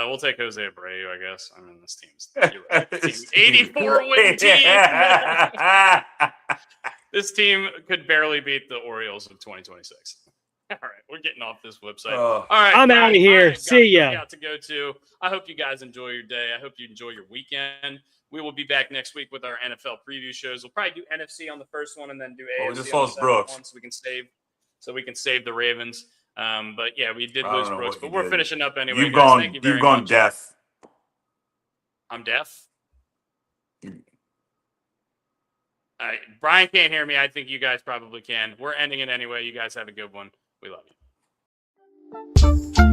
we'll take Jose Abreu, I guess. I mean, this team's 84 win team. This team could barely beat the Orioles of 2026. All right, we're getting off this website. All right, I'm out of here. See ya. Got to go to. I hope you guys enjoy your day. I hope you enjoy your weekend. We will be back next week with our NFL preview shows. We'll probably do NFC on the first one and then do AFC we just on lost the second Brooks. one so we can save the Ravens. But yeah, we did lose Brooks, but we're did. finishing up anyway. You've guys. gone. Thank you very You've gone much. deaf. I'm deaf. Brian can't hear me. I think you guys probably can. We're ending it anyway. You guys have a good one. We love you.